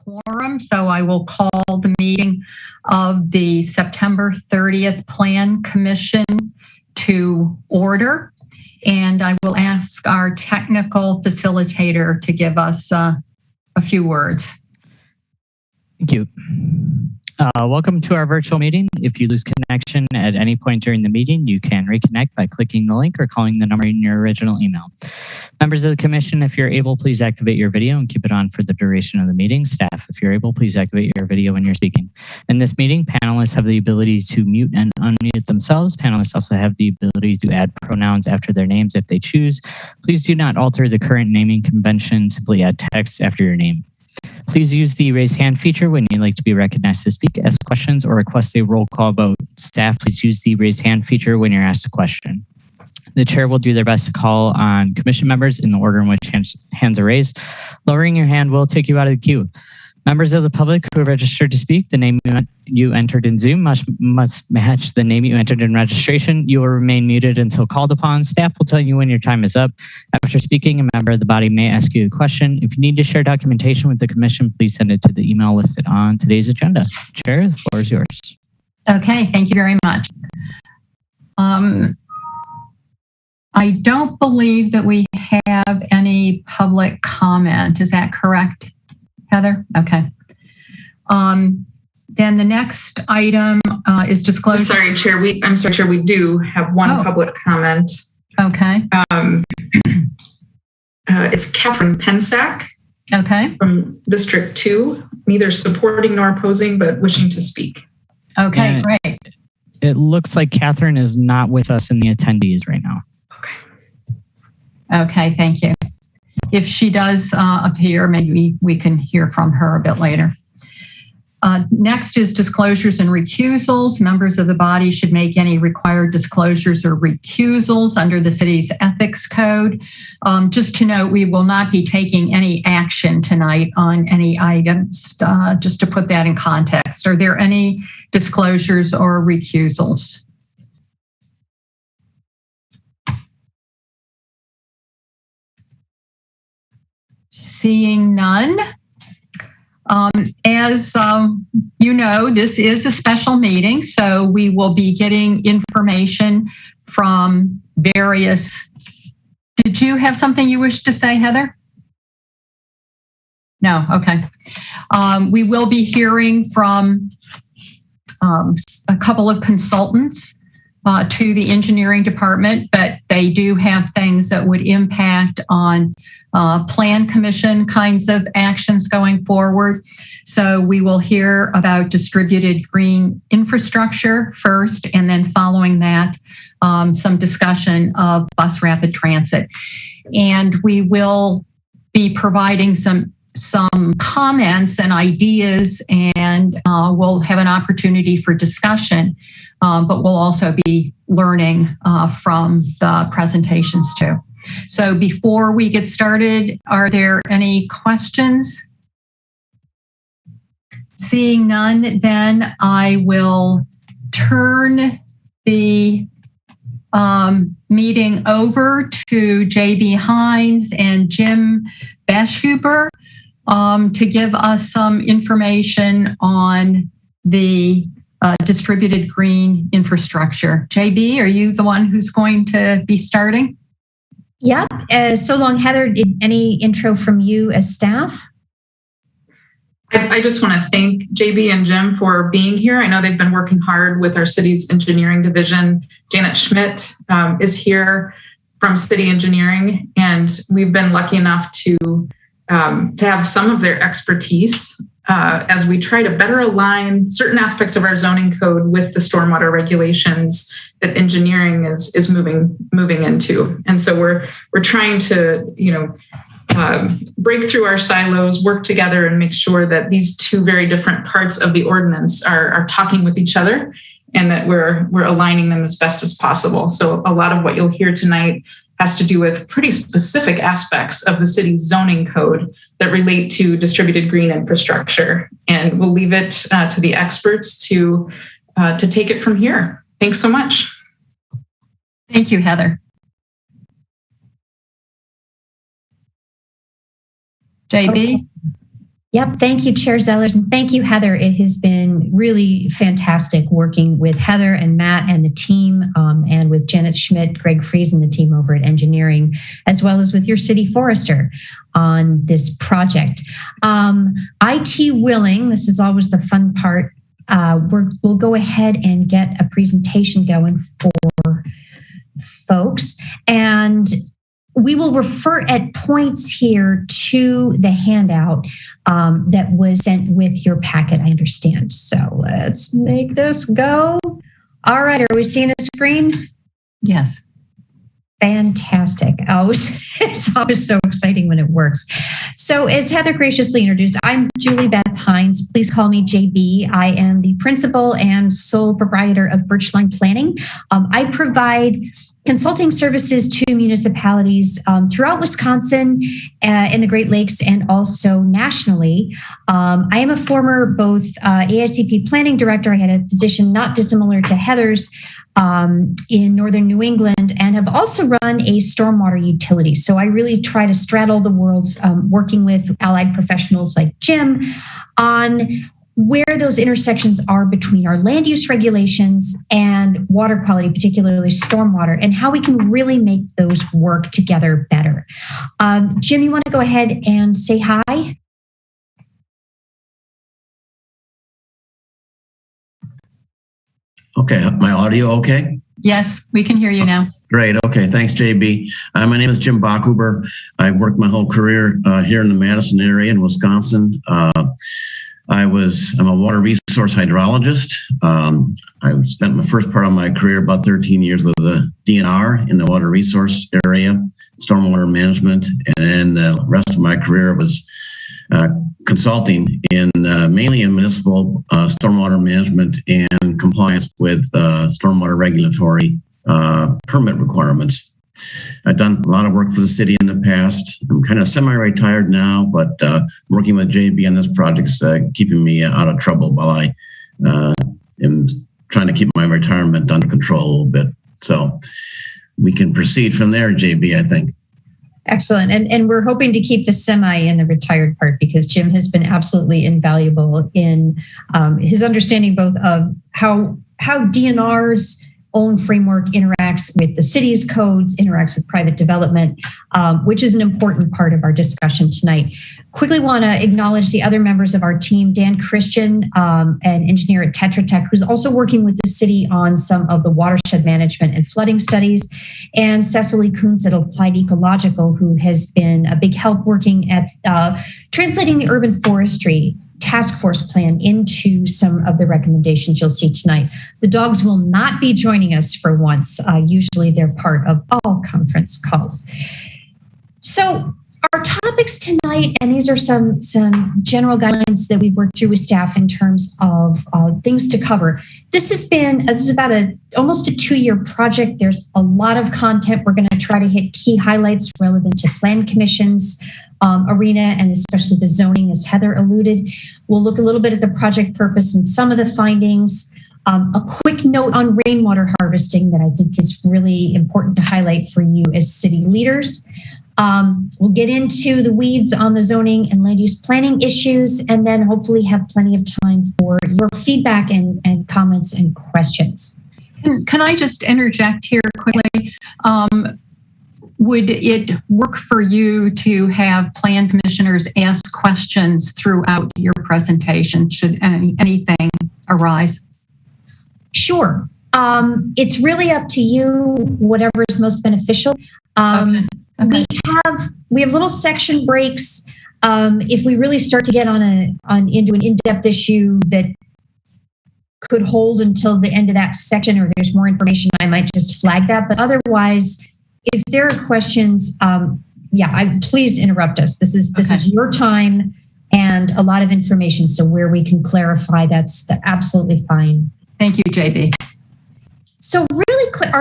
quorum, so I will call the meeting of the September 30th Plan Commission to order. And I will ask our technical facilitator to give us a few words. Thank you. Welcome to our virtual meeting. If you lose connection at any point during the meeting, you can reconnect by clicking the link or calling the number in your original email. Members of the commission, if you're able, please activate your video and keep it on for the duration of the meeting. Staff, if you're able, please activate your video when you're speaking. In this meeting, panelists have the ability to mute and unmute themselves. Panelists also have the ability to add pronouns after their names if they choose. Please do not alter the current naming convention. Simply add text after your name. Please use the raise hand feature when you'd like to be recognized to speak, ask questions, or request a roll call vote. Staff, please use the raise hand feature when you're asked a question. The chair will do their best to call on commission members in the order in which hands are raised. Lowering your hand will take you out of the queue. Members of the public who are registered to speak, the name you entered in Zoom must match the name you entered in registration. You will remain muted until called upon. Staff will tell you when your time is up. After speaking, a member of the body may ask you a question. If you need to share documentation with the commission, please send it to the email listed on today's agenda. Chair, the floor is yours. Okay, thank you very much. I don't believe that we have any public comment. Is that correct, Heather? Okay. Then the next item is disclosure. Sorry, Chair. I'm sorry, Chair. We do have one public comment. Okay. It's Catherine Pensack. Okay. From District 2, neither supporting nor opposing, but wishing to speak. Okay, great. It looks like Catherine is not with us in the attendees right now. Okay, thank you. If she does appear, maybe we can hear from her a bit later. Next is disclosures and recusals. Members of the body should make any required disclosures or recusals under the city's ethics code. Just to note, we will not be taking any action tonight on any items, just to put that in context. Are there any disclosures or recusals? Seeing none. As you know, this is a special meeting, so we will be getting information from various. Did you have something you wish to say, Heather? No, okay. We will be hearing from a couple of consultants to the engineering department, but they do have things that would impact on plan commission kinds of actions going forward. So we will hear about distributed green infrastructure first, and then following that, some discussion of bus rapid transit. And we will be providing some comments and ideas, and we'll have an opportunity for discussion, but we'll also be learning from the presentations too. So before we get started, are there any questions? Seeing none, then I will turn the meeting over to JB Hines and Jim Bakuber to give us some information on the distributed green infrastructure. JB, are you the one who's going to be starting? Yeah. So long, Heather, any intro from you as staff? I just want to thank JB and Jim for being here. I know they've been working hard with our city's engineering division. Janet Schmidt is here from city engineering, and we've been lucky enough to have some of their expertise as we try to better align certain aspects of our zoning code with the stormwater regulations that engineering is moving into. And so we're trying to, break through our silos, work together, and make sure that these two very different parts of the ordinance are talking with each other, and that we're aligning them as best as possible. So a lot of what you'll hear tonight has to do with pretty specific aspects of the city's zoning code that relate to distributed green infrastructure. And we'll leave it to the experts to take it from here. Thanks so much. Thank you, Heather. JB? Yep. Thank you, Chair Zellers. And thank you, Heather. It has been really fantastic working with Heather and Matt and the team, and with Janet Schmidt, Greg Fries, and the team over at engineering, as well as with your city forester on this project. IT willing, this is always the fun part. We'll go ahead and get a presentation going for folks. And we will refer at points here to the handout that was sent with your packet, I understand. So let's make this go. All right, are we seeing a screen? Yes. Fantastic. It's always so exciting when it works. So as Heather graciously introduced, I'm Julie Beth Hines. Please call me JB. I am the principal and sole proprietor of Birchline Planning. I provide consulting services to municipalities throughout Wisconsin, in the Great Lakes, and also nationally. I am a former both AICP planning director. I had a position not dissimilar to Heather's in Northern New England, and have also run a stormwater utility. So I really try to straddle the worlds, working with allied professionals like Jim on where those intersections are between our land use regulations and water quality, particularly stormwater, and how we can really make those work together better. Jim, you want to go ahead and say hi? Okay, my audio okay? Yes, we can hear you now. Great, okay, thanks JB. My name is Jim Bakuber. I've worked my whole career here in the Madison area in Wisconsin. I'm a water resource hydrologist. I spent my first part of my career, about 13 years, with the DNR in the water resource area, stormwater management, and the rest of my career was consulting in mainly in municipal stormwater management and compliance with stormwater regulatory permit requirements. I've done a lot of work for the city in the past. I'm kind of semi-retired now, but working with JB on this project is keeping me out of trouble while I am trying to keep my retirement under control a little bit. So we can proceed from there, JB, I think. Excellent. And we're hoping to keep the semi in the retired part, because Jim has been absolutely invaluable in his understanding both of how DNR's own framework interacts with the city's codes, interacts with private development, which is an important part of our discussion tonight. Quickly want to acknowledge the other members of our team, Dan Christian, an engineer at Tetra Tech, who's also working with the city on some of the watershed management and flooding studies, and Cecily Kuntz at Applied Ecological, who has been a big help working at translating the urban forestry task force plan into some of the recommendations you'll see tonight. The dogs will not be joining us for once. Usually they're part of all conference calls. So our topics tonight, and these are some general guidelines that we've worked through with staff in terms of things to cover. This is about almost a 2-year project. There's a lot of content. We're going to try to hit key highlights relevant to plan commissions, arena, and especially the zoning, as Heather alluded. We'll look a little bit at the project purpose and some of the findings. A quick note on rainwater harvesting that I think is really important to highlight for you as city leaders. We'll get into the weeds on the zoning and land use planning issues, and then hopefully have plenty of time for your feedback and comments and questions. Can I just interject here quickly? Would it work for you to have plan commissioners ask questions throughout your presentation should anything arise? Sure. It's really up to you, whatever is most beneficial. Okay. We have little section breaks. If we really start to get into an in-depth issue that could hold until the end of that section, or there's more information, I might just flag that. But otherwise, if there are questions, please interrupt us. This is your time and a lot of information. So where we can clarify, that's absolutely fine. Thank you, JB. So really quick,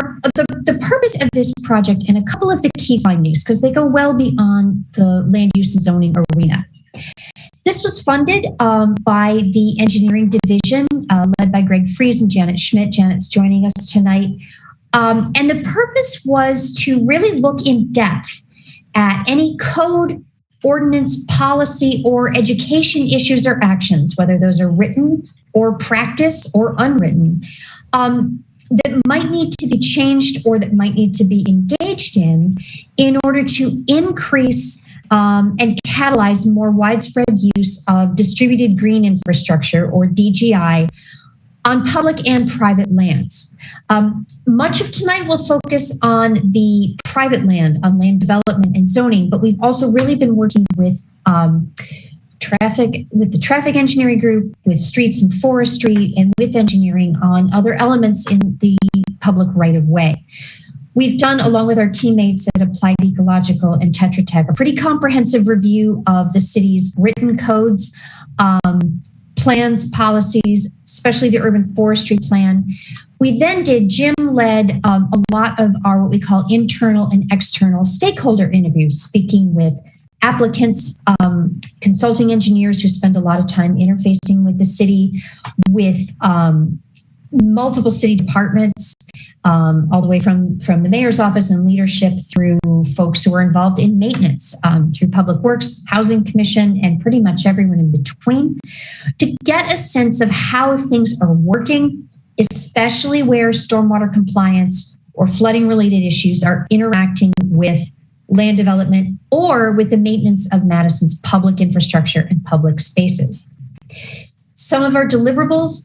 the purpose of this project and a couple of the key findings, because they go well beyond the land use and zoning arena. This was funded by the engineering division, led by Greg Fries and Janet Schmidt. Janet's joining us tonight. And the purpose was to really look in depth at any code ordinance, policy, or education issues or actions, whether those are written or practice or unwritten, that might need to be changed or that might need to be engaged in order to increase and catalyze more widespread use of distributed green infrastructure, or DGI, on public and private lands. Much of tonight will focus on the private land, on land development and zoning, but we've also really been working with the traffic engineering group, with streets and forestry, and with engineering on other elements in the public right of way. We've done, along with our teammates at Applied Ecological and Tetra Tech, a pretty comprehensive review of the city's written codes, plans, policies, especially the urban forestry plan. We then Jim led a lot of our what we call internal and external stakeholder interviews, speaking with applicants, consulting engineers who spend a lot of time interfacing with the city, with multiple city departments, all the way from the mayor's office and leadership through folks who are involved in maintenance, through Public Works, Housing Commission, and pretty much everyone in between, to get a sense of how things are working, especially where stormwater compliance or flooding related issues are interacting with land development or with the maintenance of Madison's public infrastructure and public spaces. Some of our deliverables,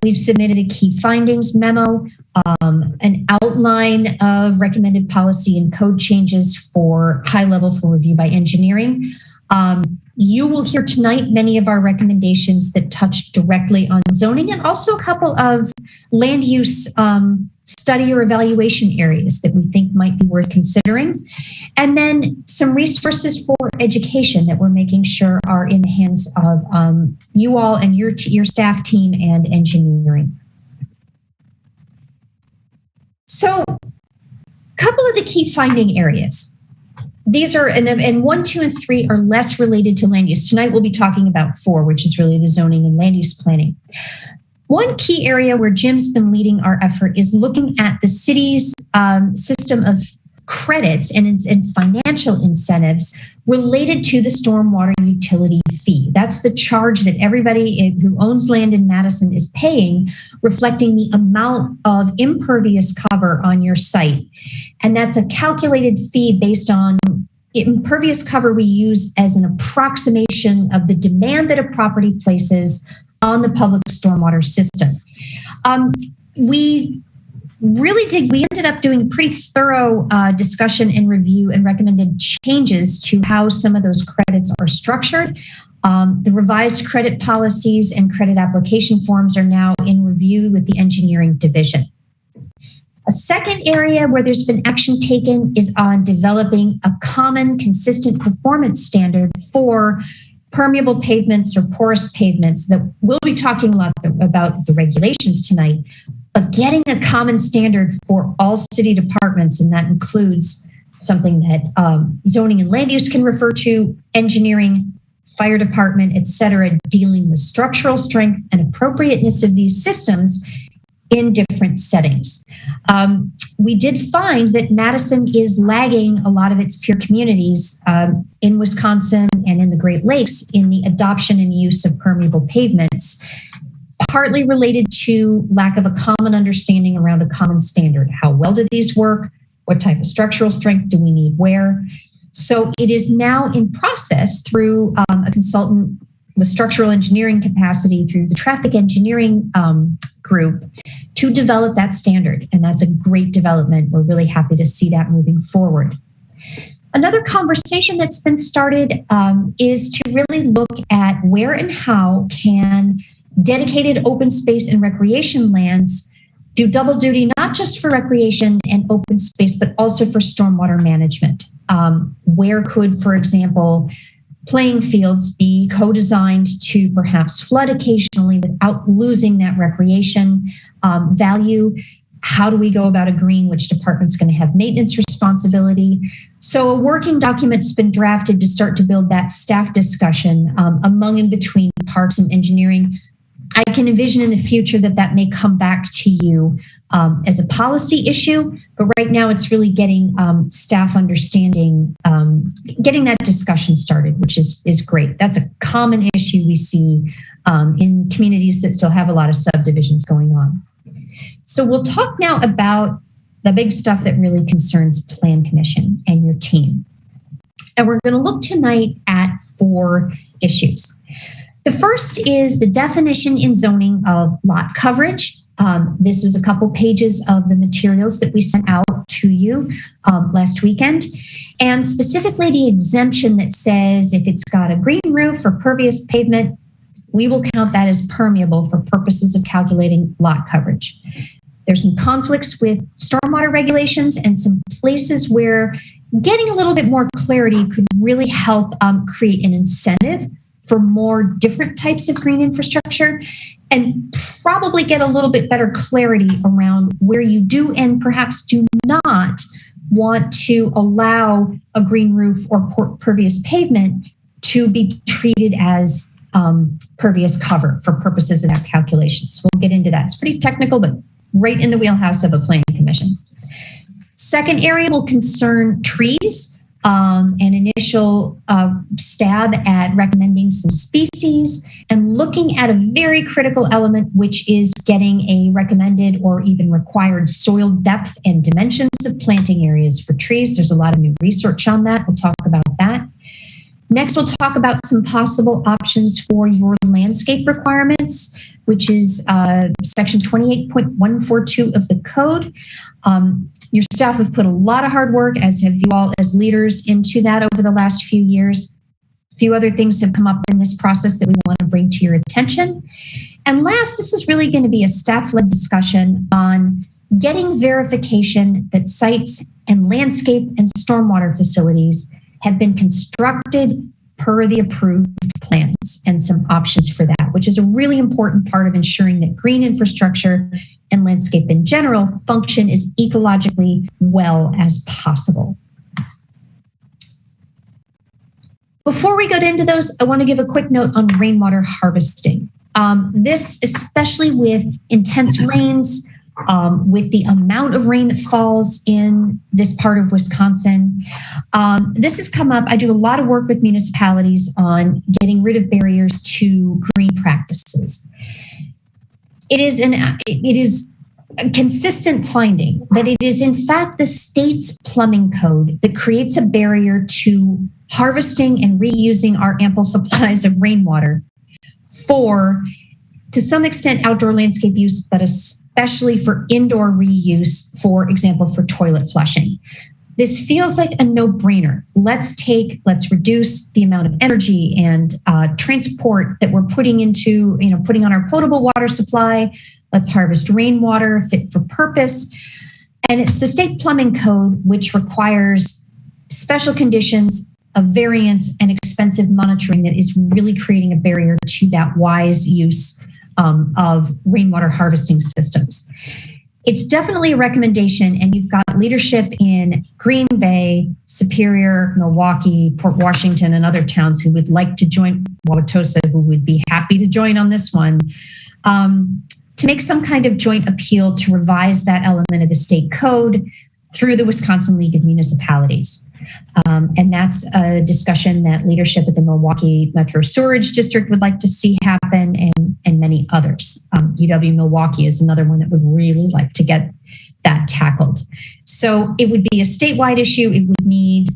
we've submitted a key findings memo, an outline of recommended policy and code changes for high level for review by engineering. You will hear tonight many of our recommendations that touch directly on zoning, and also a couple of land use study or evaluation areas that we think might be worth considering. And then some resources for education that we're making sure are in the hands of you all and your staff team and engineering. So a couple of the key finding areas. These are, and 1, 2, and 3 are less related to land use. Tonight we'll be talking about 4, which is really the zoning and land use planning. One key area where Jim's been leading our effort is looking at the city's system of credits and financial incentives related to the stormwater utility fee. That's the charge that everybody who owns land in Madison is paying, reflecting the amount of impervious cover on your site. And that's a calculated fee based on impervious cover we use as an approximation of the demand that a property places on the public stormwater system. We ended up doing pretty thorough discussion and review and recommended changes to how some of those credits are structured. The revised credit policies and credit application forms are now in review with the engineering division. A second area where there's been action taken is on developing a common, consistent performance standard for permeable pavements or porous pavements. That we'll be talking a lot about the regulations tonight, but getting a common standard for all city departments, and that includes something that zoning and land use can refer to, engineering, fire department, et cetera, dealing with structural strength and appropriateness of these systems in different settings. We did find that Madison is lagging a lot of its peer communities in Wisconsin and in the Great Lakes in the adoption and use of permeable pavements, partly related to lack of a common understanding around a common standard. How well do these work? What type of structural strength do we need where? So it is now in process through a consultant with structural engineering capacity through the traffic engineering group to develop that standard. And that's a great development. We're really happy to see that moving forward. Another conversation that's been started is to really look at where and how can dedicated open space and recreation lands do double duty, not just for recreation and open space, but also for stormwater management. Where could, for example, playing fields be co-designed to perhaps flood occasionally without losing that recreation value? How do we go about agreeing which department's going to have maintenance responsibility? So a working document's been drafted to start to build that staff discussion among and between parks and engineering, I can envision in the future that may come back to you as a policy issue, but right now it's really getting staff understanding, getting that discussion started, which is great. That's a common issue we see in communities that still have a lot of subdivisions going on. So we'll talk now about the big stuff that really concerns Plan Commission and your team. And we're going to look tonight at 4 issues. The first is the definition in zoning of lot coverage. This was a couple pages of the materials that we sent out to you last weekend. And specifically the exemption that says if it's got a green roof or pervious pavement, we will count that as permeable for purposes of calculating lot coverage. There's some conflicts with stormwater regulations and some places where getting a little bit more clarity could really help create an incentive for more different types of green infrastructure and probably get a little bit better clarity around where you do and perhaps do not want to allow a green roof or pervious pavement to be treated as pervious cover for purposes of that calculation. So we'll get into that. It's pretty technical, but right in the wheelhouse of a planning commission. Second area will concern trees. An initial stab at recommending some species and looking at a very critical element, which is getting a recommended or even required soil depth and dimensions of planting areas for trees. There's a lot of new research on that. We'll talk about that. Next, we'll talk about some possible options for your landscape requirements, which is section 28.142 of the code. Your staff have put a lot of hard work, as have you all as leaders, into that over the last few years. A few other things have come up in this process that we want to bring to your attention. And last, this is really going to be a staff-led discussion on getting verification that sites and landscape and stormwater facilities have been constructed per the approved plans and some options for that, which is a really important part of ensuring that green infrastructure and landscape in general function as ecologically well as possible. Before we get into those, I want to give a quick note on rainwater harvesting. This, especially with intense rains, with the amount of rain that falls in this part of Wisconsin. This has come up. I do a lot of work with municipalities on getting rid of barriers to green practices. It is a consistent finding that it is in fact the state's plumbing code that creates a barrier to harvesting and reusing our ample supplies of rainwater for, to some extent, outdoor landscape use, but especially for indoor reuse, for example, for toilet flushing. This feels like a no-brainer. Let's reduce the amount of energy and transport that we're putting on our potable water supply. Let's harvest rainwater fit for purpose. And it's the state plumbing code, which requires special conditions, a variance, and expensive monitoring that is really creating a barrier to that wise use of rainwater harvesting systems. It's definitely a recommendation, and you've got leadership in Green Bay, Superior, Milwaukee, Port Washington, and other towns who would like to join, Wauwatosa, who would be happy to join on this one, to make some kind of joint appeal to revise that element of the state code through the Wisconsin League of Municipalities. And that's a discussion that leadership at the Milwaukee Metro Sewerage District would like to see happen, and many others. UW Milwaukee is another one that would really like to get that tackled. So it would be a statewide issue. It would need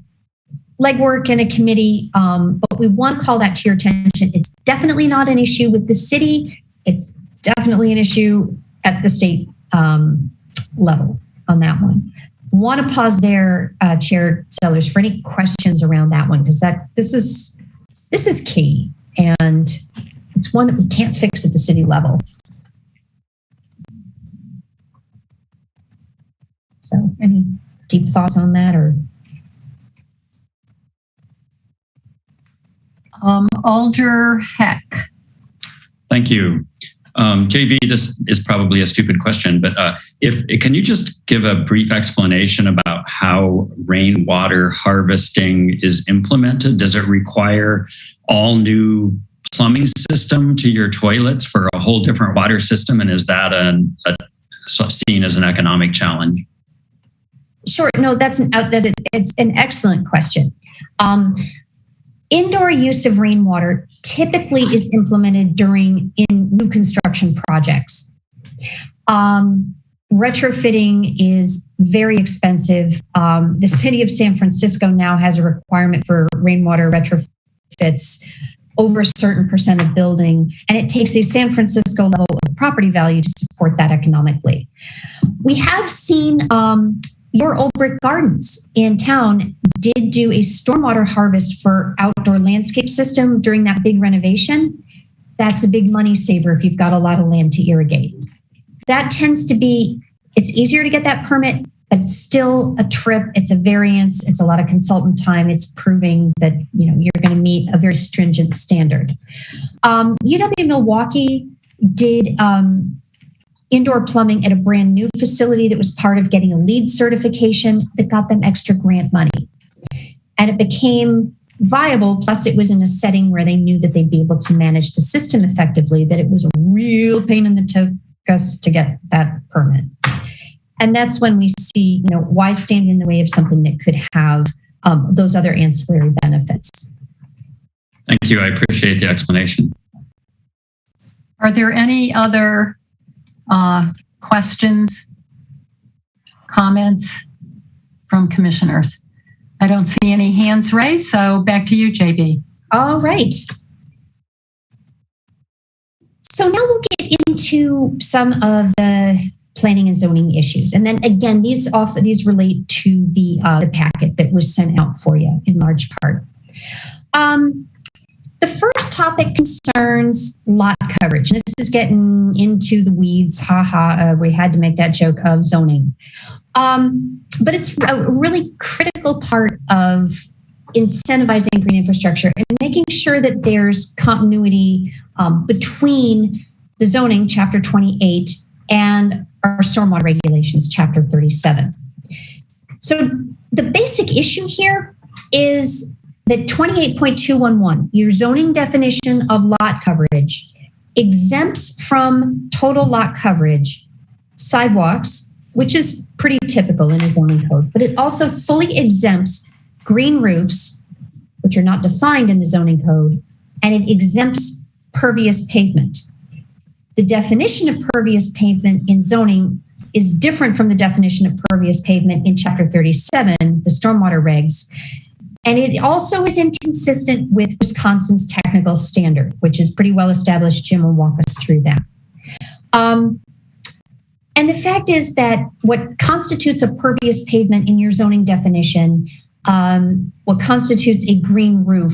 legwork in a committee, but we want to call that to your attention. It's definitely not an issue with the city. It's definitely an issue at the state level on that one. Want to pause there, Chair Sellers, for any questions around that one, because this is key, and it's one that we can't fix at the city level. So, any deep thoughts on that, or? Alder Heck. Thank you. JB, this is probably a stupid question, but can you just give a brief explanation about how rainwater harvesting is implemented? Does it require all new plumbing system to your toilets for a whole different water system? And is that seen as an economic challenge? Sure. No, it's an excellent question. Indoor use of rainwater typically is implemented in new construction projects. Retrofitting is very expensive. The city of San Francisco now has a requirement for rainwater retrofits over a certain percent of building, and it takes a San Francisco level of property value to support that economically. We have seen your Old Brick Gardens in town did do a stormwater harvest for outdoor landscape system during that big renovation. That's a big money saver if you've got a lot of land to irrigate. That tends to be, it's easier to get that permit, but it's still a trip. It's a variance. It's a lot of consultant time. It's proving that you're going to meet a very stringent standard. UW-Milwaukee did indoor plumbing at a brand new facility that was part of getting a LEED certification that got them extra grant money. And it became viable, plus it was in a setting where they knew that they'd be able to manage the system effectively, that it was a real pain in the tuchus to get that permit. And that's when we see, why stand in the way of something that could have those other ancillary benefits. Thank you. I appreciate the explanation. Are there any other questions, comments from commissioners? I don't see any hands raised, so back to you, JB. All right. So now we'll get into some of the planning and zoning issues. And then again, these relate to the packet that was sent out for you in large part. The first topic concerns lot coverage. This is getting into the weeds. We had to make that joke of zoning. But it's a really critical part of incentivizing green infrastructure and making sure that there's continuity between the zoning, Chapter 28, and our stormwater regulations, Chapter 37. So the basic issue here is that 28.211, your zoning definition of lot coverage, exempts from total lot coverage sidewalks, which is pretty typical in a zoning code, but it also fully exempts green roofs, which are not defined in the zoning code, and it exempts pervious pavement. The definition of pervious pavement in zoning is different from the definition of pervious pavement in Chapter 37, the stormwater regs. And it also is inconsistent with Wisconsin's technical standard, which is pretty well established. Jim will walk us through that. And the fact is that what constitutes a pervious pavement in your zoning definition, what constitutes a green roof,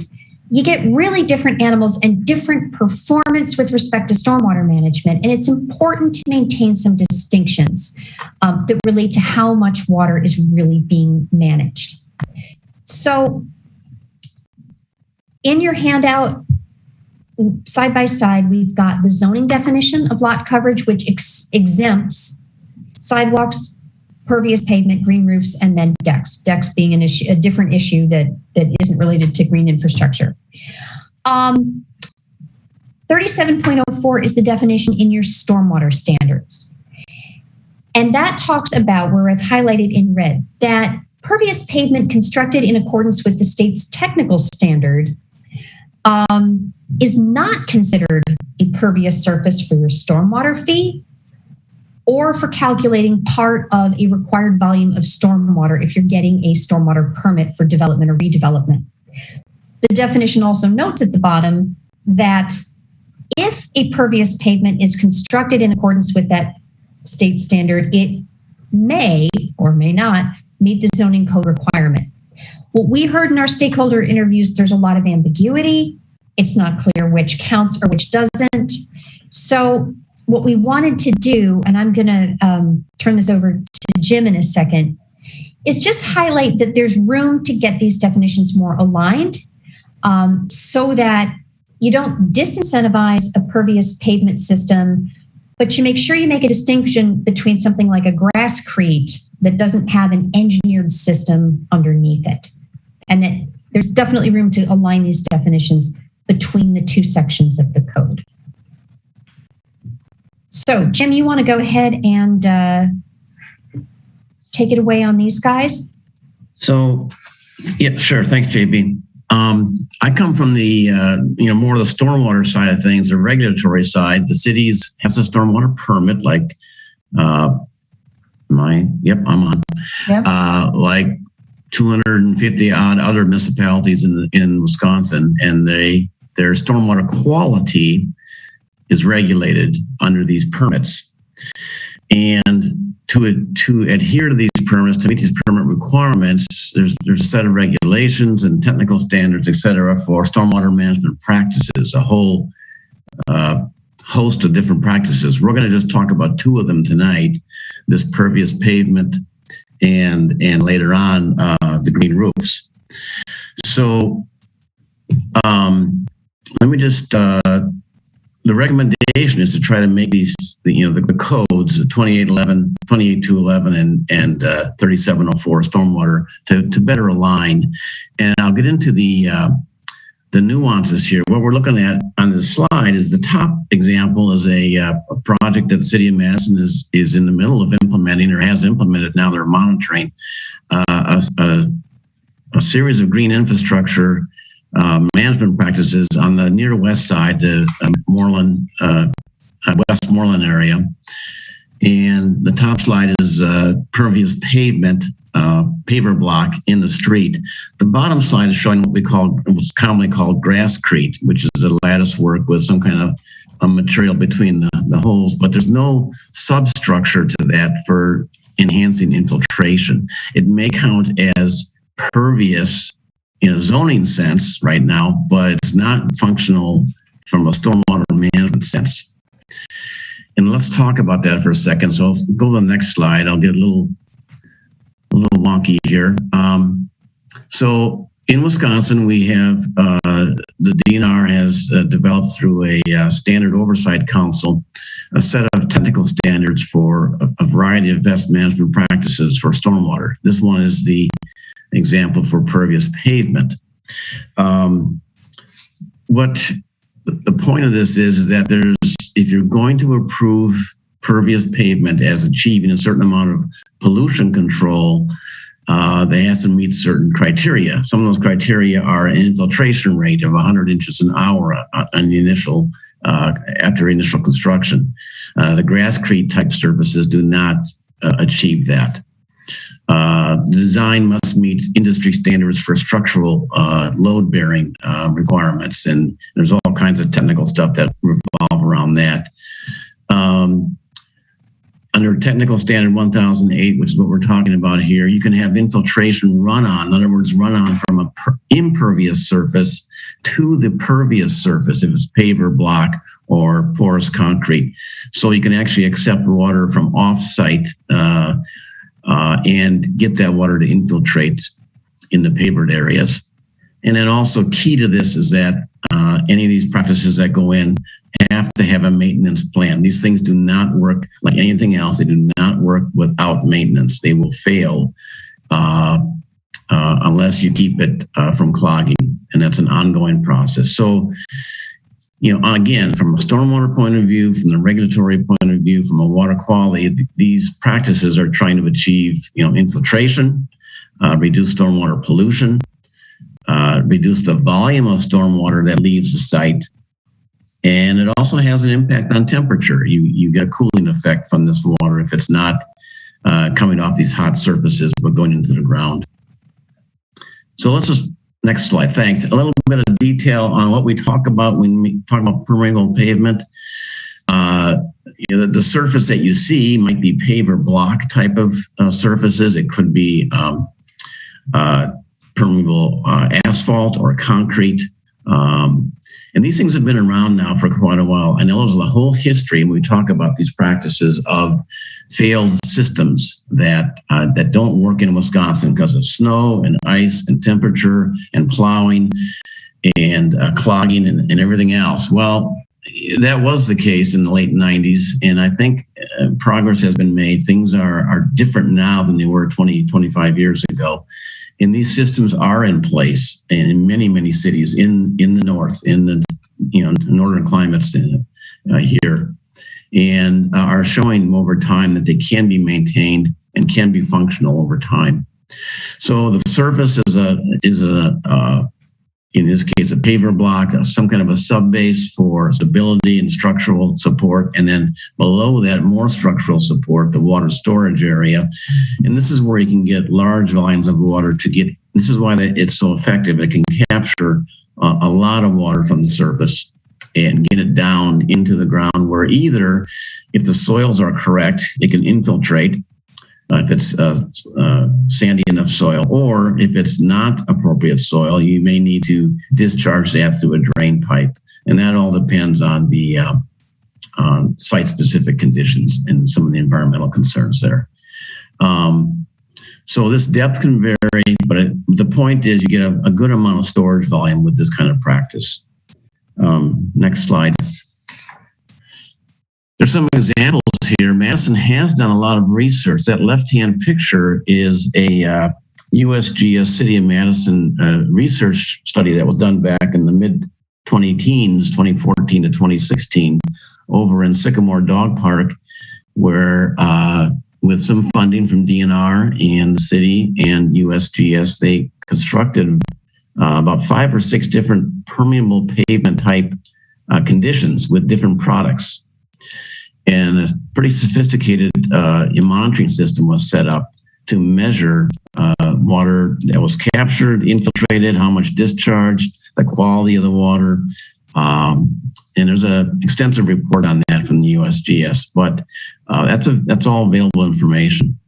you get really different animals and different performance with respect to stormwater management. And it's important to maintain some distinctions that relate to how much water is really being managed. So in your handout, side by side, we've got the zoning definition of lot coverage, which exempts sidewalks, pervious pavement, green roofs, and then decks. Decks being a different issue that isn't related to green infrastructure. 37.04 is the definition in your stormwater standards. And that talks about, where I've highlighted in red, that pervious pavement constructed in accordance with the state's technical standard is not considered a pervious surface for your stormwater fee or for calculating part of a required volume of stormwater if you're getting a stormwater permit for development or redevelopment. The definition also notes at the bottom that if a pervious pavement is constructed in accordance with that state standard, it may or may not meet the zoning code requirement. What we heard in our stakeholder interviews, there's a lot of ambiguity. It's not clear which counts or which doesn't. So what we wanted to do, and I'm going to turn this over to Jim in a second, is just highlight that there's room to get these definitions more aligned so that you don't disincentivize a pervious pavement system, but you make sure you make a distinction between something like a grasscrete that doesn't have an engineered system underneath it. And that there's definitely room to align these definitions between the two sections of the code. So, Jim, you want to go ahead and take it away on these guys? So, yeah, sure. Thanks, JB. I come from the, more of the stormwater side of things, the regulatory side. The cities has a stormwater permit, like I'm on. Yep. Like 250 odd other municipalities in Wisconsin, and their stormwater quality is regulated under these permits. And to adhere to these permits, to meet these permit requirements, there's a set of regulations and technical standards, et cetera, for stormwater management practices, a whole host of different practices. We're going to just talk about two of them tonight, this pervious pavement and later on the green roofs. So let me just the recommendation is to try to make these, the codes, 2811, 28211, and 3704 stormwater to better align. And I'll get into the nuances here. What we're looking at on this slide is the top example is a project that the city of Madison is in the middle of implementing, or has implemented. Now they're monitoring a series of green infrastructure management practices on the near west side, the Westmoreland area. And the top slide is pervious pavement, paver block in the street. The bottom slide is showing what's commonly called grasscrete, which is a lattice work with some kind of a material between the holes, but there's no substructure to that for enhancing infiltration. It may count as pervious in a zoning sense right now, but it's not functional from a stormwater management sense. And let's talk about that for a second. So I'll go to the next slide. I'll get a little wonky here. So in Wisconsin, we have the DNR has developed through a standard oversight council a set of technical standards for a variety of best management practices for stormwater. This one is the example for pervious pavement. What the point of this is that if you're going to approve pervious pavement as achieving a certain amount of pollution control, they have to meet certain criteria. Some of those criteria are an infiltration rate of 100 inches an hour on the initial, after initial construction. The grasscrete type surfaces do not achieve that. The design must meet industry standards for structural load-bearing requirements, and there's all kinds of technical stuff that revolve around that. Under technical standard 1008, which is what we're talking about here, you can have infiltration run-on. In other words, run-on from an impervious surface to the pervious surface, if it's paver block or porous concrete. So you can actually accept water from off-site and get that water to infiltrate in the pavered areas. And then also key to this is that any of these practices that go in have to have a maintenance plan. These things do not work like anything else. They do not work without maintenance. They will fail unless you keep it from clogging, and that's an ongoing process. So, again, from a stormwater point of view, from the regulatory point of view, from a water quality, these practices are trying to achieve, infiltration, reduce stormwater pollution, reduce the volume of stormwater that leaves the site. And it also has an impact on temperature. You get a cooling effect from this water if it's not coming off these hot surfaces, but going into the ground. So let's just, next slide, thanks. A little bit of detail on what we talk about when we talk about permeable pavement. The surface that you see might be paver block type of surfaces. It could be permeable asphalt or concrete. And these things have been around now for quite a while. I know there's a whole history when we talk about these practices of failed systems that don't work in Wisconsin because of snow and ice and temperature and plowing and clogging and everything else. Well, that was the case in the late 90s, and I think progress has been made. Things are different now than they were 20, 25 years ago. And these systems are in place in many, many cities in the north, in the northern climates here, and are showing over time that they can be maintained and can be functional over time. So the surface is in this case, a paver block, some kind of a subbase for stability and structural support. And then below that, more structural support, the water storage area. And this is where you can get large volumes of water this is why it's so effective. It can capture a lot of water from the surface and get it down into the ground where either, if the soils are correct, it can infiltrate, if it's sandy enough soil, or if it's not appropriate soil, you may need to discharge that through a drain pipe. And that all depends on the site-specific conditions and some of the environmental concerns there. So this depth can vary, but the point is you get a good amount of storage volume with this kind of practice. Next slide. There's some examples here. Madison has done a lot of research. That left-hand picture is a USGS City of Madison research study that was done back in the mid-2010s, 2014 to 2016, over in Sycamore Dog Park, where with some funding from DNR and the city and USGS, they constructed about 5 or 6 different permeable pavement type conditions with different products. And a pretty sophisticated monitoring system was set up to measure water that was captured, infiltrated, how much discharged, the quality of the water. And there's an extensive report on that from the USGS, but that's all available information.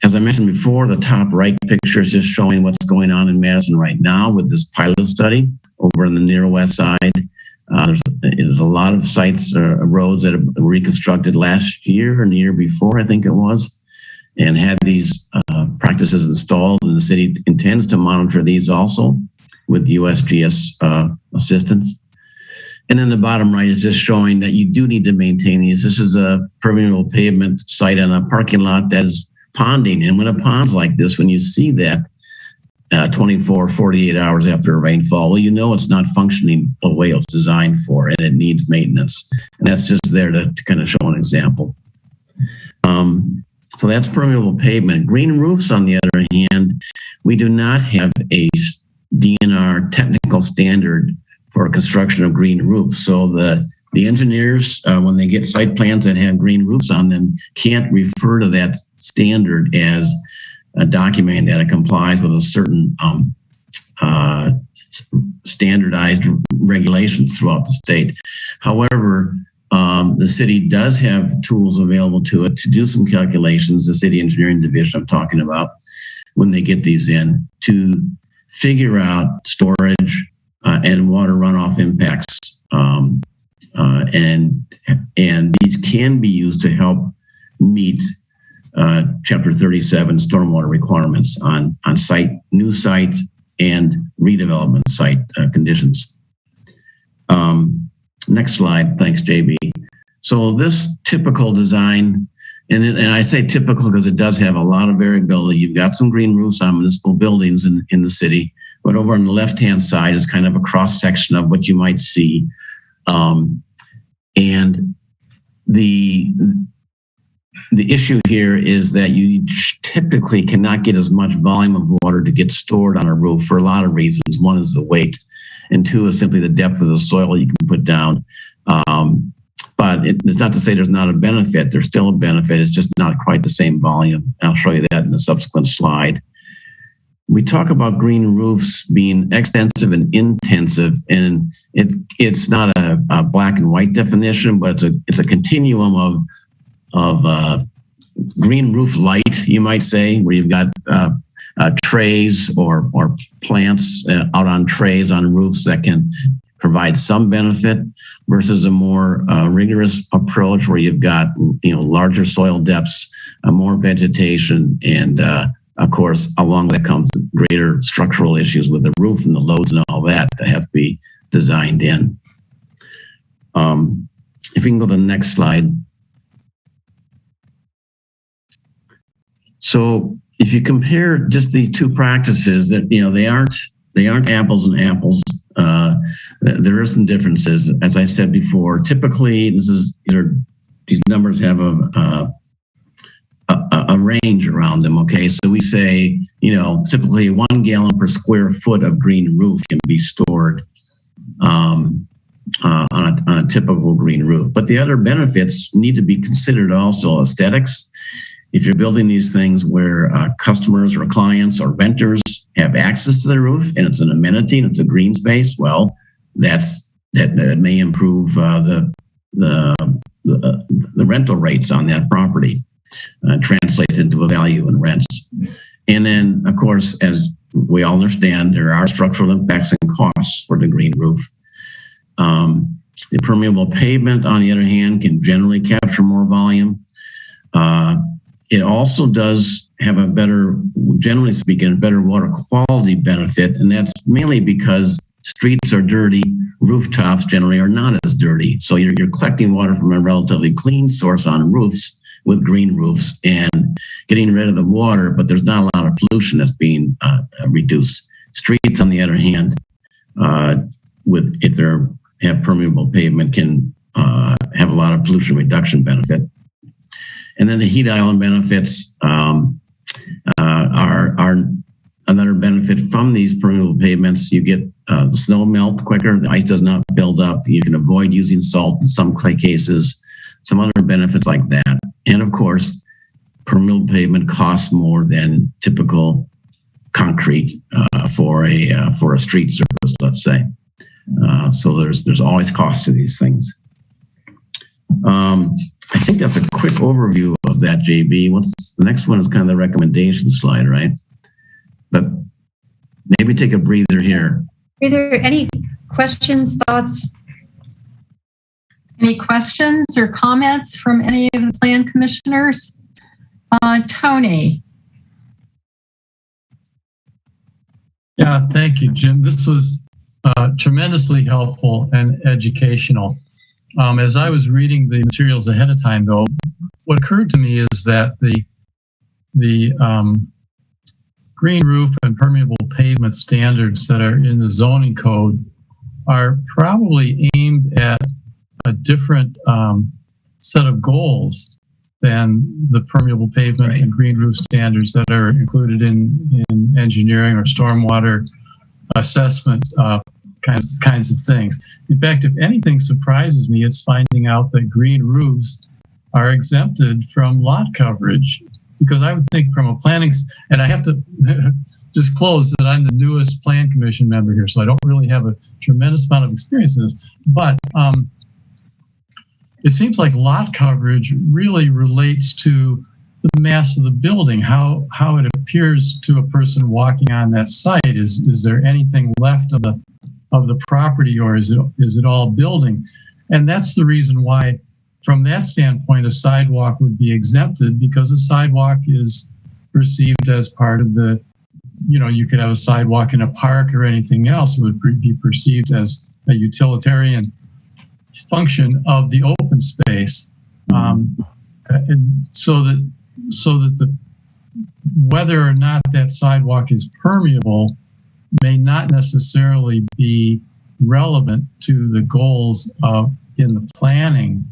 As I mentioned before, the top right picture is just showing what's going on in Madison right now with this pilot study over in the near west side. There's a lot of sites, roads that were reconstructed last year and the year before, I think it was, and had these practices installed, and the city intends to monitor these also with USGS assistance. And then the bottom right is just showing that you do need to maintain these. This is a permeable pavement site on a parking lot that is ponding. And when a pond's like this, when you see that 24, 48 hours after a rainfall, well, you know it's not functioning the way it was designed for, and it needs maintenance. And that's just there to kind of show an example. So that's permeable pavement. Green roofs, on the other hand, we do not have a DNR technical standard for construction of green roofs. So the engineers, when they get site plans that have green roofs on them, can't refer to that standard as a document that it complies with a certain standardized regulations throughout the state. However, the city does have tools available to it to do some calculations, the city engineering division I'm talking about, when they get these in, to figure out storage and water runoff impacts. And these can be used to help meet Chapter 37 stormwater requirements on site, new site, and redevelopment site conditions. Next slide. Thanks, JB. So this typical design, and I say typical because it does have a lot of variability. You've got some green roofs on municipal buildings in the city, but over on the left-hand side is kind of a cross-section of what you might see. And the issue here is that you typically cannot get as much volume of water to get stored on a roof for a lot of reasons. One is the weight, and two is simply the depth of the soil you can put down. But it's not to say there's not a benefit. There's still a benefit. It's just not quite the same volume. I'll show you that in the subsequent slide. We talk about green roofs being extensive and intensive, and it's not a black and white definition, but it's a continuum of green roof light, you might say, where you've got trays or plants out on trays on roofs that can provide some benefit, versus a more rigorous approach where you've got larger soil depths, more vegetation, and of course, along that comes greater structural issues with the roof and the loads and all that have to be designed in. If we can go to the next slide. So if you compare just these two practices, that they aren't apples and apples. There are some differences, as I said before. Typically, these numbers have a range around them. Okay, so we say typically 1 gallon per square foot of green roof can be stored on a typical green roof. But the other benefits need to be considered also. Aesthetics. If you're building these things where customers or clients or renters have access to the roof and it's an amenity and it's a green space, well, that may improve the rental rates on that property, translates into a value in rents. And then, of course, as we all understand, there are structural impacts and costs for the green roof. The permeable pavement, on the other hand, can generally capture more volume. It also does have a better, generally speaking, a better water quality benefit, and that's mainly because streets are dirty, rooftops generally are not as dirty. So you're collecting water from a relatively clean source on roofs with green roofs and getting rid of the water, but there's not a lot of pollution that's being reduced. Streets, on the other hand, if they have permeable pavement, can have a lot of pollution reduction benefit. And then the heat island benefits are another benefit from these permeable pavements. You get the snow melt quicker, the ice does not build up. You can avoid using salt in some cases, some other benefits like that. And of course, permeable pavement costs more than typical concrete for a street surface, let's say. So there's always costs to these things. I think that's a quick overview of that, JB. The next one is kind of the recommendation slide, right? But maybe take a breather here. Are there any questions, thoughts? Any questions or comments from any of the plan commissioners? Tony. Yeah, thank you, Jim. This was tremendously helpful and educational. As I was reading the materials ahead of time, though, what occurred to me is that the green roof and permeable pavement standards that are in the zoning code are probably aimed at a different set of goals than the permeable pavement and green roof standards that are included in engineering or stormwater assessment kinds of things. In fact, if anything surprises me, it's finding out that green roofs are exempted from lot coverage, because I would think from a planning, and I have to disclose that I'm the newest plan commission member here, so I don't really have a tremendous amount of experience in this, but it seems like lot coverage really relates to the mass of the building, how it appears to a person walking on that site. Is there anything left of the property, or is it all building? And that's the reason why, from that standpoint, a sidewalk would be exempted, because a sidewalk is perceived as part of the, you could have a sidewalk in a park or anything else. It would be perceived as a utilitarian function of the open space. And so that the whether or not that sidewalk is permeable may not necessarily be relevant to the goals of in the planning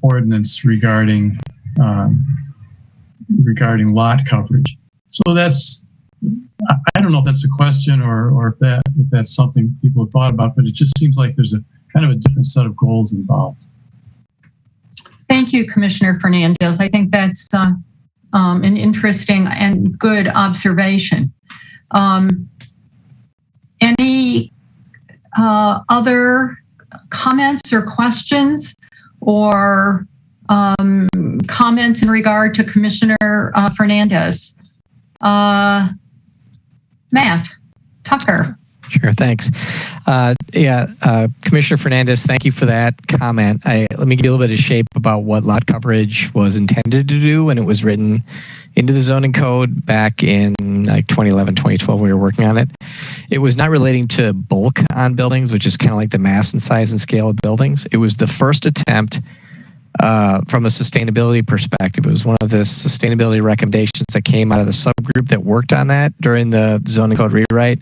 ordinance regarding lot coverage. So that's, I don't know if that's a question or if that's something people have thought about, but it just seems like there's a kind of a different set of goals involved. Thank you, Commissioner Fernandez. I think that's an interesting and good observation. Any other comments or questions or comments in regard to Commissioner Fernandez? Matt Tucker. Sure, thanks. Commissioner Fernandez, thank you for that comment. Let me give you a little bit of shape about what lot coverage was intended to do when it was written into the zoning code back in like 2011, 2012, when we were working on it. It was not relating to bulk on buildings, which is kind of like the mass and size and scale of buildings. It was the first attempt from a sustainability perspective. It was one of the sustainability recommendations that came out of the subgroup that worked on that during the zoning code rewrite,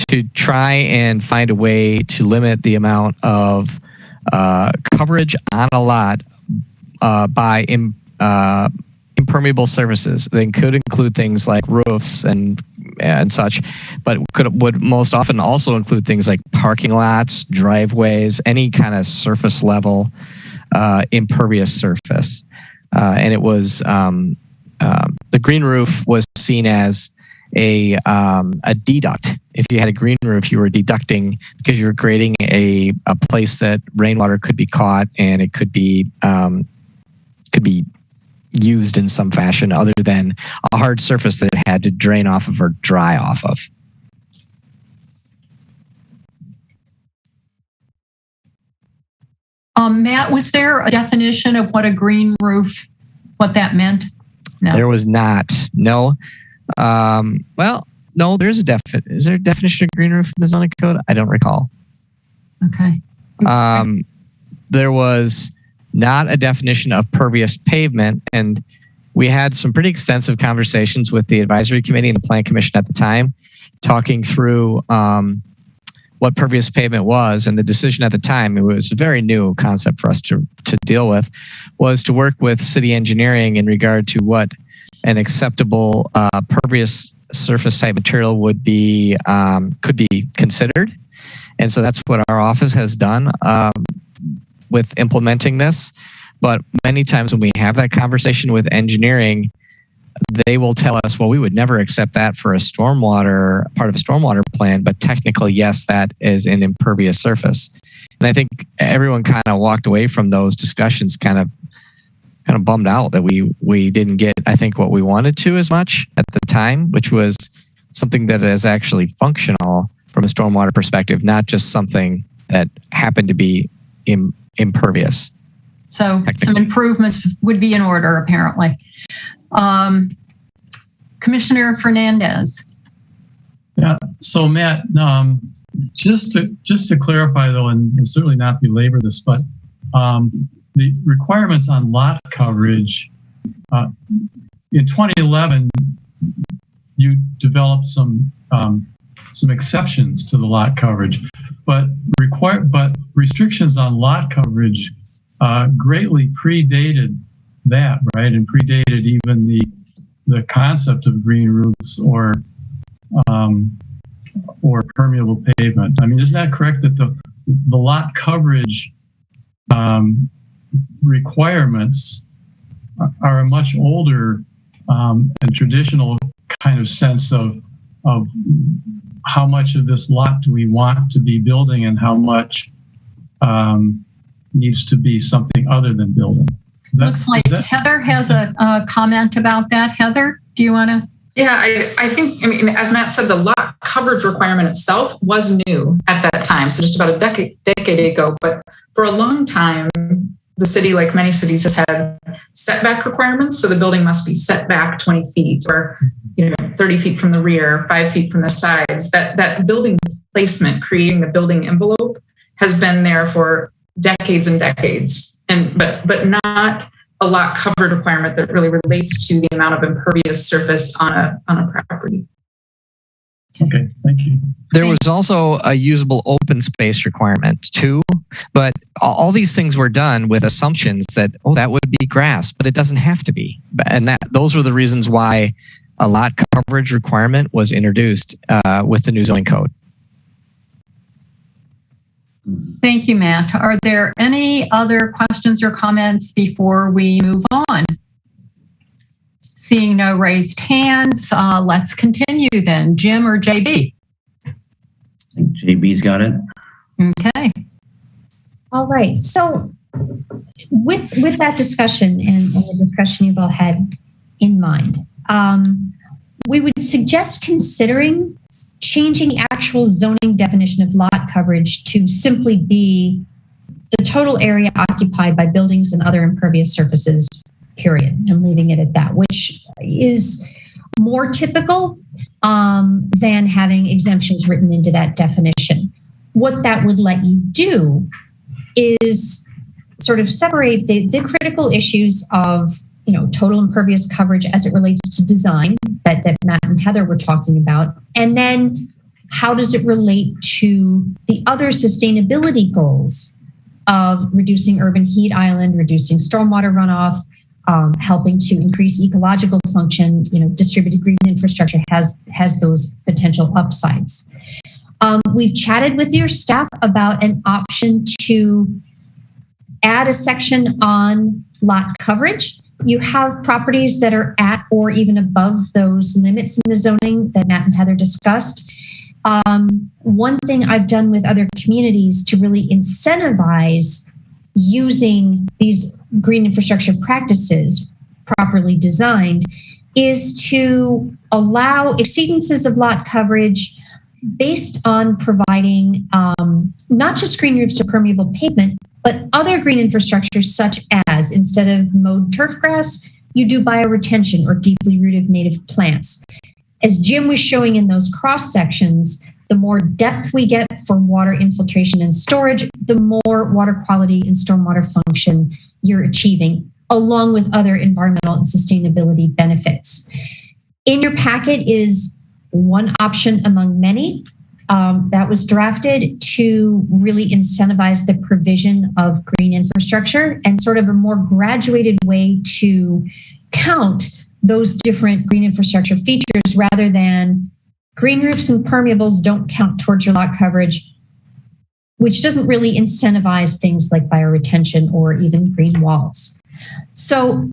to try and find a way to limit the amount of coverage on a lot by impermeable surfaces. They could include things like roofs and such, but would most often also include things like parking lots, driveways, any kind of surface level impervious surface. And it was the green roof was seen as a deduct. If you had a green roof, you were deducting because you were creating a place that rainwater could be caught and it could be used in some fashion other than a hard surface that it had to drain off of or dry off of. Matt, was there a definition of what a green roof, what that meant? No. There was not. No. Well, no, there's is there a definition of green roof in the zoning code? I don't recall. Okay. There was not a definition of pervious pavement, and we had some pretty extensive conversations with the advisory committee and the plan commission at the time, talking through what pervious pavement was, and the decision at the time, it was a very new concept for us to deal with, was to work with city engineering in regard to what an acceptable pervious surface type material would be, could be considered. And so that's what our office has done with implementing this. But many times when we have that conversation with engineering, they will tell us, well, we would never accept that for a stormwater, part of a stormwater plan, but technically, yes, that is an impervious surface. And I think everyone kind of walked away from those discussions kind of bummed out that we didn't get, I think, what we wanted to as much at the time, which was something that is actually functional from a stormwater perspective, not just something that happened to be impervious. So some improvements would be in order, apparently. Commissioner Fernandez. Yeah. So Matt, just to clarify though, and certainly not belabor this, but the requirements on lot coverage in 2011, you developed some exceptions to the lot coverage, but restrictions on lot coverage greatly predated that, right? And predated even the concept of green roofs or permeable pavement. I mean, isn't that correct that the lot coverage requirements are a much older and traditional kind of sense of how much of this lot do we want to be building and how much needs to be something other than building. Looks like Heather has a comment about that. Heather, do you want to? Yeah, I think, as Matt said, the lot coverage requirement itself was new at that time. So just about a decade ago, but for a long time, the city, like many cities, has had setback requirements. So the building must be set back 20 feet or 30 feet from the rear, 5 feet from the sides. That building placement, creating the building envelope, has been there for decades and decades, but not a lot coverage requirement that really relates to the amount of impervious surface on a property. Okay, thank you. There was also a usable open space requirement too, but all these things were done with assumptions that, that would be grass, but it doesn't have to be. And those were the reasons why a lot coverage requirement was introduced with the new zoning code. Thank you, Matt. Are there any other questions or comments before we move on? Seeing no raised hands, let's continue then. Jim or JB? I think JB's got it. Okay. All right. So with that discussion and the discussion you've all had in mind, we would suggest considering changing the actual zoning definition of lot coverage to simply be the total area occupied by buildings and other impervious surfaces, period. I'm leaving it at that, which is more typical than having exemptions written into that definition. What that would let you do is sort of separate the critical issues of, you know, total impervious coverage as it relates to design that Matt and Heather were talking about, and then how does it relate to the other sustainability goals of reducing urban heat island, reducing stormwater runoff, helping to increase ecological function. You know, distributed green infrastructure has those potential upsides. We've chatted with your staff about an option to add a section on lot coverage. You have properties that are at or even above those limits in the zoning that Matt and Heather discussed. One thing I've done with other communities to really incentivize using these green infrastructure practices properly designed is to allow exceedances of lot coverage based on providing not just green roofs or permeable pavement, but other green infrastructure such as, instead of mowed turf grass, you do bioretention or deeply rooted native plants. As Jim was showing in those cross sections, the more depth we get for water infiltration and storage, the more water quality and stormwater function you're achieving, along with other environmental and sustainability benefits. In your packet is one option among many that was drafted to really incentivize the provision of green infrastructure and sort of a more graduated way to count those different green infrastructure features rather than green roofs and permeables don't count towards your lot coverage, which doesn't really incentivize things like bioretention or even green walls. So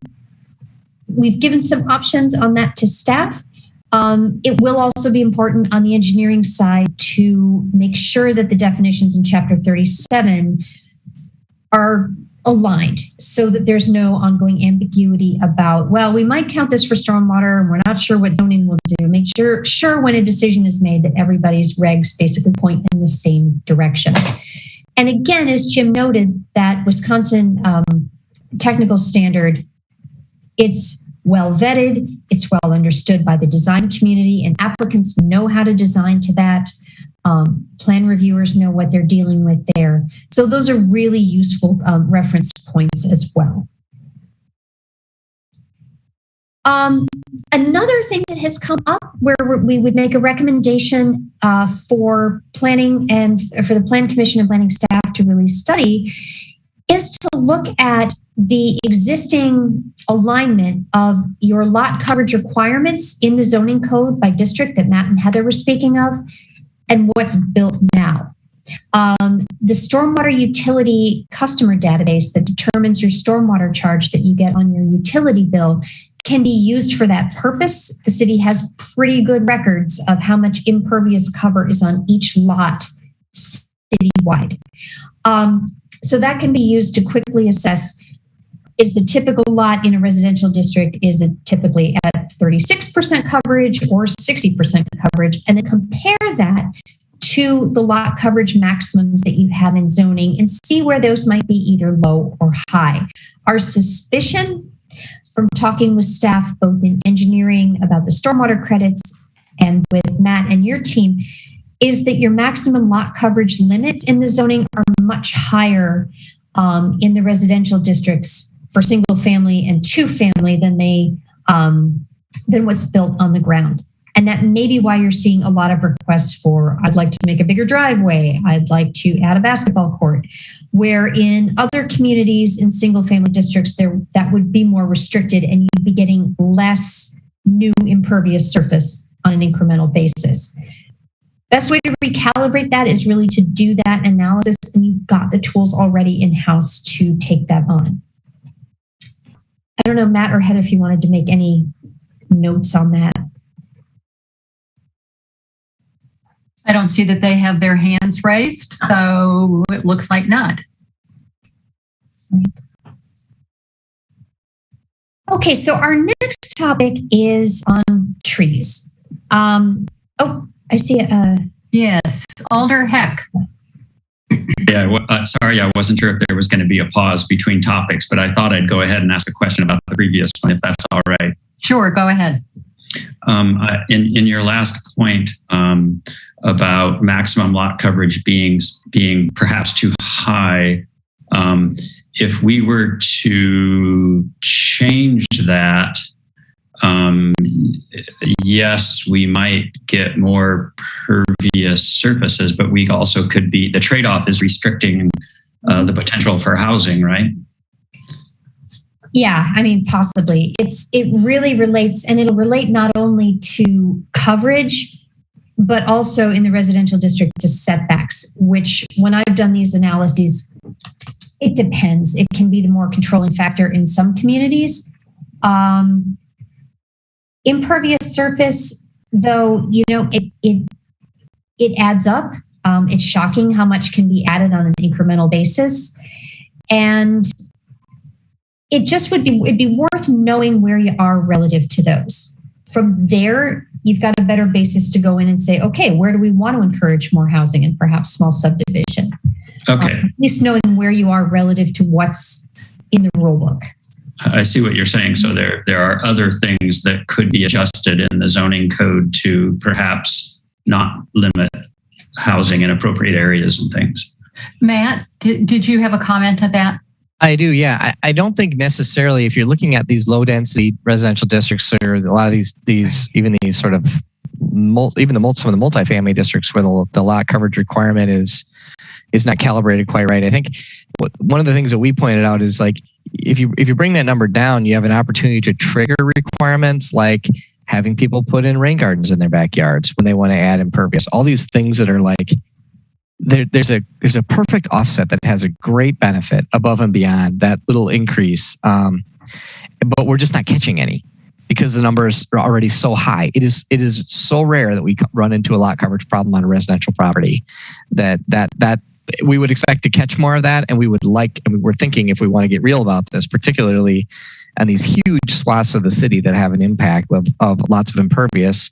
we've given some options on that to staff. It will also be important on the engineering side to make sure that the definitions in Chapter 37 are aligned so that there's no ongoing ambiguity about, well, we might count this for stormwater and we're not sure what zoning will do. Make sure when a decision is made that everybody's regs basically point in the same direction. And again, as Jim noted, that Wisconsin technical standard, it's well vetted, it's well understood by the design community, and applicants know how to design to that. Plan reviewers know what they're dealing with there. So those are really useful reference points as well. Another thing that has come up where we would make a recommendation for planning and for the Plan Commission and planning staff to really study is to look at the existing alignment of your lot coverage requirements in the zoning code by district that Matt and Heather were speaking of, and what's built now. The stormwater utility customer database that determines your stormwater charge that you get on your utility bill can be used for that purpose. The city has pretty good records of how much impervious cover is on each lot citywide. So that can be used to quickly assess, is the typical lot in a residential district, is it typically at 36% coverage or 60% coverage? And then compare that to the lot coverage maximums that you have in zoning and see where those might be either low or high. Our suspicion from talking with staff, both in engineering about the stormwater credits and with Matt and your team, is that your maximum lot coverage limits in the zoning are much higher in the residential districts for single family and two family than what's built on the ground. And that may be why you're seeing a lot of requests for, I'd like to make a bigger driveway, I'd like to add a basketball court, where in other communities in single family districts, that would be more restricted and you'd be getting less new impervious surface on an incremental basis. Best way to recalibrate that is really to do that analysis, and you've got the tools already in-house to take that on. I don't know, Matt or Heather, if you wanted to make any notes on that. I don't see that they have their hands raised, so it looks like not. Okay, so our next topic is on trees. I see. Yes, Alder Heck. Yeah, sorry, I wasn't sure if there was going to be a pause between topics, but I thought I'd go ahead and ask a question about the previous one, if that's all right. Sure, go ahead. In your last point about maximum lot coverage being perhaps too high, if we were to change that, yes, we might get more pervious surfaces, but we also could be, the trade-off is restricting the potential for housing, right? Yeah, I mean, possibly. It really relates, and it'll relate not only to coverage, but also in the residential district to setbacks, which when I've done these analyses, it depends. It can be the more controlling factor in some communities. Impervious surface, though, it adds up. It's shocking how much can be added on an incremental basis. And it'd be worth knowing where you are relative to those. From there, you've got a better basis to go in and say, okay, where do we want to encourage more housing and perhaps small subdivision? Okay. At least knowing where you are relative to what's in the rule book. I see what you're saying. So there are other things that could be adjusted in the zoning code to perhaps not limit housing in appropriate areas and things. Matt, did you have a comment on that? I do, yeah. I don't think necessarily if you're looking at these low density residential districts or a lot of these sort of some of the multifamily districts where the lot coverage requirement is not calibrated quite right. I think one of the things that we pointed out is like if you bring that number down, you have an opportunity to trigger requirements like having people put in rain gardens in their backyards when they want to add impervious. All these things that are like there's a perfect offset that has a great benefit above and beyond that little increase, but we're just not catching any because the numbers are already so high. It is so rare that we run into a lot coverage problem on a residential property that we would expect to catch more of that, and we're thinking if we want to get real about this, particularly on these huge swaths of the city that have an impact of lots of impervious,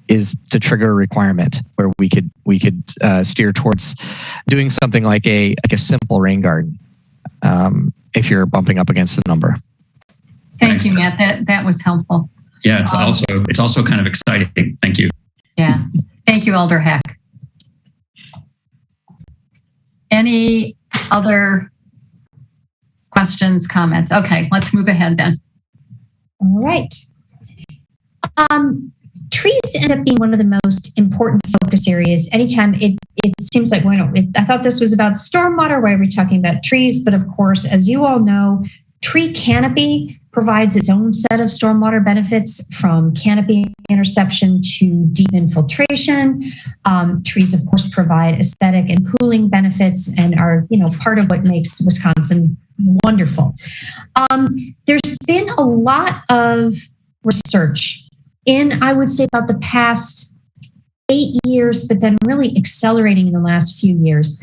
is to trigger a requirement where we could steer towards doing something like a simple rain garden if you're bumping up against the number. Thank you, Matt. That was helpful. Yeah, it's also kind of exciting. Thank you. Yeah. Thank you, Alder Heck. Any other questions, comments? Okay, let's move ahead then. All right. Trees end up being one of the most important focus areas. Anytime it seems like, I thought this was about stormwater. Why are we talking about trees? But of course, as you all know, tree canopy provides its own set of stormwater benefits, from canopy interception to deep infiltration. Trees, of course, provide aesthetic and cooling benefits and are, part of what makes Wisconsin wonderful. There's been a lot of research in, I would say, about the past 8 years, but then really accelerating in the last few years.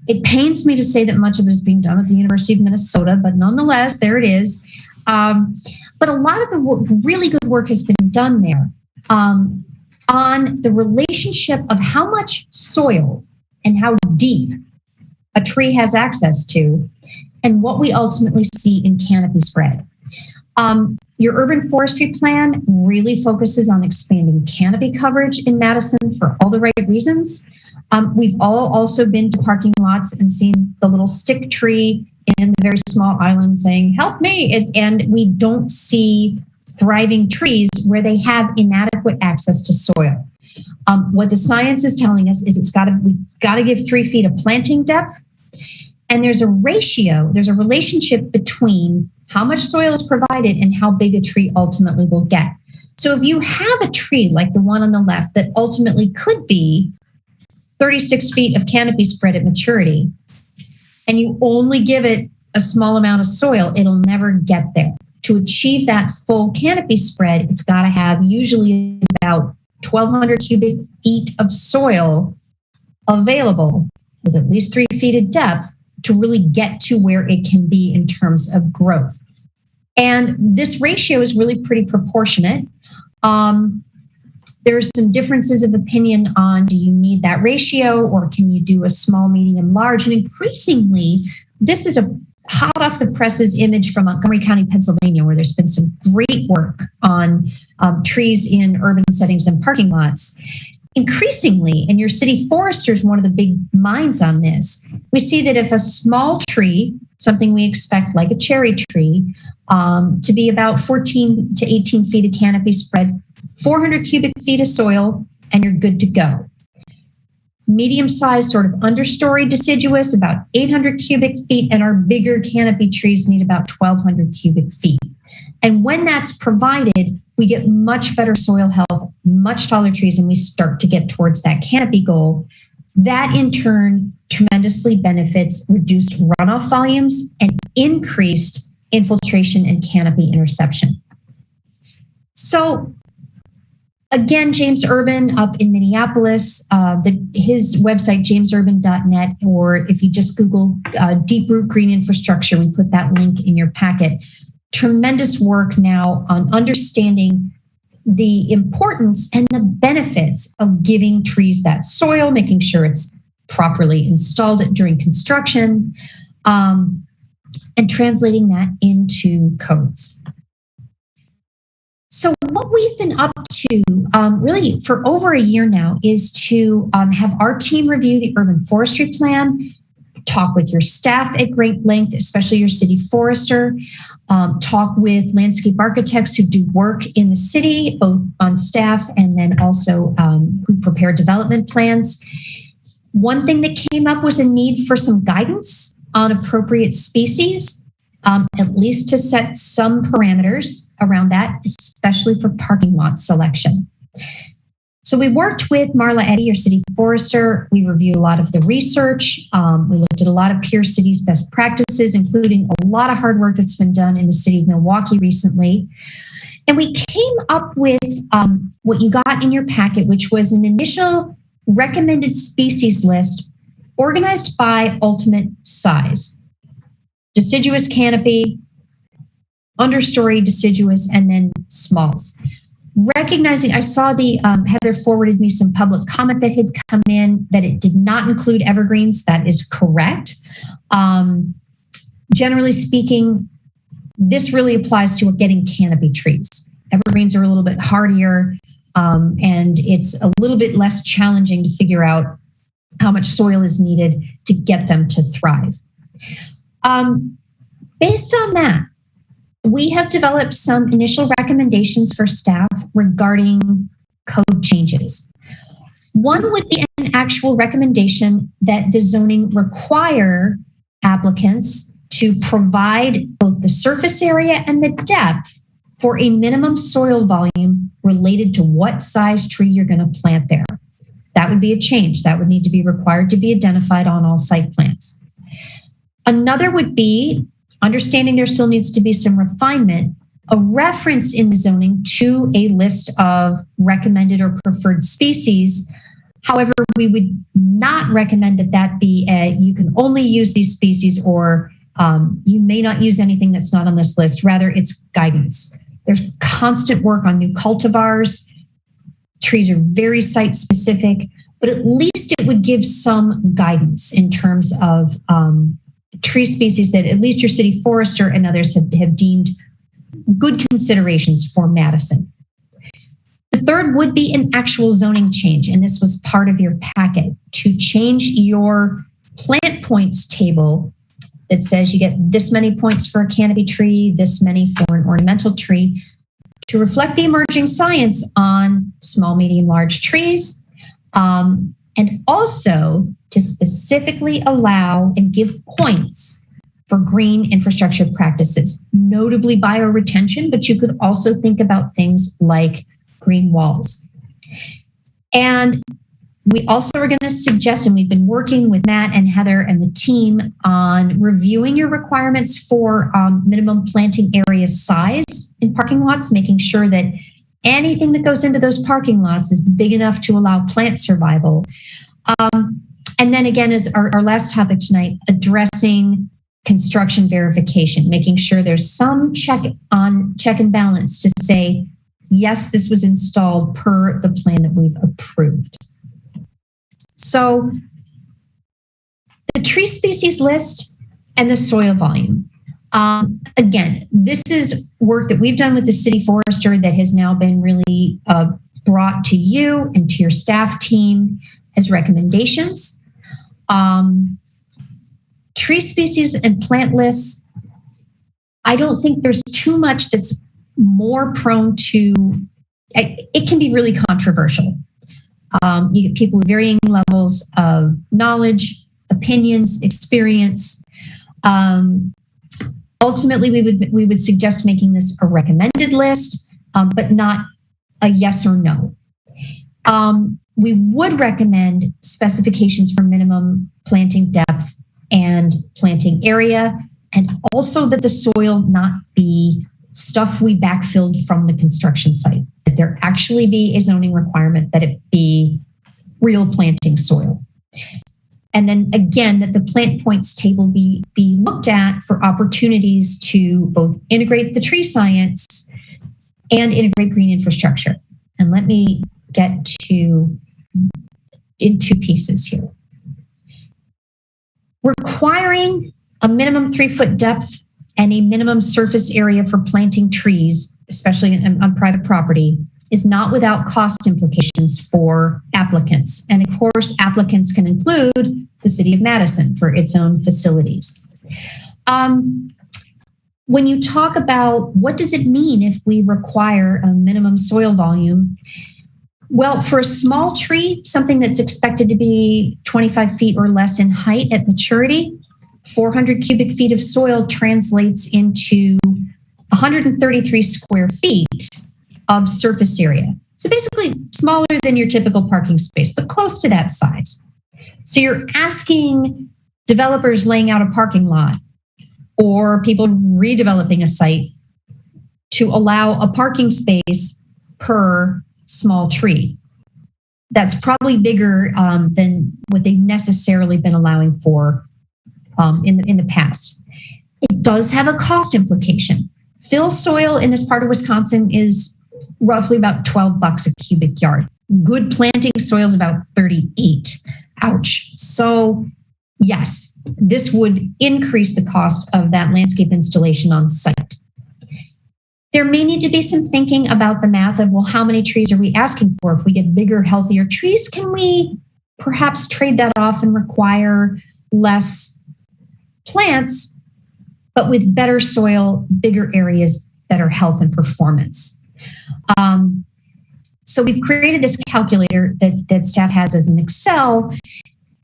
It pains me to say that much of it is being done at the University of Minnesota, but nonetheless, there it is. But a lot of the really good work has been done there on the relationship of how much soil and how deep a tree has access to, and what we ultimately see in canopy spread. Your urban forestry plan really focuses on expanding canopy coverage in Madison for all the right reasons. We've all also been to parking lots and seen the little stick tree in the very small island saying, "Help me," and we don't see thriving trees where they have inadequate access to soil. What the science is telling us is we've got to give 3 feet of planting depth, and there's a relationship between how much soil is provided and how big a tree ultimately will get. So if you have a tree like the one on the left that ultimately could be 36 feet of canopy spread at maturity, and you only give it a small amount of soil, it'll never get there. To achieve that full canopy spread, it's got to have usually about 1,200 cubic feet of soil available with at least 3 feet of depth to really get to where it can be in terms of growth. And this ratio is really pretty proportionate. There's some differences of opinion on, do you need that ratio or can you do a small, medium, large? And increasingly, this is a hot off the presses image from Montgomery County, Pennsylvania, where there's been some great work on trees in urban settings and parking lots. Increasingly, and your city forester is one of the big minds on this, we see that if a small tree, something we expect like a cherry tree, to be about 14 to 18 feet of canopy spread, 400 cubic feet of soil, and you're good to go. Medium-sized sort of understory deciduous, about 800 cubic feet, and our bigger canopy trees need about 1,200 cubic feet. And when that's provided, we get much better soil health, much taller trees, and we start to get towards that canopy goal. That in turn tremendously benefits reduced runoff volumes and increased infiltration and canopy interception. So again, James Urban up in Minneapolis, his website, jamesurban.net, or if you just Google deep root green infrastructure, we put that link in your packet. Tremendous work now on understanding the importance and the benefits of giving trees that soil, making sure it's properly installed during construction, and translating that into codes. So what we've been up to really for over a year now is to have our team review the urban forestry plan, talk with your staff at great length, especially your city forester, talk with landscape architects who do work in the city, both on staff and then also who prepare development plans. One thing that came up was a need for some guidance on appropriate species, at least to set some parameters around that, especially for parking lot selection. So we worked with Marla Eddy, your city forester. We reviewed a lot of the research. We looked at a lot of peer cities' best practices, including a lot of hard work that's been done in the city of Milwaukee recently. And we came up with what you got in your packet, which was an initial recommended species list organized by ultimate size. Deciduous canopy, understory deciduous, and then smalls. Recognizing, I saw the Heather forwarded me some public comment that had come in that it did not include evergreens. That is correct. Generally speaking, this really applies to getting canopy trees. Evergreens are a little bit hardier, and it's a little bit less challenging to figure out how much soil is needed to get them to thrive. Based on that, we have developed some initial recommendations for staff regarding code changes. One would be an actual recommendation that the zoning require applicants to provide both the surface area and the depth for a minimum soil volume related to what size tree you're going to plant there. That would be a change. That would need to be required to be identified on all site plans. Another would be, understanding there still needs to be some refinement, a reference in the zoning to a list of recommended or preferred species. However, we would not recommend that that be you can only use these species, or you may not use anything that's not on this list. Rather, it's guidance. There's constant work on new cultivars. Trees are very site specific, but at least it would give some guidance in terms of tree species that at least your city forester and others have deemed good considerations for Madison. The third would be an actual zoning change, and this was part of your packet, to change your plant points table that says you get this many points for a canopy tree, this many for an ornamental tree, to reflect the emerging science on small, medium, large trees, and also to specifically allow and give points for green infrastructure practices, notably bioretention, but you could also think about things like green walls. And we also are going to suggest, and we've been working with Matt and Heather and the team on reviewing your requirements for minimum planting area size in parking lots, making sure that anything that goes into those parking lots is big enough to allow plant survival. And then again, as our last topic tonight, addressing construction verification, making sure there's some check and balance to say, yes, this was installed per the plan that we've approved. So the tree species list and the soil volume. Again, this is work that we've done with the city forester that has now been really brought to you and to your staff team as recommendations. Tree species and plant lists, I don't think there's too much that's more prone to, it can be really controversial. You get people with varying levels of knowledge, opinions, experience. Ultimately, we would suggest making this a recommended list, but not a yes or no. We would recommend specifications for minimum planting depth and planting area, and also that the soil not be stuff we backfilled from the construction site, that there actually be a zoning requirement that it be real planting soil. And then again, that the plant points table be looked at for opportunities to both integrate the tree science and integrate green infrastructure. And let me get to in two pieces here. Requiring a minimum 3-foot depth and a minimum surface area for planting trees, especially on private property, is not without cost implications for applicants. And of course, applicants can include the City of Madison for its own facilities. When you talk about what does it mean if we require a minimum soil volume, well, for a small tree, something that's expected to be 25 feet or less in height at maturity, 400 cubic feet of soil translates into 133 square feet of surface area. So basically smaller than your typical parking space, but close to that size. So you're asking developers laying out a parking lot or people redeveloping a site to allow a parking space per small tree. That's probably bigger than what they've necessarily been allowing for in the past. It does have a cost implication. Fill soil in this part of Wisconsin is roughly about $12 a cubic yard. Good planting soil is about 38. Ouch. So yes, this would increase the cost of that landscape installation on site. There may need to be some thinking about the math of, well, how many trees are we asking for? If we get bigger, healthier trees, can we perhaps trade that off and require less plants, but with better soil, bigger areas, better health and performance? So we've created this calculator that staff has as an Excel,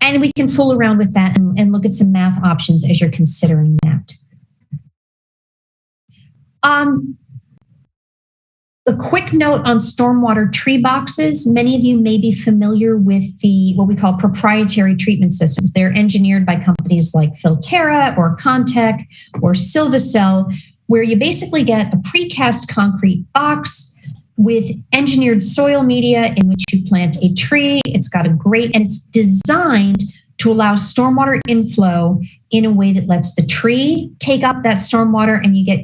and we can fool around with that and look at some math options as you're considering that. A quick note on stormwater tree boxes. Many of you may be familiar with what we call proprietary treatment systems. They're engineered by companies like Filterra or Contech or Silvacell, where you basically get a precast concrete box with engineered soil media in which you plant a tree. It's got and it's designed to allow stormwater inflow in a way that lets the tree take up that stormwater, and you get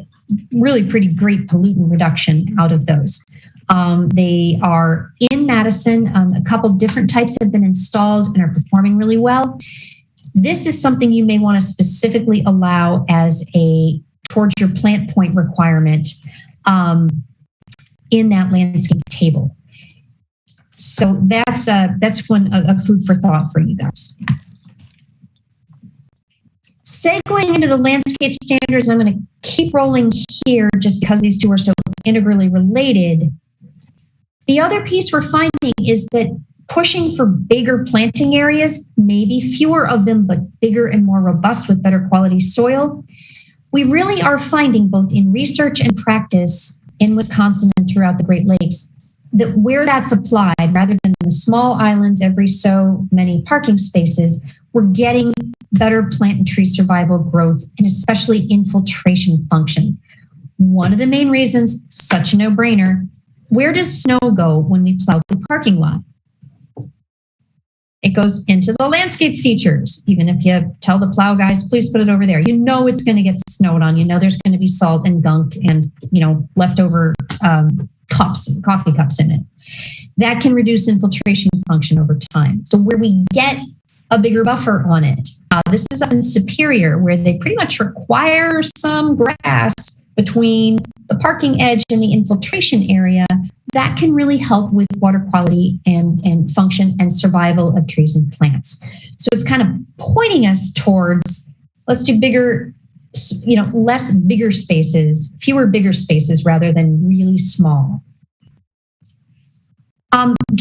really pretty great pollutant reduction out of those. They are in Madison. A couple different types have been installed and are performing really well. This is something you may want to specifically allow as towards your plant point requirement in that landscape table. So that's a food for thought for you guys. Segueing into the landscape standards, I'm going to keep rolling here just because these two are so integrally related. The other piece we're finding is that pushing for bigger planting areas, maybe fewer of them, but bigger and more robust with better quality soil. We really are finding both in research and practice in Wisconsin and throughout the Great Lakes that where that's applied, rather than the small islands every so many parking spaces, we're getting better plant and tree survival growth, and especially infiltration function. One of the main reasons, such a no-brainer, where does snow go when we plow the parking lot? It goes into the landscape features. Even if you tell the plow guys, please put it over there, you know it's going to get snowed on. You know there's going to be salt and gunk and leftover cups and coffee cups in it. That can reduce infiltration function over time. So where we get a bigger buffer on it, this is up in Superior, where they pretty much require some grass between the parking edge and the infiltration area. That can really help with water quality and function and survival of trees and plants. So it's kind of pointing us towards, let's do bigger, less bigger spaces, fewer bigger spaces rather than really small.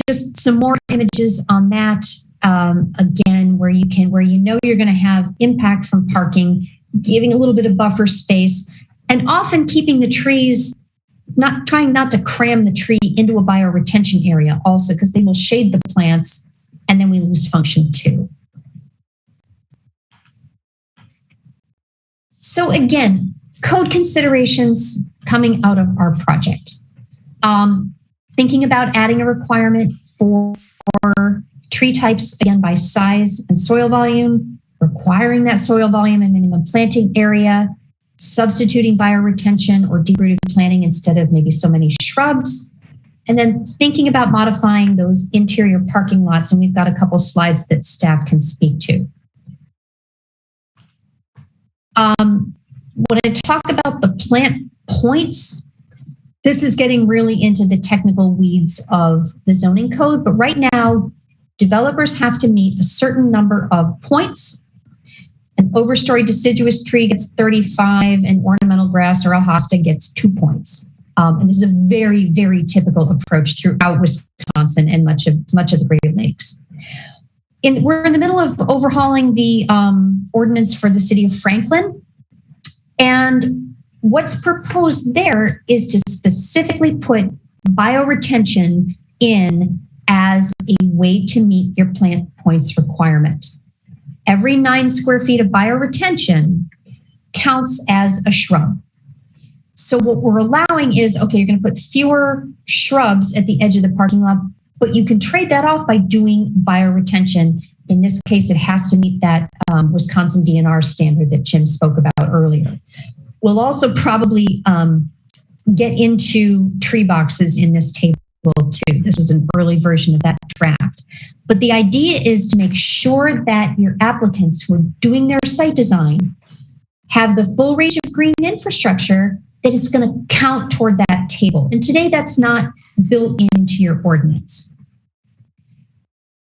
Just some more images on that. Again, where you know you're going to have impact from parking, giving a little bit of buffer space, and often keeping the trees, trying not to cram the tree into a bioretention area also, because they will shade the plants and then we lose function too. So again, code considerations coming out of our project. Thinking about adding a requirement for tree types, again, by size and soil volume, requiring that soil volume and minimum planting area, substituting bioretention or deep-rooted planting instead of maybe so many shrubs, and then thinking about modifying those interior parking lots. And we've got a couple slides that staff can speak to. When I talk about the plant points, this is getting really into the technical weeds of the zoning code, but right now, developers have to meet a certain number of points. An overstory deciduous tree gets 35, and ornamental grass or a hosta gets 2 points. And this is a very, very typical approach throughout Wisconsin and much of the Great Lakes. We're in the middle of overhauling the ordinance for the city of Franklin. And what's proposed there is to specifically put bioretention in as a way to meet your plant points requirement. Every 9 square feet of bioretention counts as a shrub. So what we're allowing is, okay, you're going to put fewer shrubs at the edge of the parking lot, but you can trade that off by doing bioretention. In this case, it has to meet that Wisconsin DNR standard that Jim spoke about earlier. We'll also probably get into tree boxes in this table too. This was an early version of that draft. But the idea is to make sure that your applicants who are doing their site design have the full range of green infrastructure, that it's going to count toward that table. And today that's not built into your ordinance.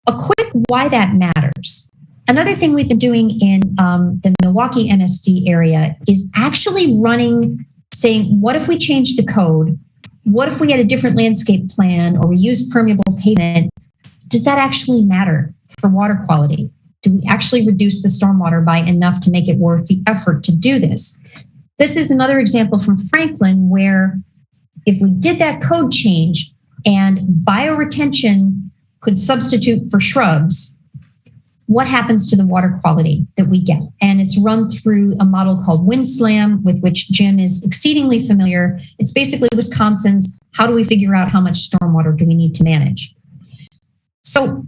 A quick why that matters. Another thing we've been doing in the Milwaukee MSD area is actually saying, what if we change the code? What if we had a different landscape plan, or we use permeable pavement? Does that actually matter for water quality? Do we actually reduce the stormwater by enough to make it worth the effort to do this? This is another example from Franklin where if we did that code change and bioretention could substitute for shrubs, what happens to the water quality that we get? And it's run through a model called WindSlam, with which Jim is exceedingly familiar. It's basically Wisconsin's, how do we figure out how much stormwater do we need to manage? So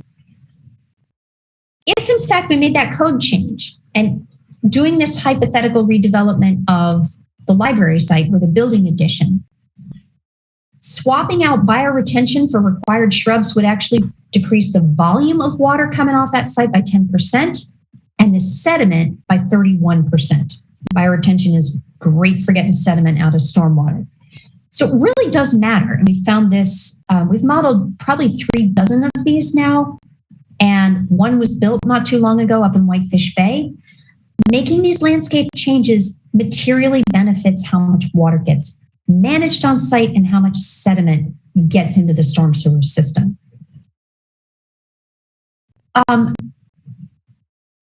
if in fact we made that code change and doing this hypothetical redevelopment of the library site with a building addition, swapping out bioretention for required shrubs would actually decrease the volume of water coming off that site by 10% and the sediment by 31%. Bioretention is great for getting sediment out of stormwater. So it really does matter. And we found this, we've modeled probably 36 of these now, and one was built not too long ago up in Whitefish Bay. Making these landscape changes materially benefits how much water gets managed on site and how much sediment gets into the storm sewer system.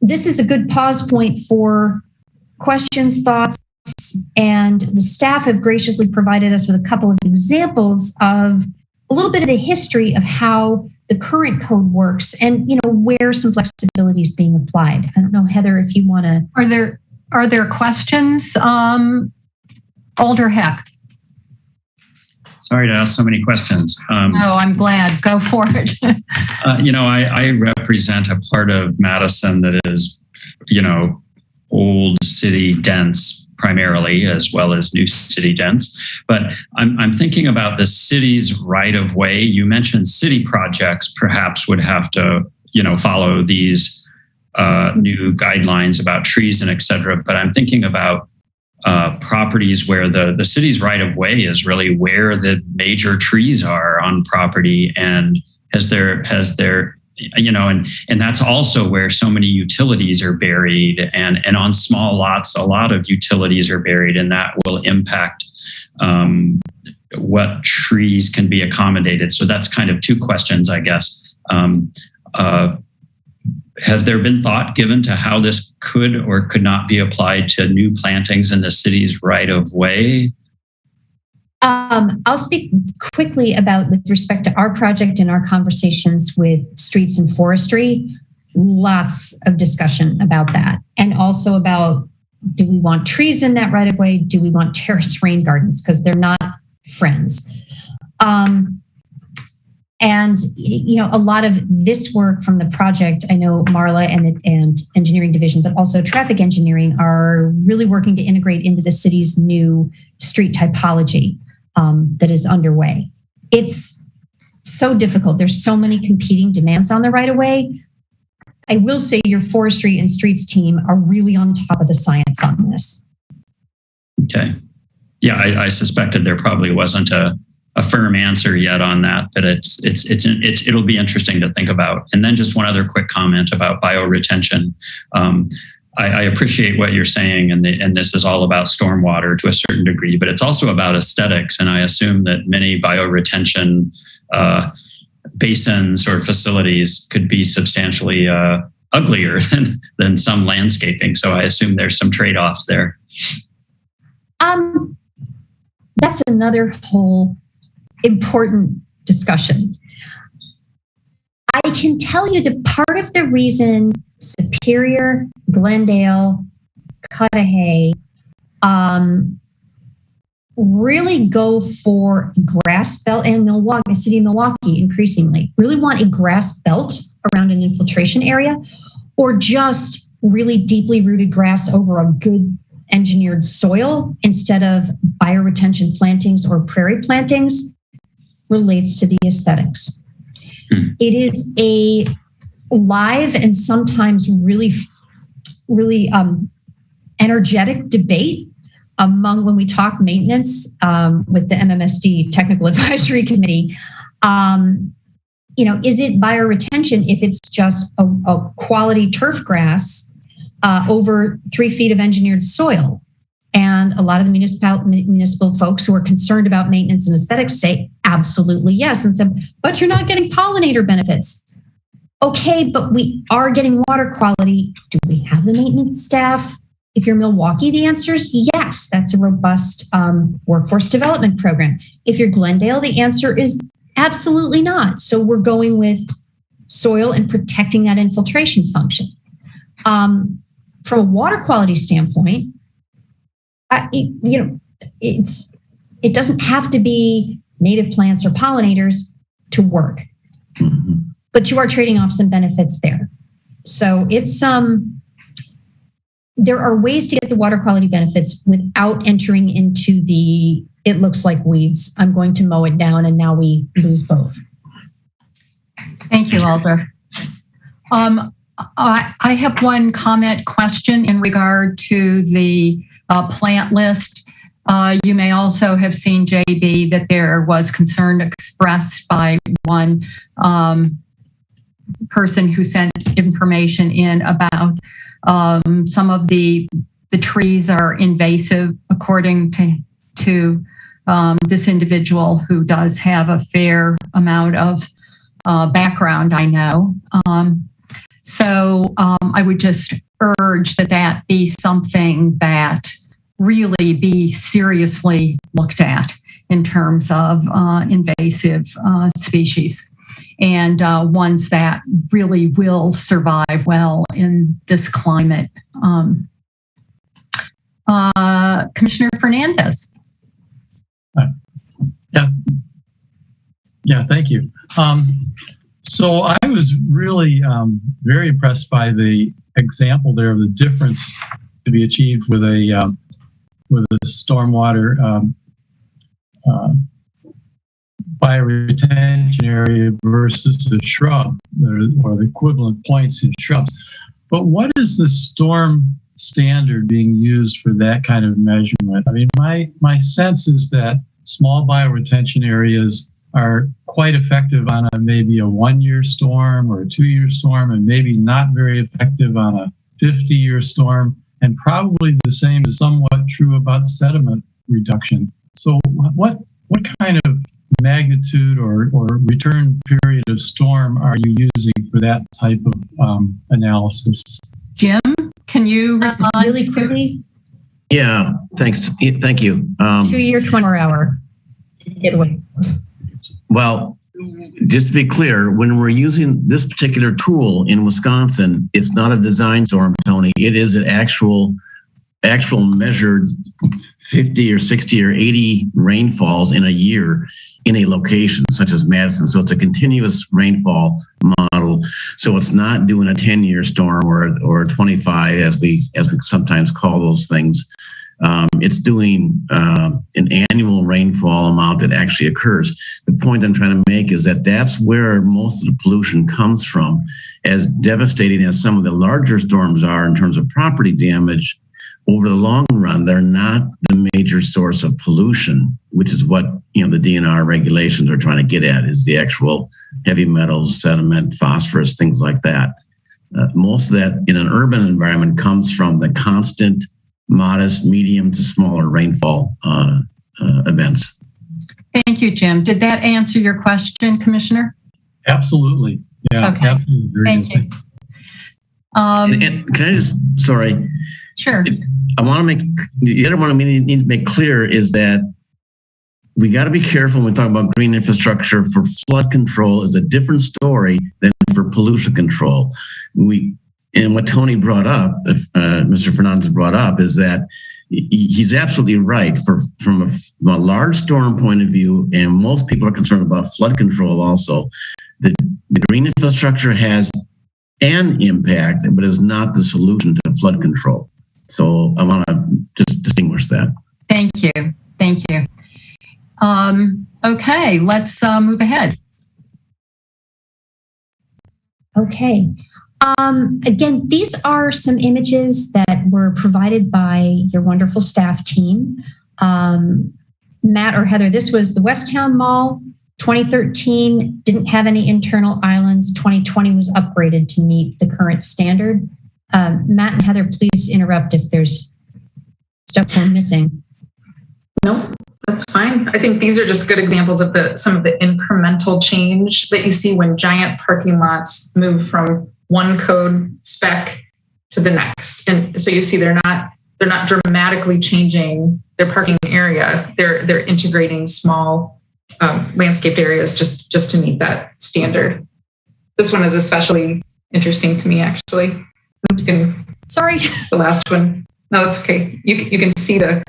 This is a good pause point for questions, thoughts, and the staff have graciously provided us with a couple of examples of a little bit of the history of how the current code works and, you know, where some flexibility is being applied. I don't know, Heather, if you want to. Are there questions? Alder Heck. Sorry to ask so many questions. No, I'm glad. Go for it. I represent a part of Madison that is, old city dense primarily, as well as new city dense. But I'm thinking about the city's right of way. You mentioned city projects perhaps would have to, follow these new guidelines about trees and et cetera. But I'm thinking about properties where the city's right of way is really where the major trees are on property, and has there and that's also where so many utilities are buried, and on small lots a lot of utilities are buried, and that will impact what trees can be accommodated. So that's kind of two questions, I guess. Have there been thought given to how this could or could not be applied to new plantings in the city's right of way? I'll speak quickly about with respect to our project and our conversations with streets and forestry. Lots of discussion about that. And also about, do we want trees in that right of way? Do we want terraced rain gardens? Because they're not friends. And, a lot of this work from the project, I know Marla and engineering division, but also traffic engineering are really working to integrate into the city's new street typology that is underway. It's so difficult. There's so many competing demands on the right of way. I will say your forestry and streets team are really on top of the science on this. Okay. Yeah, I suspected there probably wasn't a firm answer yet on that, but it'll be interesting to think about. And then just one other quick comment about bioretention. I appreciate what you're saying, and this is all about stormwater to a certain degree, but it's also about aesthetics. And I assume that many bioretention basins or facilities could be substantially uglier than some landscaping. So I assume there's some trade-offs there. That's another whole important discussion. I can tell you that part of the reason Superior, Glendale, Cudahy really go for grass belt, and Milwaukee, the city of Milwaukee increasingly really want a grass belt around an infiltration area, or just really deeply rooted grass over a good engineered soil instead of bioretention plantings or prairie plantings, relates to the aesthetics. It is a live and sometimes really energetic debate among, when we talk maintenance with the MMSD Technical Advisory Committee. Is it bioretention if it's just a quality turf grass over 3 feet of engineered soil? And a lot of the municipal folks who are concerned about maintenance and aesthetics say absolutely yes, and said, but you're not getting pollinator benefits. Okay, but we are getting water quality. Do we have the maintenance staff? If you're Milwaukee, the answer is yes. That's a robust workforce development program. If you're Glendale, the answer is absolutely not. So we're going with soil and protecting that infiltration function. From a water quality standpoint, it doesn't have to be native plants or pollinators to work, but you are trading off some benefits there. So it's there are ways to get the water quality benefits without entering into it looks like weeds, I'm going to mow it down, and now we lose both. Thank you, Alder. I have one question in regard to the plant list. You may also have seen, JB, that there was concern expressed by one person who sent information in about some of the trees are invasive, according to this individual who does have a fair amount of background, I know. So I would just urge that be something that really be seriously looked at in terms of invasive species, and ones that really will survive well in this climate. Commissioner Fernandez. Yeah, thank you. So I was really very impressed by the example there of the difference to be achieved with a stormwater bioretention area versus a shrub, or the equivalent points in shrubs. But what is the storm standard being used for that kind of measurement? I mean, my sense is that small bioretention areas are quite effective on maybe a 1-year storm or a 2-year storm, and maybe not very effective on a 50-year storm, and probably the same is somewhat true about sediment reduction. So what kind of magnitude or return period of storm are you using for that type of analysis? Jim, can you respond really quickly? Yeah, thanks. Thank you. 2-year, 24-hour. Get away. Well, just to be clear, when we're using this particular tool in Wisconsin, it's not a design storm, Tony. It is an actual measured 50 or 60 or 80 rainfalls in a year in a location such as Madison. So it's a continuous rainfall model. So it's not doing a 10-year storm or a 25, as we sometimes call those things. It's doing an annual rainfall amount that actually occurs. The point I'm trying to make is that that's where most of the pollution comes from. As devastating as some of the larger storms are in terms of property damage, over the long run, they're not the major source of pollution, which is what the DNR regulations are trying to get at, is the actual heavy metals, sediment, phosphorus, things like that. Most of that in an urban environment comes from the constant, modest, medium to smaller rainfall events. Thank you, Jim. Did that answer your question, Commissioner? Absolutely. Yeah. Okay. Absolutely. Thank you. And can I just, sorry. Sure. I want to make, the other one I need to make clear is that we got to be careful when we talk about green infrastructure. For flood control is a different story than for pollution control. And what Tony brought up, Mr. Fernandez brought up, is that he's absolutely right. From a large storm point of view, and most people are concerned about flood control also, the green infrastructure has an impact, but is not the solution to flood control. So I want to just distinguish that. Thank you. Thank you. Okay, let's move ahead. Okay. Again, these are some images that were provided by your wonderful staff team. Matt or Heather, this was the Westtown Mall. 2013 didn't have any internal islands. 2020 was upgraded to meet the current standard. Matt and Heather, please interrupt if there's stuff we're missing. No, that's fine. I think these are just good examples of some of the incremental change that you see when giant parking lots move from one code spec to the next. And so you see they're not dramatically changing their parking area. They're integrating small landscaped areas just to meet that standard. This one is especially interesting to me, actually. Oops, sorry. The last one. No, that's okay. You can see the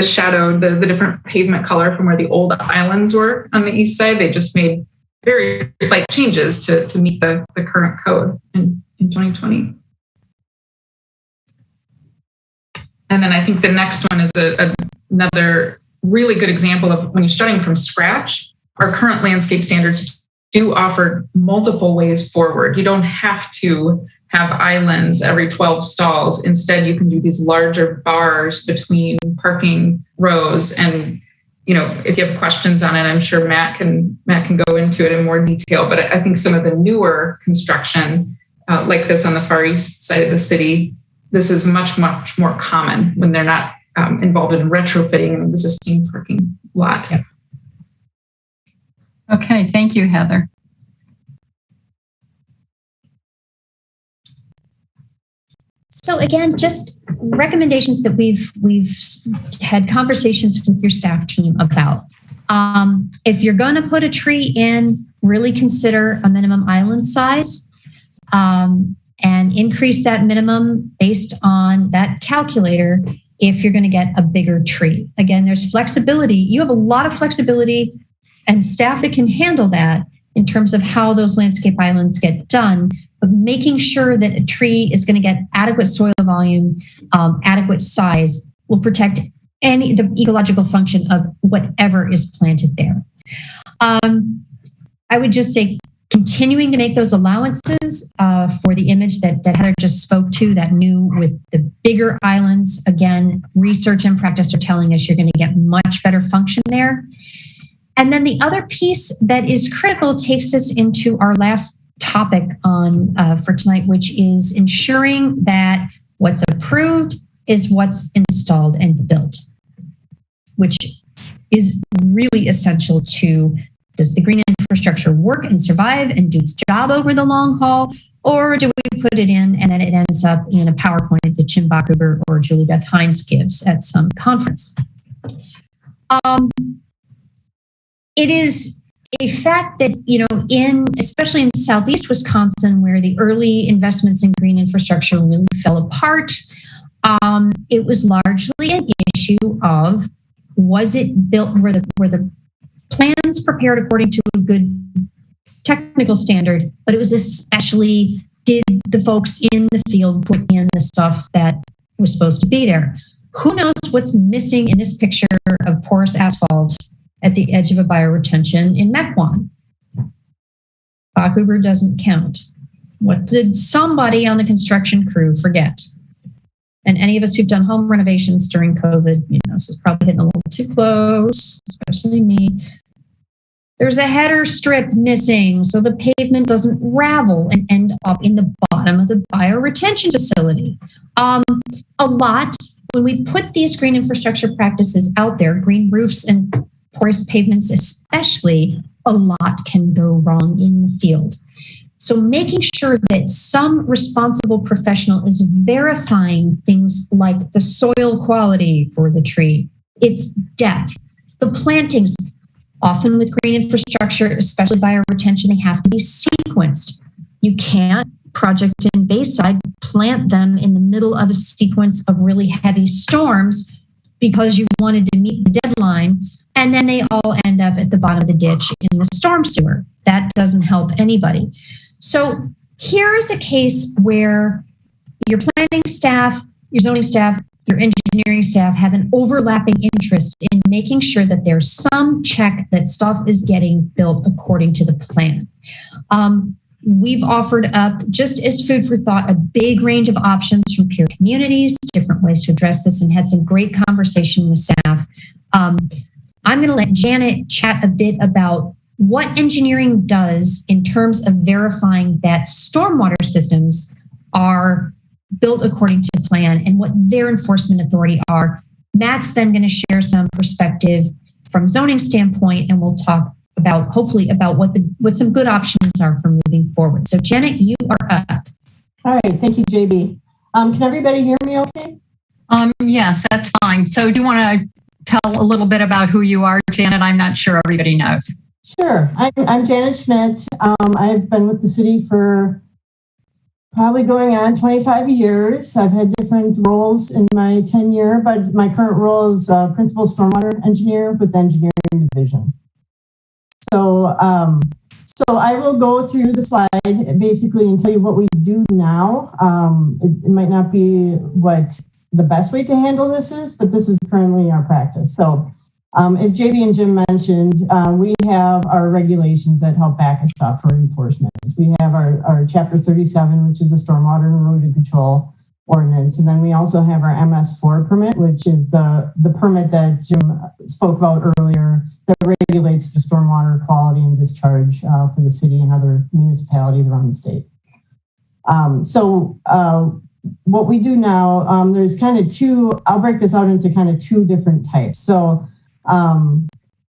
shadow, the different pavement color from where the old islands were on the east side. They just made very slight changes to meet the current code in 2020. And then I think the next one is another really good example of when you're starting from scratch. Our current landscape standards do offer multiple ways forward. You don't have to have islands every 12 stalls. Instead, you can do these larger bars between parking rows. And, if you have questions on it, I'm sure Matt can go into it in more detail. But I think some of the newer construction, like this on the far east side of the city, this is much, much more common when they're not involved in retrofitting an existing parking lot. Yep. Okay, thank you, Heather. So again, just recommendations that we've had conversations with your staff team about. If you're going to put a tree in, really consider a minimum island size and increase that minimum based on that calculator if you're going to get a bigger tree. Again, there's flexibility. You have a lot of flexibility and staff that can handle that in terms of how those landscape islands get done, but making sure that a tree is going to get adequate soil volume, adequate size, will protect the ecological function of whatever is planted there. I would just say continuing to make those allowances for the image that Heather just spoke to, that new with the bigger islands. Again, research and practice are telling us you're going to get much better function there. And then the other piece that is critical takes us into our last topic on for tonight, which is ensuring that what's approved is what's installed and built, which is really essential to, does the green infrastructure work and survive and do its job over the long haul? Or do we put it in and then it ends up in a PowerPoint that Jim Bakuber or Julie Beth Hines gives at some conference? It is a fact that, especially in Southeast Wisconsin, where the early investments in green infrastructure really fell apart, it was largely an issue of, was it built, were the plans prepared according to a good technical standard, but it was especially, did the folks in the field put in the stuff that was supposed to be there? Who knows what's missing in this picture of porous asphalt at the edge of a bioretention in Mequon? Bakuber doesn't count. What did somebody on the construction crew forget? And any of us who've done home renovations during COVID, this is probably hitting a little too close, especially me. There's a header strip missing, so the pavement doesn't ravel and end up in the bottom of the bioretention facility. A lot, when we put these green infrastructure practices out there, green roofs and porous pavements especially, a lot can go wrong in the field. So making sure that some responsible professional is verifying things like the soil quality for the tree, its depth, the plantings. Often with green infrastructure, especially bioretention, they have to be sequenced. You can't project in Bayside, plant them in the middle of a sequence of really heavy storms because you wanted to meet the deadline, and then they all end up at the bottom of the ditch in the storm sewer. That doesn't help anybody. So here is a case where your planning staff, your zoning staff, your engineering staff have an overlapping interest in making sure that there's some check that stuff is getting built according to the plan. We've offered up, just as food for thought, a big range of options from peer communities, different ways to address this, and had some great conversation with staff. I'm going to let Janet chat a bit about what engineering does in terms of verifying that stormwater systems are built according to plan and what their enforcement authority are. Matt's then going to share some perspective from zoning standpoint, and we'll talk about, hopefully, about what some good options are for moving forward. So Janet, you are up. All right, thank you, JB. Can everybody hear me okay? Yes, that's fine. So do you want to tell a little bit about who you are, Janet? I'm not sure everybody knows. Sure. I'm Janet Schmidt. I've been with the city for probably going on 25 years. I've had different roles in my tenure, but my current role is Principal Stormwater Engineer with the Engineering Division. So I will go through the slide basically and tell you what we do now. It might not be what the best way to handle this is, but this is currently our practice. So as JB and Jim mentioned, we have our regulations that help back us up for enforcement. We have our Chapter 37, which is the Stormwater and Erosion Control Ordinance. And then we also have our MS4 permit, which is the permit that Jim spoke about earlier that regulates the stormwater quality and discharge for the city and other municipalities around the state. What we do now, there's kind of two, I'll break this out into kind of two different types. So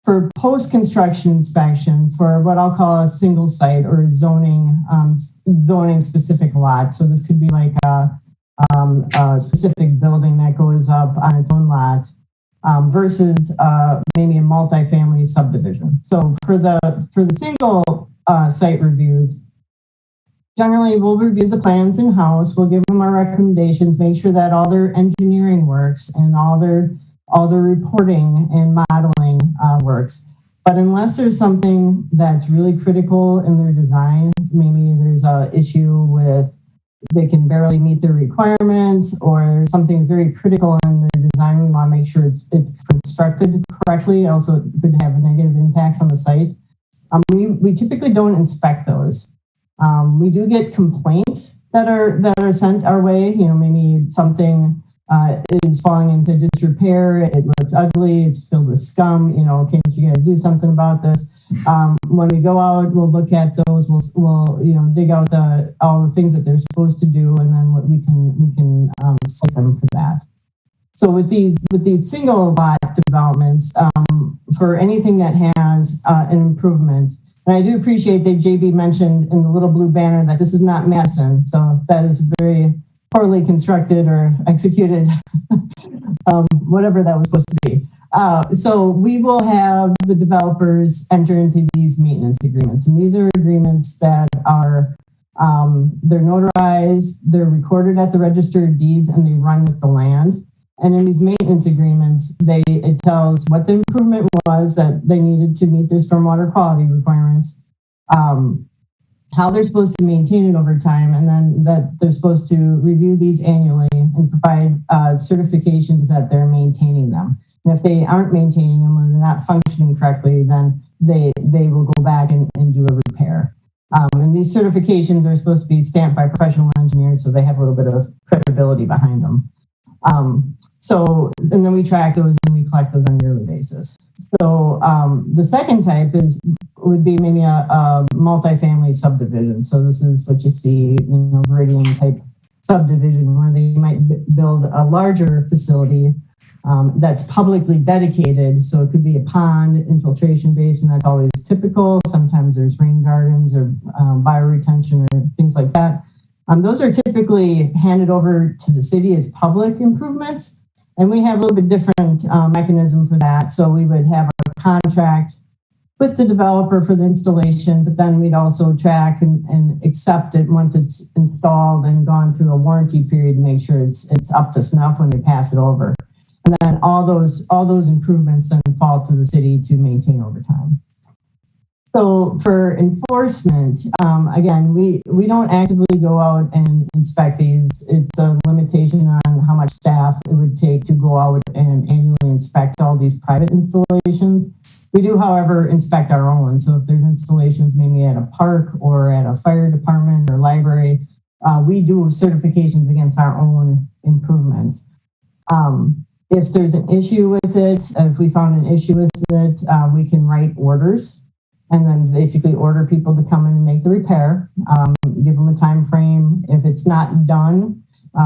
for post-construction inspection, for what I'll call a single site or zoning specific lot. So this could be like a specific building that goes up on its own lot versus maybe a multifamily subdivision. So for the single site reviews, generally we'll review the plans in-house, we'll give them our recommendations, make sure that all their engineering works and all their reporting and modeling works. But unless there's something that's really critical in their design, maybe there's a issue with they can barely meet their requirements, or something very critical in their design, we want to make sure it's constructed correctly. Also, it could have negative impacts on the site. We typically don't inspect those. We do get complaints that are sent our way. You know, maybe something is falling into disrepair. It looks ugly. It's filled with scum. You know, can't you guys do something about this? When we go out, we'll look at those. We'll dig out all the things that they're supposed to do, and then we can cite them for that. So with these single lot developments, for anything that has an improvement, and I do appreciate that JB mentioned in the little blue banner that this is not Madison, so that is very poorly constructed or executed, whatever that was supposed to be. So we will have the developers enter into these maintenance agreements, and these are agreements that are they're notarized, they're recorded at the Register of Deeds, and they run with the land. And in these maintenance agreements, it tells what the improvement was that they needed to meet their stormwater quality requirements, how they're supposed to maintain it over time, and then that they're supposed to review these annually and provide certifications that they're maintaining them. And if they aren't maintaining them or they're not functioning correctly, then they will go back and do a repair. And these certifications are supposed to be stamped by professional engineers, so they have a little bit of credibility behind them. And then we track those and we collect those on a yearly basis. So the second type would be maybe a multifamily subdivision. So this is what you see, Viridian type subdivision, where they might build a larger facility that's publicly dedicated. So it could be a pond, infiltration basin, that's always typical. Sometimes there's rain gardens or bioretention or things like that. Those are typically handed over to the city as public improvements. And we have a little bit different mechanism for that. So we would have a contract with the developer for the installation, but then we'd also track and accept it once it's installed and gone through a warranty period to make sure it's up to snuff when they pass it over. And then all those improvements then fall to the city to maintain over time. So for enforcement, again, we don't actively go out and inspect these. It's a limitation on how much staff it would take to go out and annually inspect all these private installations. We do, however, inspect our own. So if there's installations maybe at a park or at a fire department or library, we do certifications against our own improvements. If there's an issue with it, if we found an issue with it, we can write orders and then basically order people to come in and make the repair, give them a time frame. If it's not done,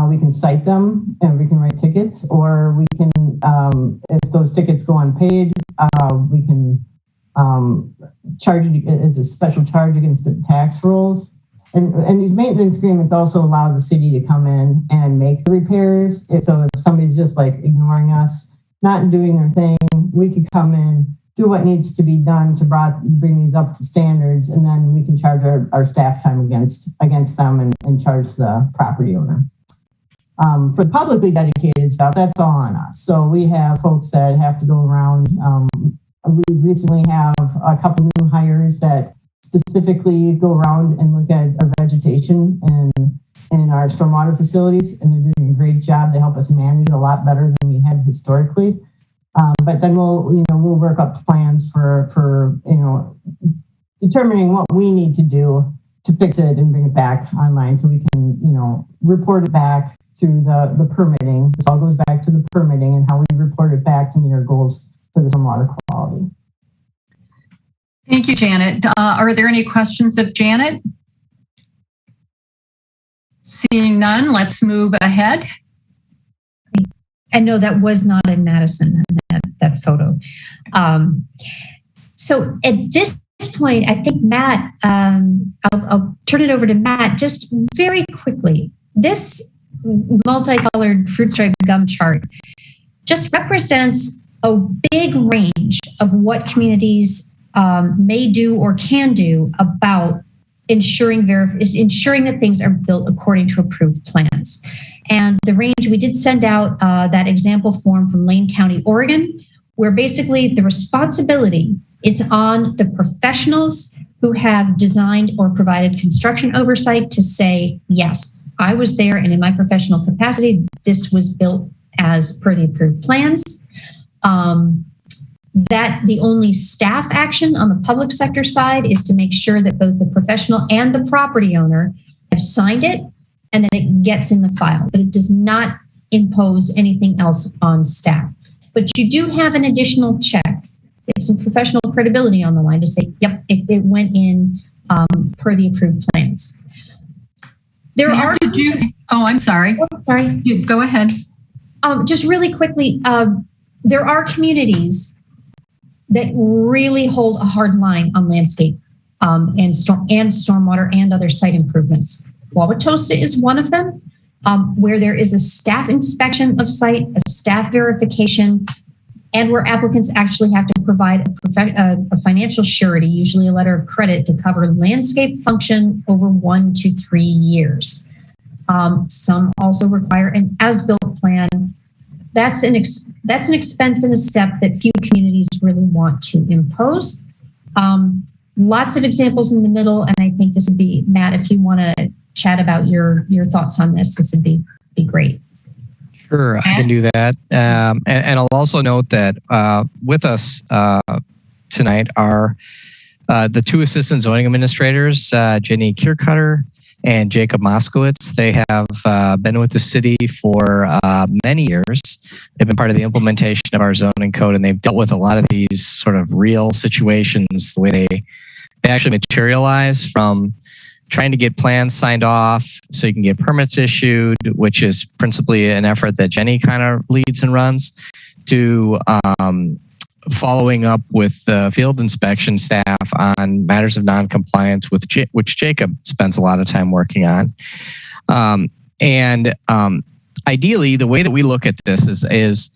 we can cite them and we can write tickets, or we can, if those tickets go unpaid, we can charge it as a special charge against the tax rules. And these maintenance agreements also allow the city to come in and make the repairs. So if somebody's just like ignoring us, not doing their thing, we could come in, do what needs to be done to bring these up to standards, and then we can charge our staff time against them and charge the property owner. For the publicly dedicated stuff, that's all on us. So we have folks that have to go around. We recently have a couple new hires that specifically go around and look at our vegetation and in our stormwater facilities, and they're doing a great job. They help us manage it a lot better than we had historically. But then we'll work up plans for determining what we need to do to fix it and bring it back online so we can, report it back through the permitting. This all goes back to the permitting and how we report it back to meet our goals for the stormwater quality. Thank you, Janet. Are there any questions of Janet? Seeing none, let's move ahead. And no, that was not in Madison, that photo. So at this point, I think Matt, I'll turn it over to Matt just very quickly. This multicolored fruit stripe gum chart just represents a big range of what communities may do or can do about ensuring that things are built according to approved plans. And the range, we did send out that example form from Lane County, Oregon, where basically the responsibility is on the professionals who have designed or provided construction oversight to say, yes, I was there and in my professional capacity, this was built as per the approved plans. That the only staff action on the public sector side is to make sure that both the professional and the property owner have signed it and that it gets in the file, but it does not impose anything else on staff. But you do have an additional check. You have some professional credibility on the line to say, yep, it went in per the approved plans. There are. I'm sorry. Oh, sorry. You go ahead. Just really quickly, there are communities that really hold a hard line on landscape and stormwater and other site improvements. Wauwatosa is one of them, where there is a staff inspection of site, a staff verification, and where applicants actually have to provide a financial surety, usually a letter of credit, to cover landscape function over 1 to 3 years. Some also require an as-built plan. That's an expense and a step that few communities really want to impose. Lots of examples in the middle, and I think this would be, Matt, if you want to chat about your thoughts on this would be great. Sure, I can do that. And I'll also note that with us tonight are the two assistant zoning administrators, Jenny Kiercutter and Jacob Moskowitz. They have been with the city for many years. They've been part of the implementation of our zoning code, and they've dealt with a lot of these sort of real situations, the way they actually materialize, from trying to get plans signed off so you can get permits issued, which is principally an effort that Jenny kind of leads and runs, to following up with the field inspection staff on matters of noncompliance, which Jacob spends a lot of time working on. Ideally, the way that we look at this is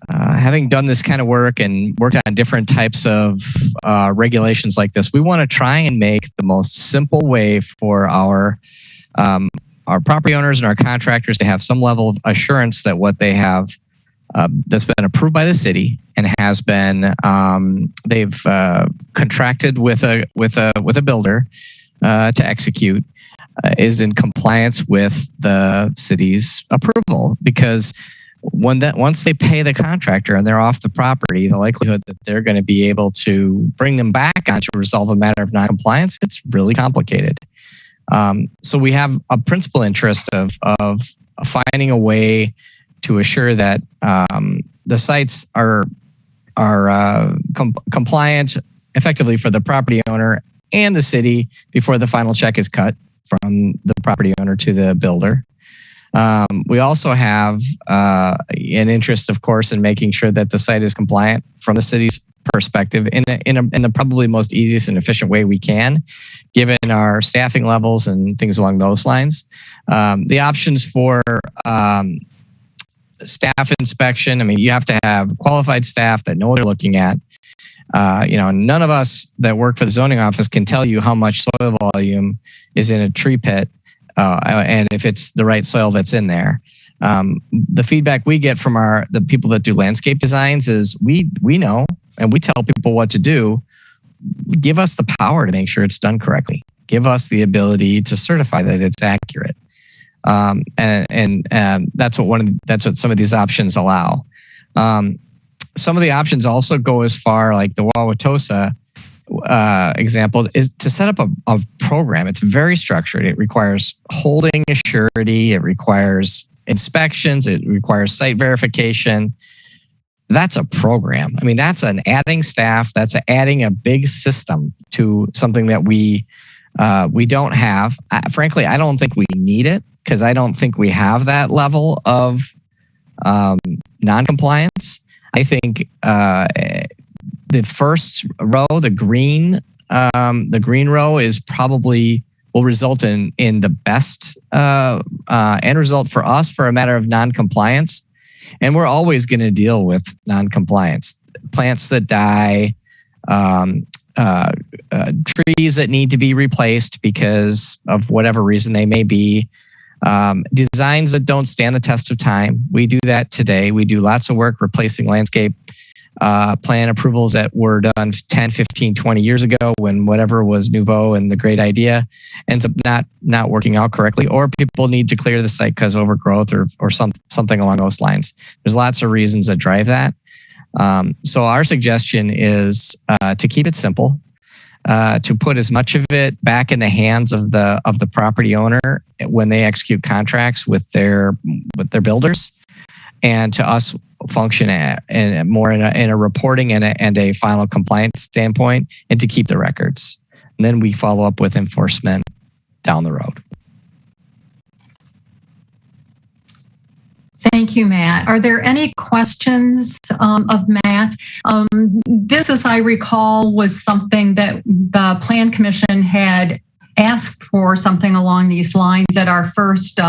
having done this kind of work and worked on different types of regulations like this, we want to try and make the most simple way for our property owners and our contractors to have some level of assurance that what they have that's been approved by the city and has been they've contracted with a builder to execute is in compliance with the city's approval. Because once they pay the contractor and they're off the property, the likelihood that they're going to be able to bring them back on to resolve a matter of noncompliance, it's really complicated. So we have a principal interest of finding a way to assure that the sites are compliant effectively for the property owner and the city before the final check is cut from the property owner to the builder. We also have an interest, of course, in making sure that the site is compliant from the city's perspective in the probably most easiest and efficient way we can, given our staffing levels and things along those lines. The options for staff inspection, I mean, you have to have qualified staff that know what they're looking at. None of us that work for the zoning office can tell you how much soil volume is in a tree pit and if it's the right soil that's in there. The feedback we get from the people that do landscape designs is we know, and we tell people what to do. Give us the power to make sure it's done correctly. Give us the ability to certify that it's accurate. That's what some of these options allow. Some of the options also go as far, like the Wauwatosa example, is to set up a program. It's very structured. It requires holding a surety. It requires inspections. It requires site verification. That's a program. I mean, that's an adding staff. That's adding a big system to something that we don't have. Frankly, I don't think we need it, because I don't think we have that level of noncompliance. I think the first row, the green row, is probably will result in the best end result for us for a matter of noncompliance. And we're always going to deal with noncompliance, plants that die, trees that need to be replaced because of whatever reason they may be. Designs that don't stand the test of time. We do that today. We do lots of work replacing landscape plan approvals that were done 10, 15, 20 years ago when whatever was nouveau and the great idea ends up not working out correctly, or people need to clear the site because overgrowth or something along those lines. There's lots of reasons that drive that. So our suggestion is to keep it simple, to put as much of it back in the hands of the property owner when they execute contracts with their builders, and to us function more in a reporting and a final compliance standpoint, and to keep the records. And then we follow up with enforcement down the road. Thank you, Matt. Are there any questions of Matt? This, as I recall, was something that the Plan Commission had asked for, something along these lines at our first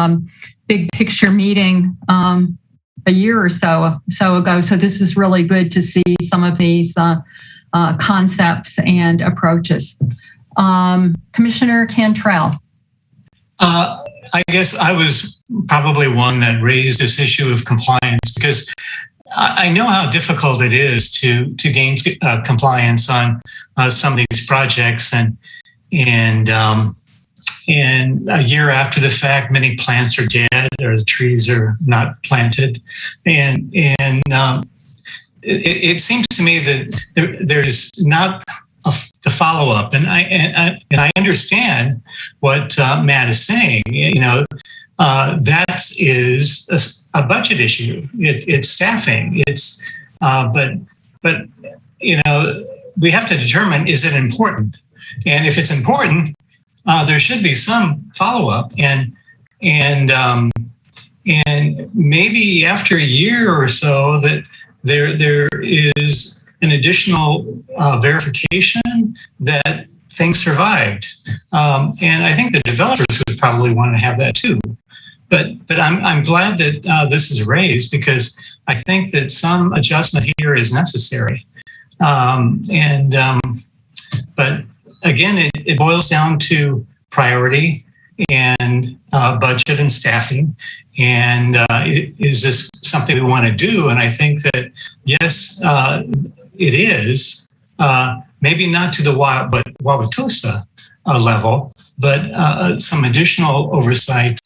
big picture meeting a year or so ago. So this is really good to see some of these concepts and approaches. Commissioner Cantrell. I guess I was probably one that raised this issue of compliance, because I know how difficult it is to gain compliance on some of these projects, and a year after the fact, many plants are dead or the trees are not planted, and it seems to me that there's not the follow up, and I understand what Matt is saying. That is a budget issue. It's staffing. It's but we have to determine, is it important? And if it's important, there should be some follow up, and maybe after a year or so that there is an additional verification that things survived. And I think the developers would probably want to have that too. But I'm glad that this is raised, because I think that some adjustment here is necessary. But again, it boils down to priority and budget and staffing. And is this something we want to do? And I think that, yes, it is, maybe not to the Wauwatosa level, but some additional oversight,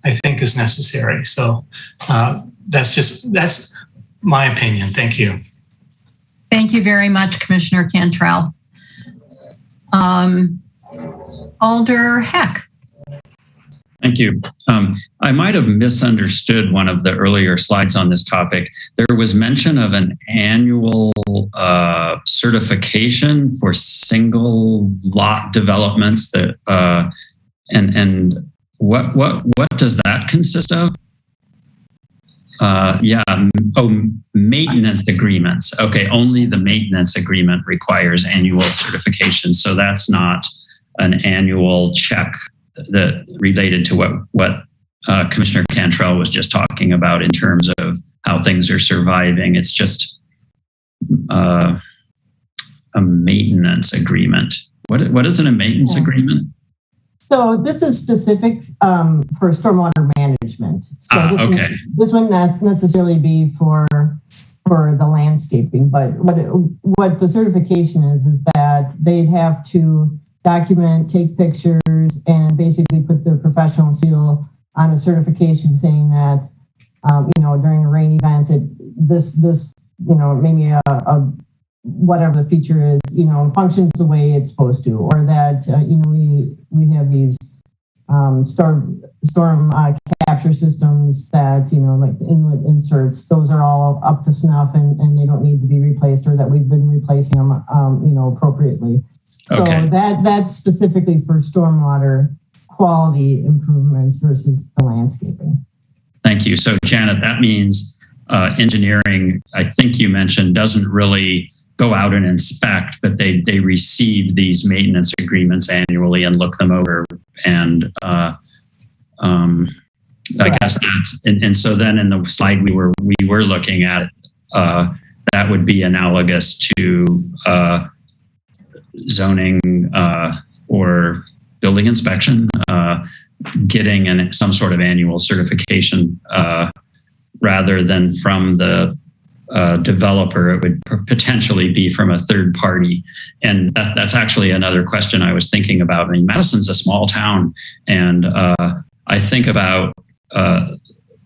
I think, is necessary. So that's my opinion. Thank you. Thank you very much, Commissioner Cantrell. Alder Heck. Thank you. I might have misunderstood one of the earlier slides on this topic. There was mention of an annual certification for single lot developments. That and what does that consist of? Maintenance agreements. Okay, only the maintenance agreement requires annual certification, so that's not an annual check that related to what Commissioner Cantrell was just talking about in terms of how things are surviving. It's just a maintenance agreement. What is a maintenance agreement? So this is specific for stormwater management. So this wouldn't necessarily be for the landscaping, but what the certification is that they'd have to document, take pictures, and basically put their professional seal on a certification saying that, during a rain event, maybe a whatever the feature is, functions the way it's supposed to, or that, we have these storm capture systems that, like the inlet inserts, those are all up to snuff and they don't need to be replaced, or that we've been replacing them, appropriately. So that's specifically for stormwater quality improvements versus the landscaping. Thank you. So Janet, that means engineering, I think you mentioned, doesn't really go out and inspect, but they receive these maintenance agreements annually and look them over. And I guess that's, and so then in the slide we were looking at, that would be analogous to zoning or building inspection, getting some sort of annual certification rather than from the developer, it would potentially be from a third party. And that's actually another question I was thinking about. I mean, Madison's a small town, and I think about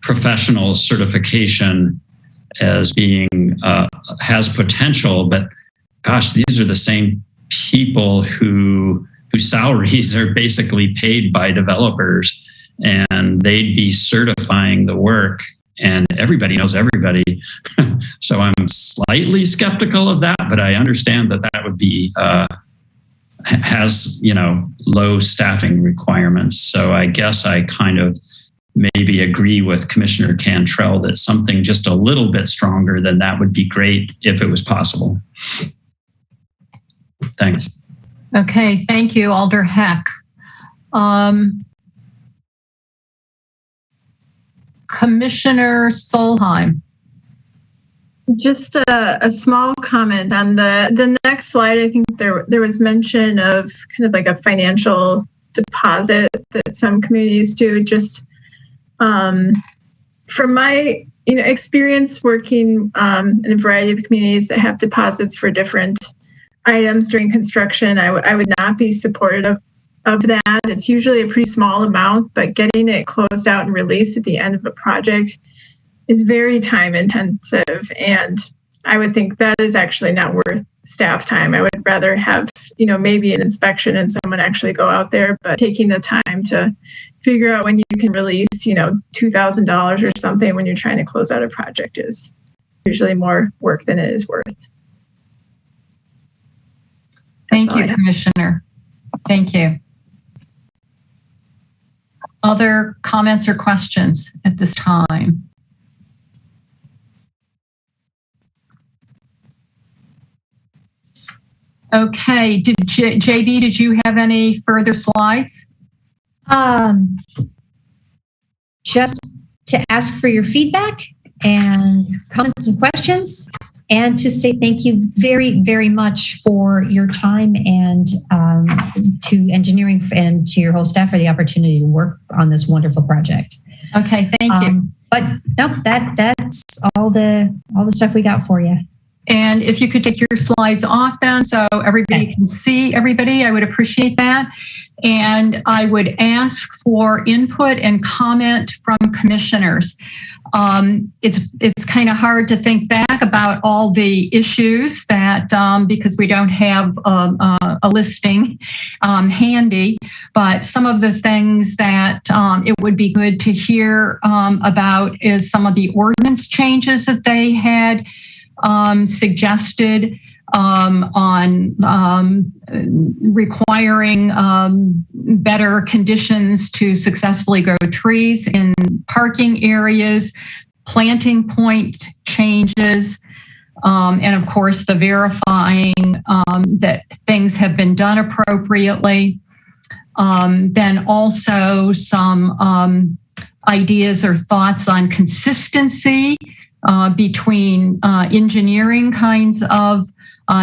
professional certification as being has potential, but gosh, these are the same people whose salaries are basically paid by developers, and they'd be certifying the work, and everybody knows everybody. So I'm slightly skeptical of that, but I understand that would be has low staffing requirements. So I guess I kind of maybe agree with Commissioner Cantrell that something just a little bit stronger than that would be great if it was possible. Thanks. Okay, thank you, Alder Heck. Commissioner Solheim. Just a small comment on the next slide. I think there was mention of kind of like a financial deposit that some communities do. Just from my experience working in a variety of communities that have deposits for different items during construction, I would not be supportive of that. It's usually a pretty small amount, but getting it closed out and released at the end of a project is very time intensive, and I would think that is actually not worth staff time. I would rather have maybe an inspection and someone actually go out there, but taking the time to figure out when you can release $2,000 or something when you're trying to close out a project is usually more work than it is worth. Thank you, Commissioner. Thank you. Other comments or questions at this time? Okay, JB, did you have any further slides? Just to ask for your feedback and comments and questions, and to say thank you very, very much for your time, and to engineering and to your whole staff for the opportunity to work on this wonderful project. Okay, thank you. But no, that's all the stuff we got for you. And if you could take your slides off then so everybody can see everybody, I would appreciate that. And I would ask for input and comment from commissioners. It's kind of hard to think back about all the issues that because we don't have a listing handy, but some of the things that it would be good to hear about is some of the ordinance changes that they had suggested on requiring better conditions to successfully grow trees in parking areas, planting point changes, and of course the verifying that things have been done appropriately. Then also some ideas or thoughts on consistency between engineering kinds of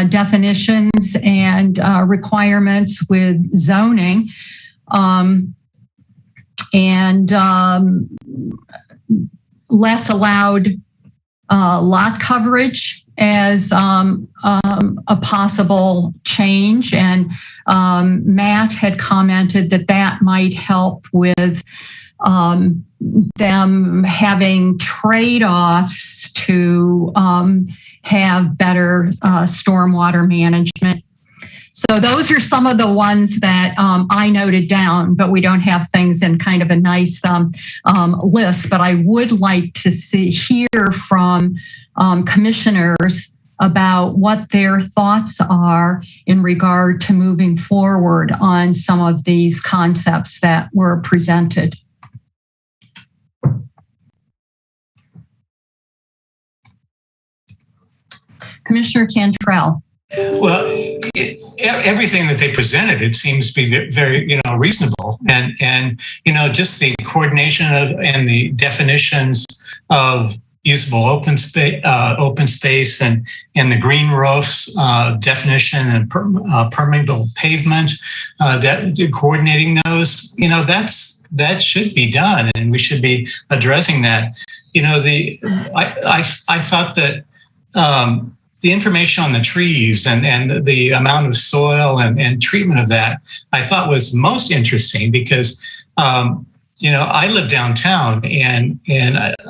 definitions and requirements with zoning, and less allowed lot coverage as a possible change. And Matt had commented that might help with them having trade-offs to have better stormwater management. So those are some of the ones that I noted down, but we don't have things in kind of a nice list. But I would like to hear from commissioners about what their thoughts are in regard to moving forward on some of these concepts that were presented. Commissioner Cantrell. Well, everything that they presented, it seems to be very, reasonable, and just the coordination of and the definitions of usable open space, and the green roofs definition, and permeable pavement, that coordinating those, that should be done, and we should be addressing that. I thought that the information on the trees and the amount of soil and treatment of that, I thought was most interesting because, I live downtown, and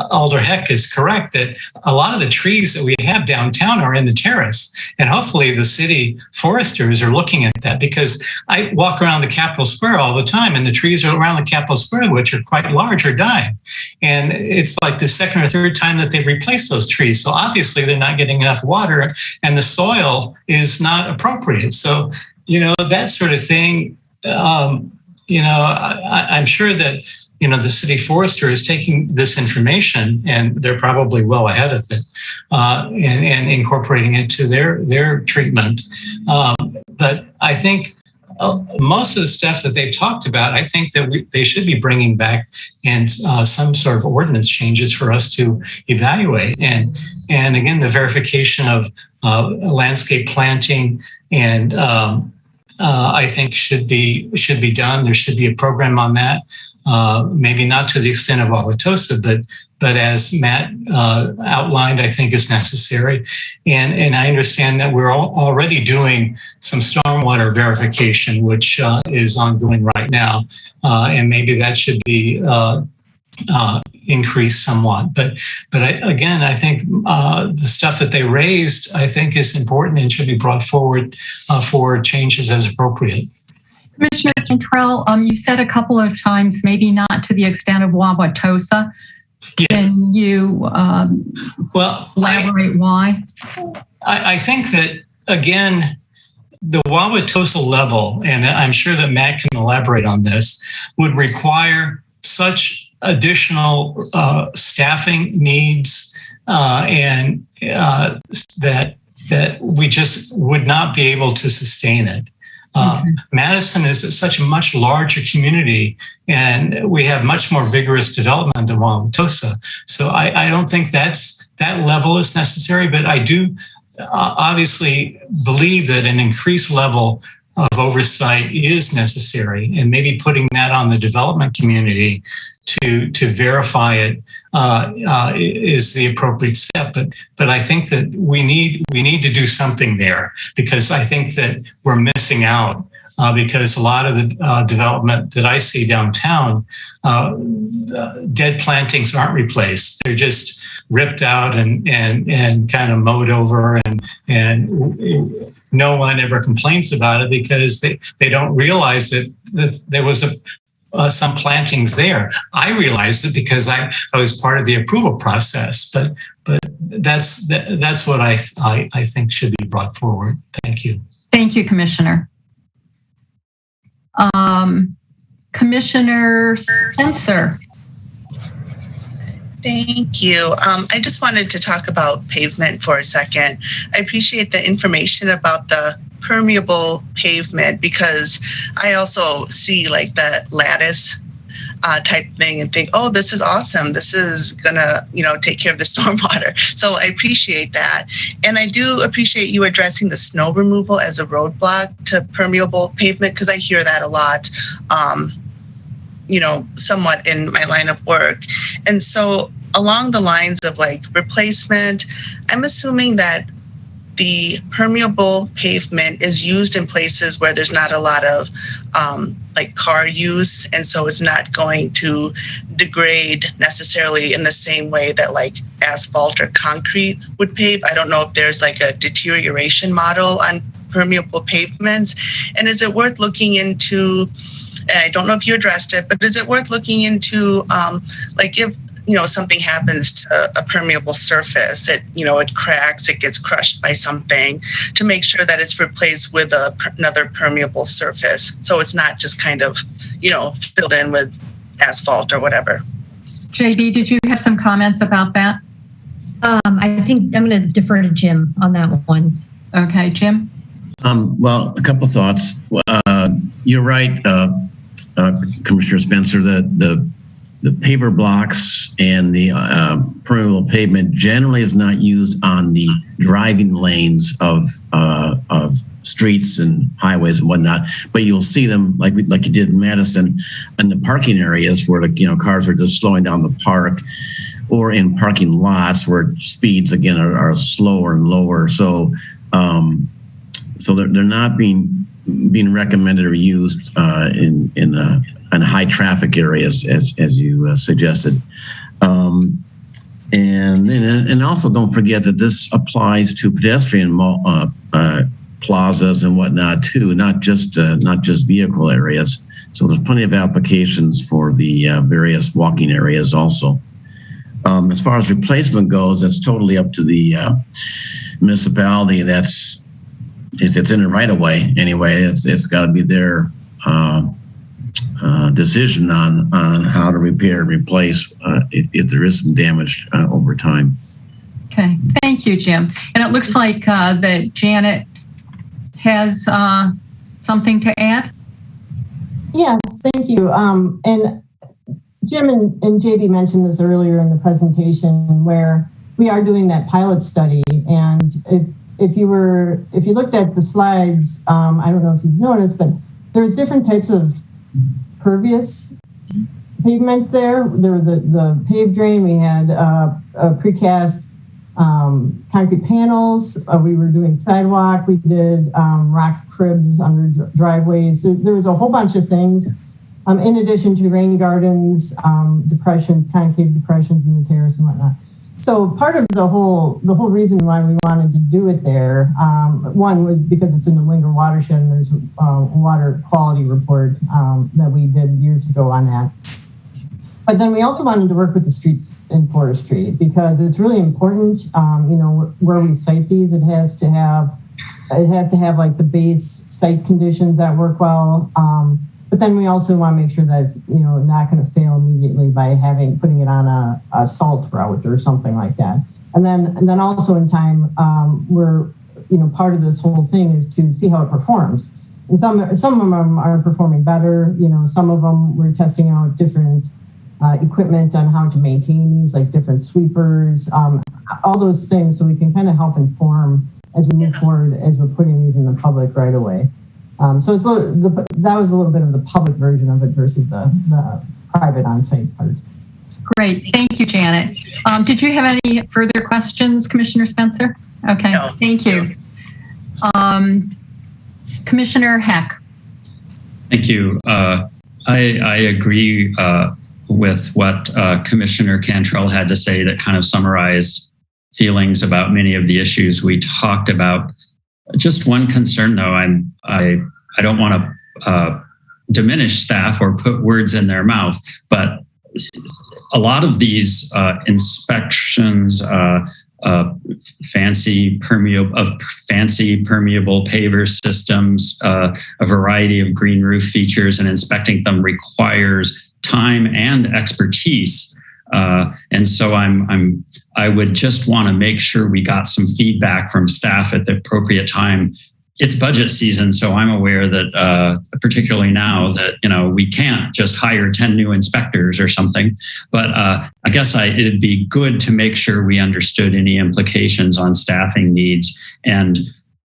Alder Heck is correct that a lot of the trees that we have downtown are in the terrace. And hopefully the city foresters are looking at that, because I walk around the Capitol Square all the time, and the trees around the Capitol Square, which are quite large, are dying. And it's like the second or third time that they've replaced those trees. So obviously they're not getting enough water, and the soil is not appropriate. So, that sort of thing, I'm sure that, the city forester is taking this information, and they're probably well ahead of it, and incorporating it to their treatment. But I think most of the stuff that they've talked about, I think that they should be bringing back and some sort of ordinance changes for us to evaluate. And again, the verification of landscape planting and I think should be done. There should be a program on that. Maybe not to the extent of Wauwatosa, but as Matt outlined, I think is necessary. And I understand that we're already doing some stormwater verification, which is ongoing right now. And maybe that should be increased somewhat. But I think the stuff that they raised, I think, is important and should be brought forward for changes as appropriate. Commissioner Cantrell, you said a couple of times, maybe not to the extent of Wauwatosa. Yeah. Can you elaborate why? I think that, again, the Wauwatosa level, and I'm sure that Matt can elaborate on this, would require such additional staffing needs and that we just would not be able to sustain it. Madison is such a much larger community, and we have much more vigorous development than Wauwatosa. So I don't think that level is necessary, but I do obviously believe that an increased level of oversight is necessary, and maybe putting that on the development community to verify it is the appropriate step. But I think that we need to do something there, because I think that we're missing out because a lot of the development that I see downtown, dead plantings aren't replaced. They're just ripped out and kind of mowed over, and no one ever complains about it because they don't realize that there was some plantings there. I realized it because I was part of the approval process, but that's what I think should be brought forward. Thank you. Thank you, Commissioner. Commissioner Spencer. Thank you. I just wanted to talk about pavement for a second. I appreciate the information about the permeable pavement, because I also see like the lattice type thing and think, oh, this is awesome. This is gonna, take care of the stormwater. So I appreciate that. And I do appreciate you addressing the snow removal as a roadblock to permeable pavement, because I hear that a lot, somewhat in my line of work. And so along the lines of like replacement, I'm assuming that the permeable pavement is used in places where there's not a lot of like car use, and so it's not going to degrade necessarily in the same way that like asphalt or concrete would pave. I don't know if there's like a deterioration model on permeable pavements, and is it worth looking into? And I don't know if you addressed it, but is it worth looking into like if something happens to a permeable surface, it cracks, it gets crushed by something, to make sure that it's replaced with another permeable surface, so it's not just kind of filled in with asphalt or whatever. JB, did you have some comments about that? I think I'm going to defer to Jim on that one. Okay, Jim. Well, a couple thoughts. You're right, Commissioner Spencer, that the paver blocks and the permeable pavement generally is not used on the driving lanes of streets and highways and whatnot, but you'll see them like you did in Madison in the parking areas where cars are just slowing down the park. or in parking lots where speeds again are slower and lower. So so they're not being recommended or used in high traffic areas as you suggested. And also don't forget that this applies to pedestrian plazas and whatnot too, not just vehicle areas. So there's plenty of applications for the various walking areas also. As far as replacement goes, that's totally up to the municipality. That's if it's in the right of way anyway. It's got to be their decision on how to repair and replace if there is some damage over time. Okay, thank you, Jim. And it looks like that Janet has something to add. Yes, thank you. And Jim and JB mentioned this earlier in the presentation, where we are doing that pilot study. And if you looked at the slides, I don't know if you've noticed, but there's different types of pervious pavement there. There was the paved drain. We had a precast concrete panels. We were doing sidewalk. We did rock cribs under driveways. There was a whole bunch of things. In addition to rain gardens, depressions, concave depressions in the terrace and whatnot. So part of the whole reason why we wanted to do it there, one was because it's in the Winger watershed, and there's a water quality report that we did years ago on that. But then we also wanted to work with the streets in Forestry, because it's really important, where we site these, it has to have like the base site conditions that work well. But then we also want to make sure that it's, not going to fail immediately by putting it on a salt route or something like that. And then also in time, we're, part of this whole thing is to see how it performs. And some of them are performing better. Some of them we're testing out different equipment on how to maintain these, like different sweepers, all those things, so we can kind of help inform as we move forward, as we're putting these in the public right away. So that was a little bit of the public version of it versus the private on-site part. Great, thank you, Janet. Did you have any further questions, Commissioner Spencer? Okay, no. Thank you. Commissioner Heck. Thank you. I agree with what Commissioner Cantrell had to say, that kind of summarized feelings about many of the issues we talked about. Just one concern, though, I don't want to diminish staff or put words in their mouth, but a lot of these inspections, fancy permeable paver systems, a variety of green roof features, and inspecting them requires time and expertise. And so I would just want to make sure we got some feedback from staff at the appropriate time. It's budget season, so I'm aware that particularly now that we can't just hire 10 new inspectors or something. But I guess it'd be good to make sure we understood any implications on staffing needs. And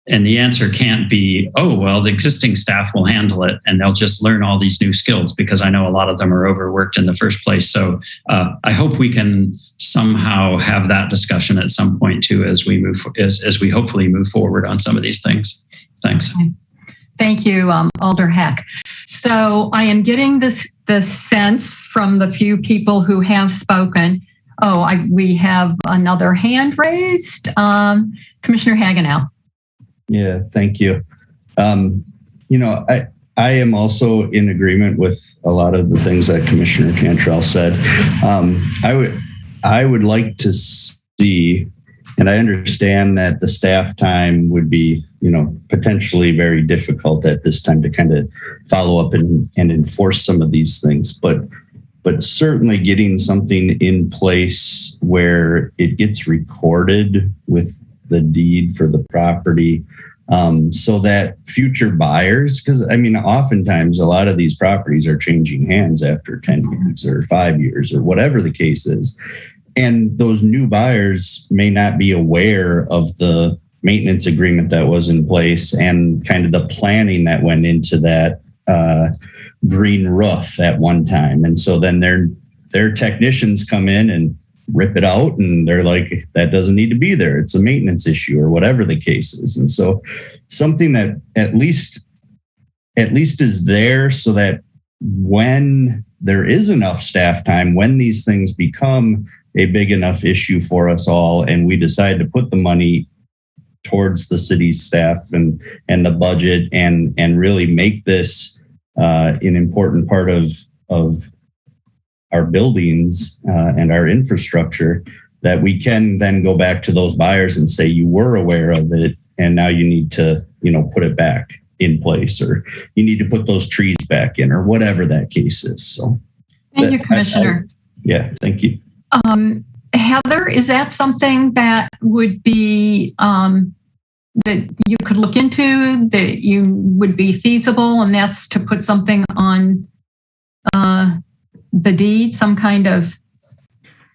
the answer can't be, oh, well, the existing staff will handle it and they'll just learn all these new skills, because I know a lot of them are overworked in the first place. So I hope we can somehow have that discussion at some point too, as we hopefully move forward on some of these things. Thanks. Thank you, Alder Heck. So I am getting the sense from the few people who have spoken. We have another hand raised. Commissioner Hagenow. Yeah, thank you. I am also in agreement with a lot of the things that Commissioner Cantrell said. I would like to see, and I understand that the staff time would be, potentially very difficult at this time to kind of follow up and enforce some of these things, but certainly getting something in place where it gets recorded with the deed for the property, so that future buyers, because oftentimes a lot of these properties are changing hands after 10 years or 5 years or whatever the case is. And those new buyers may not be aware of the maintenance agreement that was in place and kind of the planning that went into that green roof at one time. And so then their technicians come in and rip it out, and they're like, that doesn't need to be there. It's a maintenance issue or whatever the case is. And so something that at least is there so that when there is enough staff time, when these things become a big enough issue for us all, and we decide to put the money towards the city's staff and the budget and really make this an important part of our buildings and our infrastructure, that we can then go back to those buyers and say, you were aware of it, and now you need to, put it back in place, or you need to put those trees back in, or whatever that case is. So thank you, Commissioner. Thank you. Heather, is that something that would be that you could look into, that you would be feasible, and that's to put something on the deed, some kind of?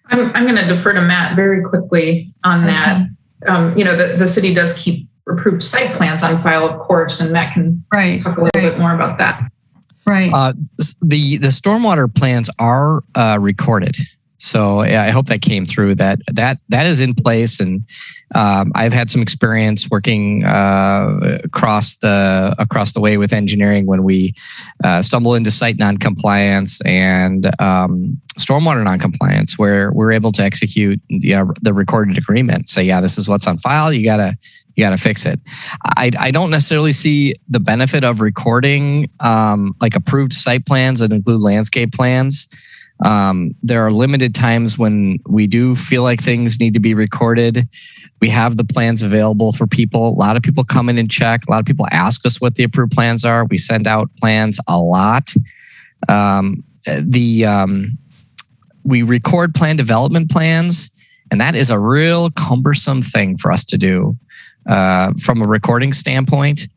I'm going to defer to Matt very quickly on that. The city does keep approved site plans on file, of course, and Matt can talk a little bit more about that. Right. The stormwater plans are recorded. So I hope that came through. That is in place, and I've had some experience working across the way with engineering when we stumble into site noncompliance and stormwater noncompliance, where we're able to execute the recorded agreement. Say, this is what's on file. You gotta fix it. I don't necessarily see the benefit of recording like approved site plans that include landscape plans. There are limited times when we do feel like things need to be recorded. We have the plans available for people. A lot of people come in and check. A lot of people ask us what the approved plans are. We send out plans a lot. We record plan development plans, and that is a real cumbersome thing for us to do from a recording standpoint.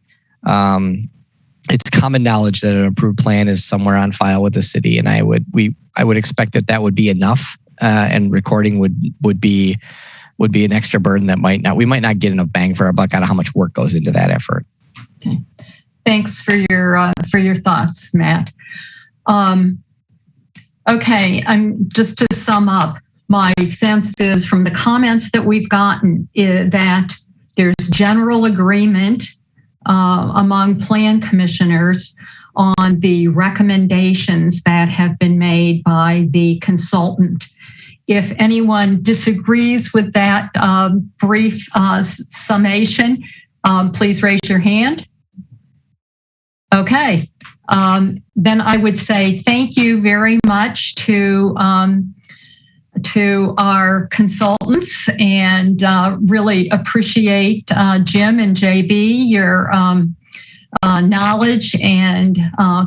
It's common knowledge that an approved plan is somewhere on file with the city, and I would expect that would be enough, and recording would be an extra burden that we might not get enough bang for our buck out of how much work goes into that effort. Okay, thanks for your thoughts, Matt. Okay, just to sum up, my sense is from the comments that we've gotten that there's general agreement among plan commissioners on the recommendations that have been made by the consultant. If anyone disagrees with that brief summation, please raise your hand. Okay, then I would say thank you very much to our consultants, and really appreciate Jim and JB, your knowledge and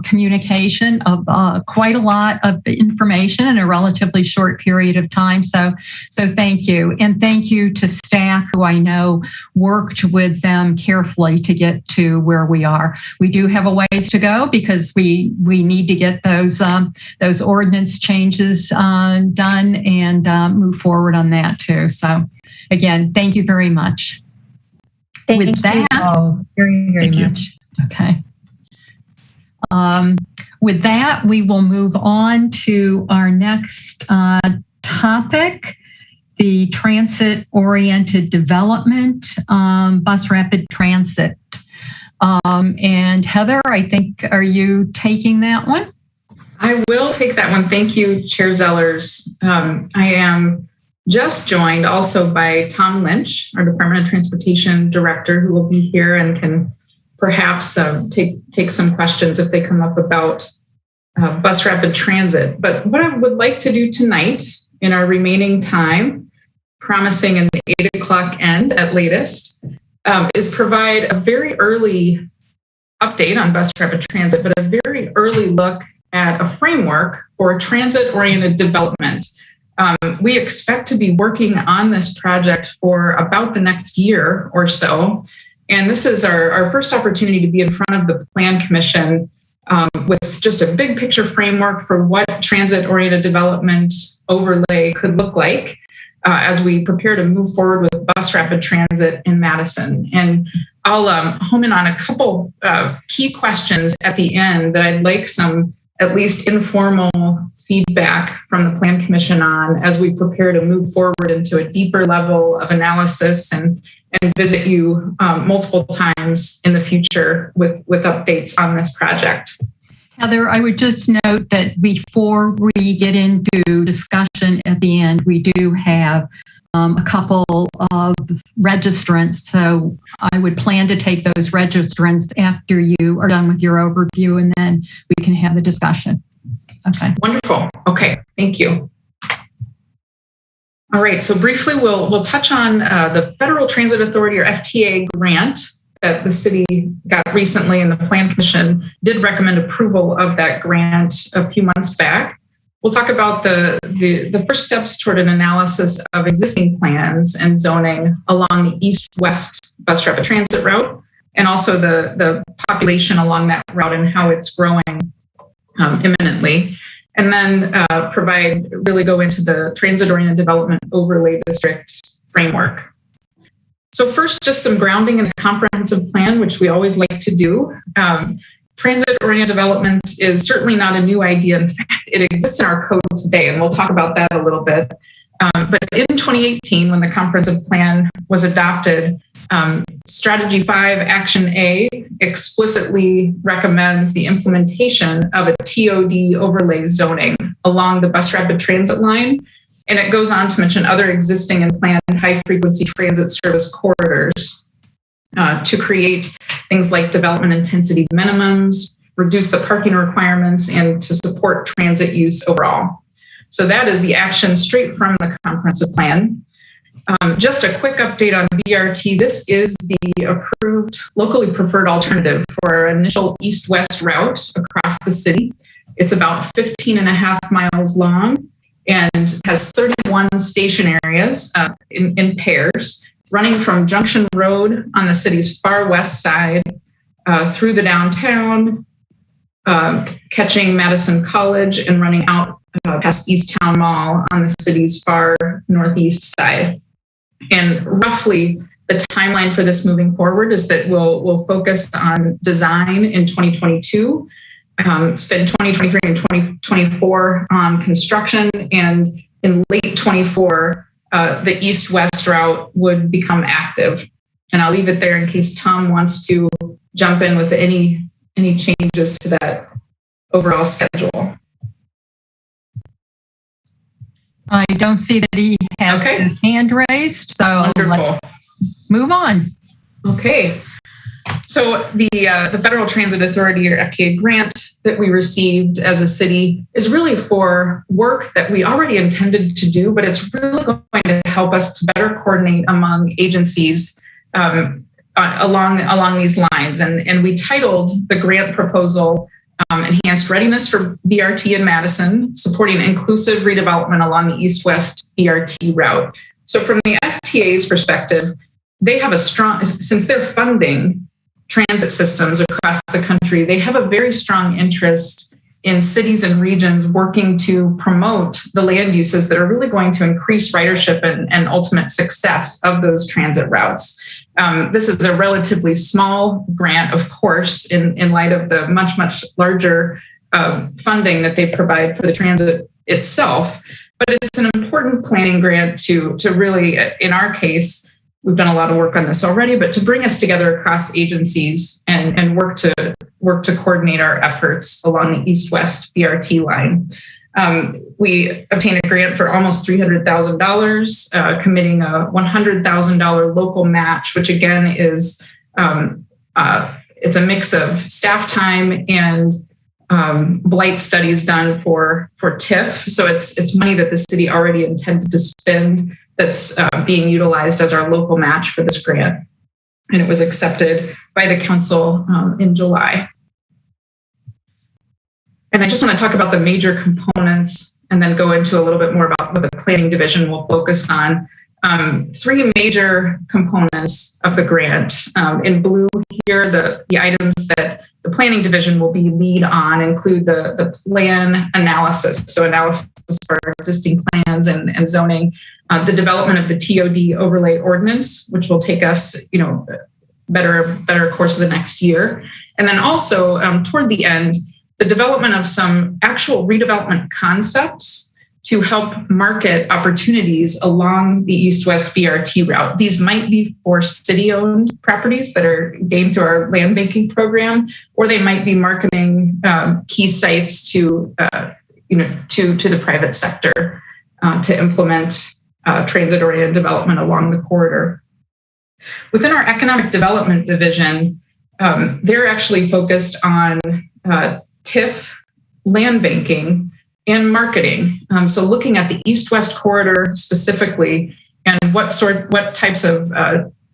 communication of quite a lot of information in a relatively short period of time. So thank you. And thank you to staff who I know worked with them carefully to get to where we are. We do have a ways to go because we need to get those ordinance changes done and move forward on that too. So again, thank you very much. Thank you all very, very much. Okay. With that, we will move on to our next topic, the transit-oriented development, bus rapid transit. And Heather, I think, are you taking that one? I will take that one. Thank you, Chair Zellers. I am just joined also by Tom Lynch, our Department of Transportation Director, who will be here and can perhaps take some questions if they come up about bus rapid transit. But what I would like to do tonight in our remaining time, promising an 8 o'clock end at latest, is provide a very early update on bus rapid transit, but a very early look at a framework for transit-oriented development. We expect to be working on this project for about the next year or so. And this is our first opportunity to be in front of the Plan Commission with just a big picture framework for what transit-oriented development overlay could look like as we prepare to move forward with bus rapid transit in Madison. And I'll home in on a couple key questions at the end that I'd like some at least informal feedback from the Plan Commission on as we prepare to move forward into a deeper level of analysis and visit you multiple times in the future with updates on this project. Heather, I would just note that before we get into discussion at the end, we do have a couple of registrants. So I would plan to take those registrants after you are done with your overview, and then we can have the discussion. Okay. Wonderful. Okay. Thank you. All right. So briefly, we'll touch on the Federal Transit Authority, or FTA, grant that the city got recently, and the Plan Commission did recommend approval of that grant a few months back. We'll talk about the first steps toward an analysis of existing plans and zoning along the east-west bus rapid transit route, and also the population along that route and how it's growing imminently. And then really go into the transit-oriented development overlay district framework. So first, just some grounding in the comprehensive plan, which we always like to do. Transit-oriented development is certainly not a new idea. In fact, it exists in our code today, and we'll talk about that a little bit. But in 2018, when the comprehensive plan was adopted, Strategy 5, Action A explicitly recommends the implementation of a TOD overlay zoning along the bus rapid transit line. And it goes on to mention other existing and planned high-frequency transit service corridors to create things like development intensity minimums, reduce the parking requirements, and to support transit use overall. So that is the action straight from the comprehensive plan. Just a quick update on BRT. This is the approved, locally preferred alternative for our initial east-west route across the city. It's about 15.5 miles long and has 31 station areas in pairs, running from Junction Road on the city's far west side through the downtown, catching Madison College and running out past East Town Mall on the city's far northeast side. And roughly the timeline for this moving forward is that we'll focus on design in 2022, spend 2023 and 2024 on construction, and in late 24, the east-west route would become active. And I'll leave it there in case Tom wants to jump in with any changes to that overall schedule. I don't see that he has his hand raised, so let's move on. Okay. So the Federal Transit Authority, or FTA, grant that we received as a city is really for work that we already intended to do, but it's really going to help us to better coordinate among agencies along these lines. And we titled the grant proposal Enhanced Readiness for BRT in Madison, Supporting Inclusive Redevelopment Along the East-West BRT Route. So from the FTA's perspective, they have a strong, since they're funding transit systems across the country, they have a very strong interest in cities and regions working to promote the land uses that are really going to increase ridership and ultimate success of those transit routes. This is a relatively small grant, of course, in light of the much, much larger funding that they provide for the transit itself. But it's an important planning grant to really, in our case, we've done a lot of work on this already, but to bring us together across agencies and work to coordinate our efforts along the east-west BRT line. We obtained a grant for almost $300,000, committing a $100,000 local match, which again is it's a mix of staff time and blight studies done for TIF. So it's money that the city already intended to spend that's being utilized as our local match for this grant. And it was accepted by the council in July. And I just want to talk about the major components and then go into a little bit more about what the planning division will focus on. Three major components of the grant. In blue here, the items that the planning division will be lead on include the plan analysis. So analysis for existing plans and zoning, the development of the TOD overlay ordinance, which will take us, better course of the next year. And then also toward the end, the development of some actual redevelopment concepts to help market opportunities along the east-west BRT route. These might be for city-owned properties that are gained through our land banking program, or they might be marketing key sites to the private sector to implement transit-oriented development along the corridor. Within our economic development division, they're actually focused on TIF, land banking, and marketing. So looking at the east-west corridor specifically, and what types of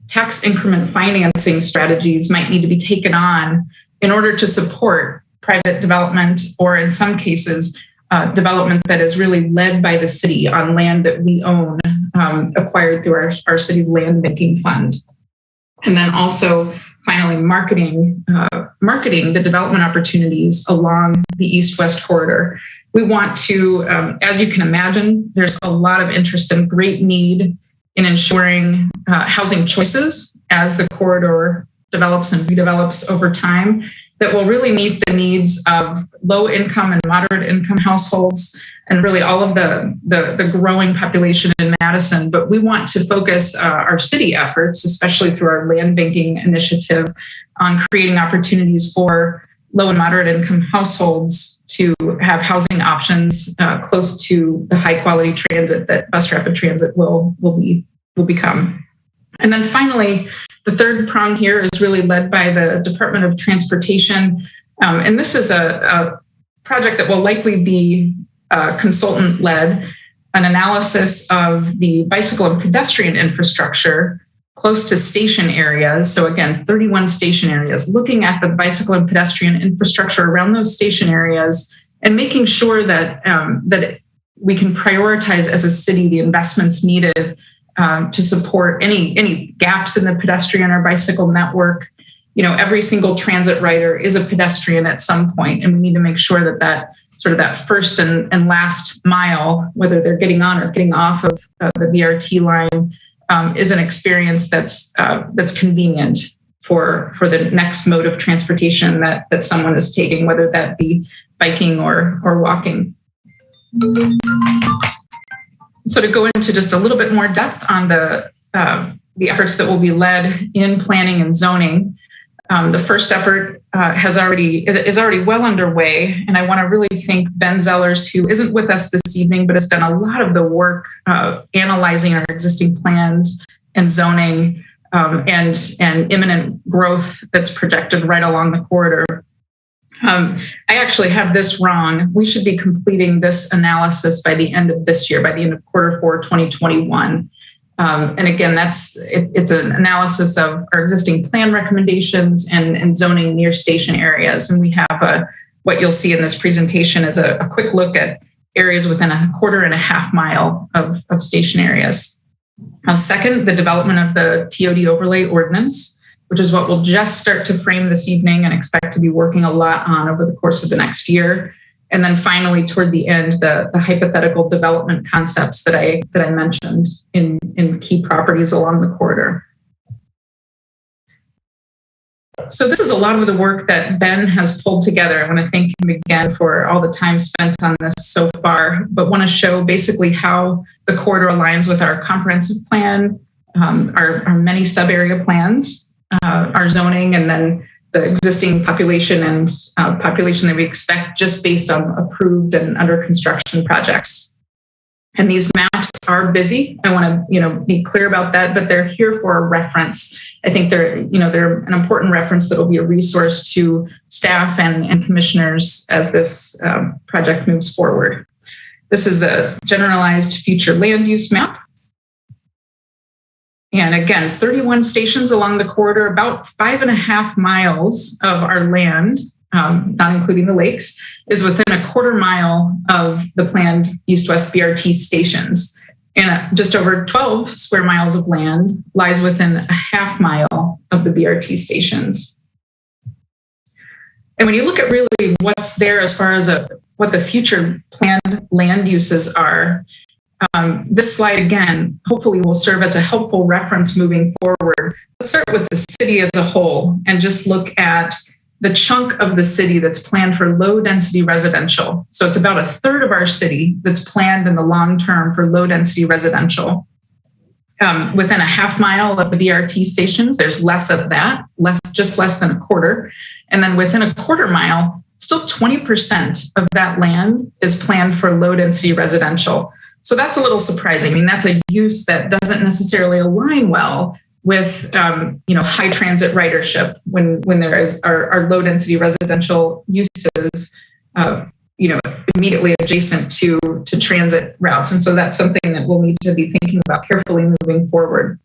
tax increment financing strategies might need to be taken on in order to support private development, or in some cases, development that is really led by the city on land that we own, acquired through our city's land banking fund. And then also, finally, marketing the development opportunities along the east-west corridor. We want to, as you can imagine, there's a lot of interest and great need in ensuring housing choices as the corridor develops and redevelops over time that will really meet the needs of low-income and moderate-income households and really all of the growing population in Madison. But we want to focus our city efforts, especially through our land banking initiative, on creating opportunities for low and moderate-income households to have housing options close to the high-quality transit that bus rapid transit will become. And then finally, the third prong here is really led by the Department of Transportation. And this is a project that will likely be consultant-led, an analysis of the bicycle and pedestrian infrastructure close to station areas. So again, 31 station areas, looking at the bicycle and pedestrian infrastructure around those station areas and making sure that, that we can prioritize as a city the investments needed to support any gaps in the pedestrian or bicycle network. You know, every single transit rider is a pedestrian at some point, and we need to make sure that sort of that first and last mile, whether they're getting on or getting off of the BRT line, is an experience that's convenient for the next mode of transportation that someone is taking, whether that be biking or walking. So to go into just a little bit more depth on the efforts that will be led in planning and zoning, the first effort is already well underway, and I want to really thank Ben Zellers, who isn't with us this evening, but has done a lot of the work analyzing our existing plans and zoning and imminent growth that's projected right along the corridor. I actually have this wrong. We should be completing this analysis by the end of this year, by the end of Q4 2021. And again, it's an analysis of our existing plan recommendations and zoning near station areas. And we have what you'll see in this presentation is a quick look at areas within 1.5 mile of station areas. Second, the development of the TOD overlay ordinance, which is what we'll just start to frame this evening and expect to be working a lot on over the course of the next year. And then finally, toward the end, the hypothetical development concepts that I mentioned in key properties along the corridor. So this is a lot of the work that Ben has pulled together. I want to thank him again for all the time spent on this so far, but want to show basically how the corridor aligns with our comprehensive plan, our many sub-area plans, our zoning, and then the existing population and population that we expect just based on approved and under construction projects. And these maps are busy. I want to, be clear about that, but they're here for a reference. I think they're an important reference that will be a resource to staff and commissioners as this project moves forward. This is the generalized future land use map. And again, 31 stations along the corridor, about 5.5 miles of our land, not including the lakes, is within 1/4 mile of the planned east-west BRT stations. And just over 12 square miles of land lies within 1/2 mile of the BRT stations. And when you look at really what's there as far as what the future planned land uses are, this slide, again, hopefully will serve as a helpful reference moving forward. Let's start with the city as a whole and just look at the chunk of the city that's planned for low density residential. So it's about a third of our city that's planned in the long term for low density residential. Within a half mile of the BRT stations, there's less of that, just less than a quarter. And then within a quarter mile, still 20% of that land is planned for low density residential. So that's a little surprising. I mean, that's a use that doesn't necessarily align well with high transit ridership when there are low density residential uses immediately adjacent to transit routes. And so that's something that we'll need to be thinking about carefully moving forward.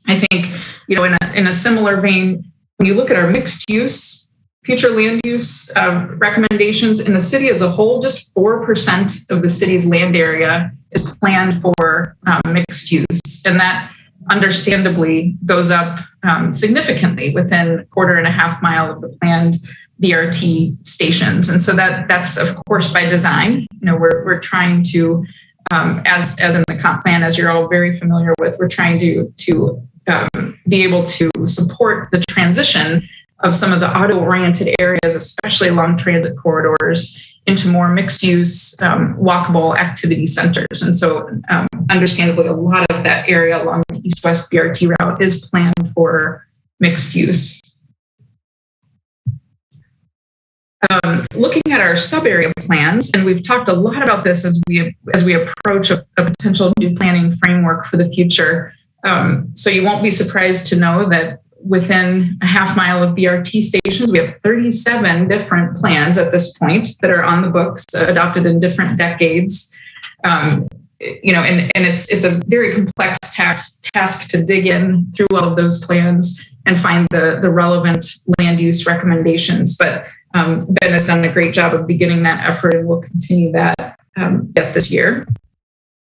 I think, in a similar vein, when you look at our mixed use, future land use recommendations in the city as a whole, just 4% of the city's land area is planned for mixed use. And that understandably goes up significantly within a quarter and a half mile of the planned BRT stations. And so that's of course by design. We're trying to, as in the comp plan, as you're all very familiar with, we're trying to be able to support the transition of some of the auto-oriented areas, especially along transit corridors, into more mixed-use, walkable activity centers. And so understandably, a lot of that area along the east-west BRT route is planned for mixed use. Looking at our sub-area plans, and we've talked a lot about this as we approach a potential new planning framework for the future. So you won't be surprised to know that within a half mile of BRT stations, we have 37 different plans at this point that are on the books, adopted in different decades. And it's a very complex task to dig in through all of those plans and find the relevant land use recommendations. But Ben has done a great job of beginning that effort, and we'll continue that yet this year.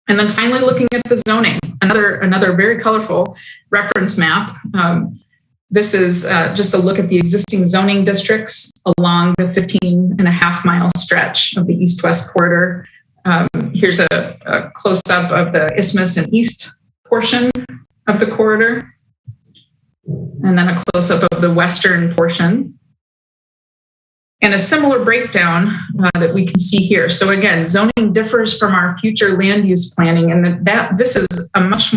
And then finally, looking at the zoning, another very colorful reference map. This is just a look at the existing zoning districts along the 15.5-mile stretch of the east-west corridor. Here's a close-up of the Isthmus and East portion of the corridor, and then a close-up of the western portion. And a similar breakdown that we can see here. So again, zoning differs from our future land use planning, and that this is a much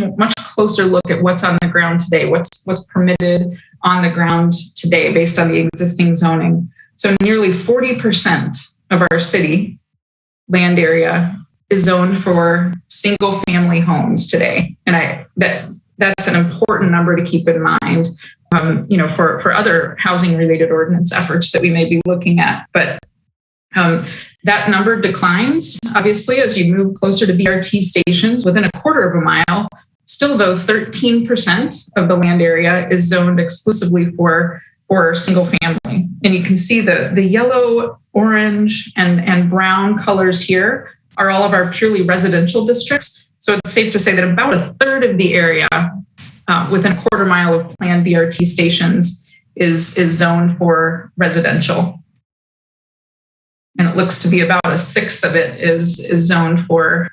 closer look at what's on the ground today, what's permitted on the ground today based on the existing zoning. So nearly 40% of our city land area is zoned for single family homes today. And that's an important number to keep in mind. For other housing related ordinance efforts that we may be looking at. But that number declines, obviously, as you move closer to BRT stations within a quarter of a mile. Still, though, 13% of the land area is zoned exclusively for single family. And you can see the yellow, orange, and brown colors here are all of our purely residential districts. So it's safe to say that about a third of the area within a quarter mile of planned BRT stations is zoned for residential. And it looks to be about a sixth of it is zoned for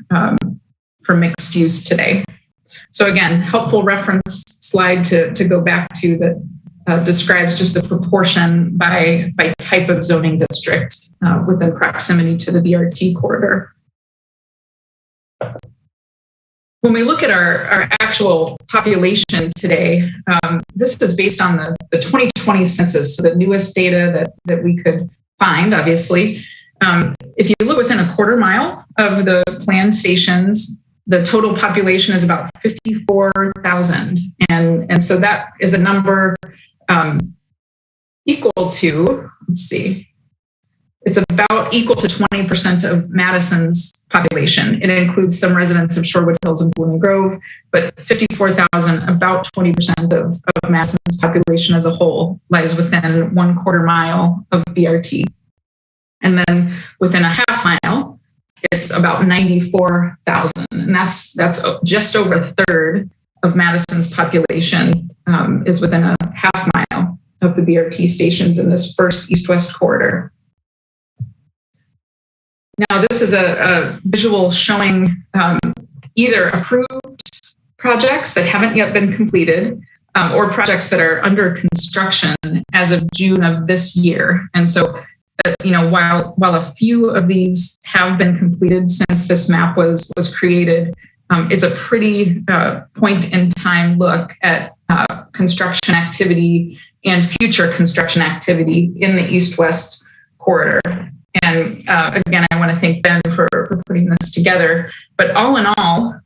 mixed use today. So again, helpful reference slide to go back to that describes just the proportion by type of zoning district within proximity to the BRT corridor. When we look at our actual population today, this is based on the 2020 census, so the newest data that we could find, obviously. If you look within a quarter mile of the planned stations, the total population is about 54,000. And so that is a number equal to, let's see, it's about equal to 20% of Madison's population. It includes some residents of Shorewood Hills and Blooming Grove, but 54,000, about 20% of Madison's population as a whole lies within 1/4 mile of BRT. And then within a half mile, it's about 94,000. And that's just over a third of Madison's population is within a half mile of the BRT stations in this first east-west corridor. Now, this is a visual showing either approved projects that haven't yet been completed or projects that are under construction as of June of this year. And so, while a few of these have been completed since this map was created, it's a pretty point in time look at construction activity and future construction activity in the east-west corridor. And again, I want to thank Ben for putting this together. But all in all,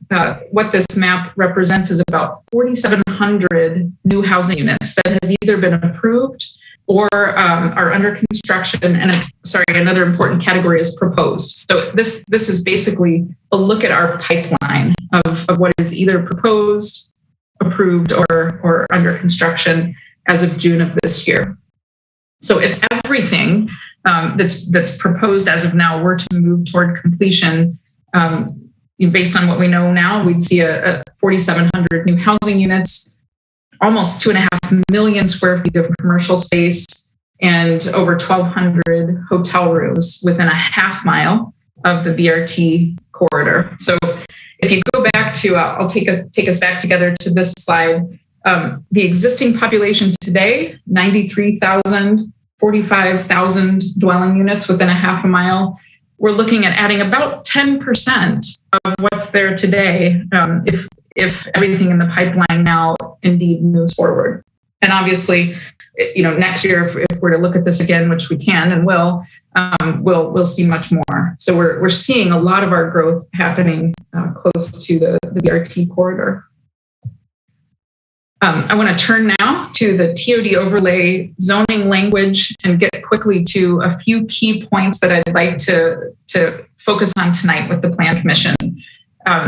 what this map represents is about 4,700 new housing units that have either been approved or are under construction. And another important category is proposed. So this is basically a look at our pipeline of what is either proposed, approved, or under construction as of June of this year. So if everything that's proposed as of now were to move toward completion, based on what we know now, we'd see a 4,700 new housing units, almost 2.5 million square feet of commercial space, and over 1,200 hotel rooms within a half mile of the BRT corridor. So if you go back to, I'll take us back together to this slide. The existing population today, 93,000, 45,000 dwelling units within a half a mile. We're looking at adding about 10% of what's there today if everything in the pipeline now indeed moves forward. And obviously, next year, if we're to look at this again, which we can and will, we'll see much more. So we're seeing a lot of our growth happening close to the BRT corridor. I want to turn now to the TOD overlay zoning language and get quickly to a few key points that I'd like to focus on tonight with the Plan Commission.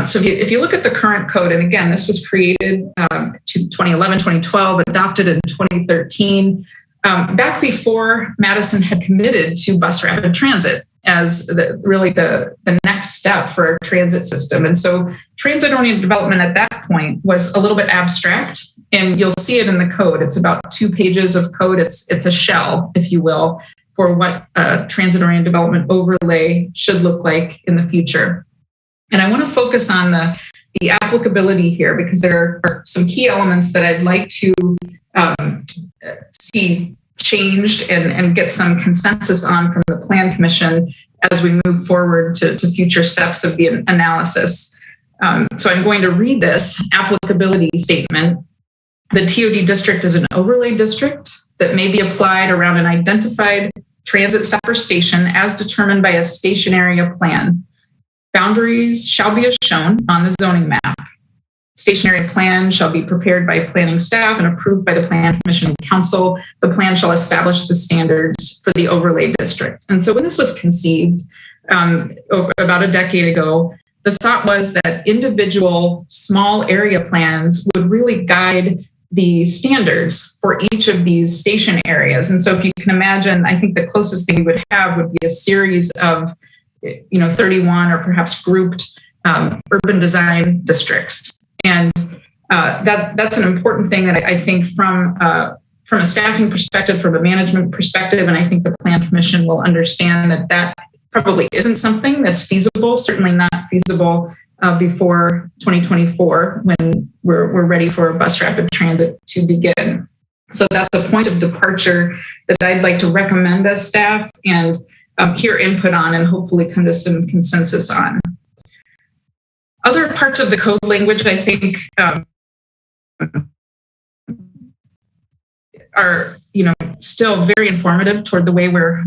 So if you look at the current code, and again, this was created to 2011, 2012, adopted in 2013, back before Madison had committed to bus rapid transit as the next step for our transit system. And so transit-oriented development at that point was a little bit abstract, and you'll see it in the code. It's about 2 pages of code. It's a shell, if you will, for what a transit-oriented development overlay should look like in the future. And I want to focus on the applicability here, because there are some key elements that I'd like to see changed and get some consensus on from the Plan Commission as we move forward to future steps of the analysis. So I'm going to read this applicability statement. The TOD district is an overlay district that may be applied around an identified transit stop or station as determined by a station area plan. Boundaries shall be as shown on the zoning map. Station area plan shall be prepared by planning staff and approved by the Plan Commission and Council. The plan shall establish the standards for the overlay district. And so when this was conceived about a decade ago, the thought was that individual small area plans would really guide the standards for each of these station areas. And so if you can imagine, I think the closest thing we would have would be a series of 31 or perhaps grouped urban design districts. And that's an important thing that I think from a staffing perspective, from a management perspective, and I think the Plan Commission will understand that probably isn't something that's feasible, certainly not feasible before 2024 when we're ready for bus rapid transit to begin. So that's a point of departure that I'd like to recommend as staff and hear input on and hopefully come to some consensus on. Other parts of the code language, I think, are still very informative toward the way we're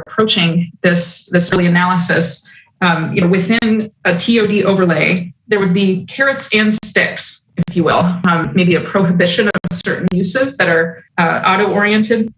approaching this early analysis. Within a TOD overlay, there would be carrots and sticks, if you will, maybe a prohibition of certain uses that are auto-oriented.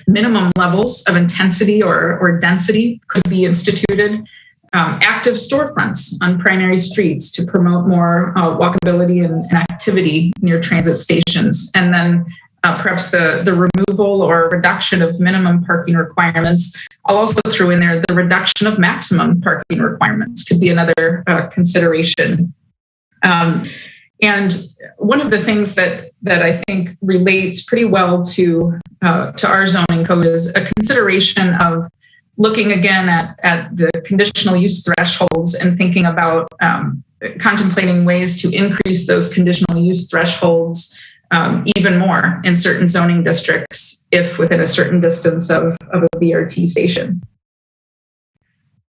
Minimum levels of intensity or density could be instituted. Active storefronts on primary streets to promote more walkability and activity near transit stations. And then perhaps the removal or reduction of minimum parking requirements. I'll also throw in there the reduction of maximum parking requirements could be another consideration. And one of the things that I think relates pretty well to our zoning code is a consideration of looking again at the conditional use thresholds and thinking about contemplating ways to increase those conditional use thresholds even more in certain zoning districts if within a certain distance of a BRT station.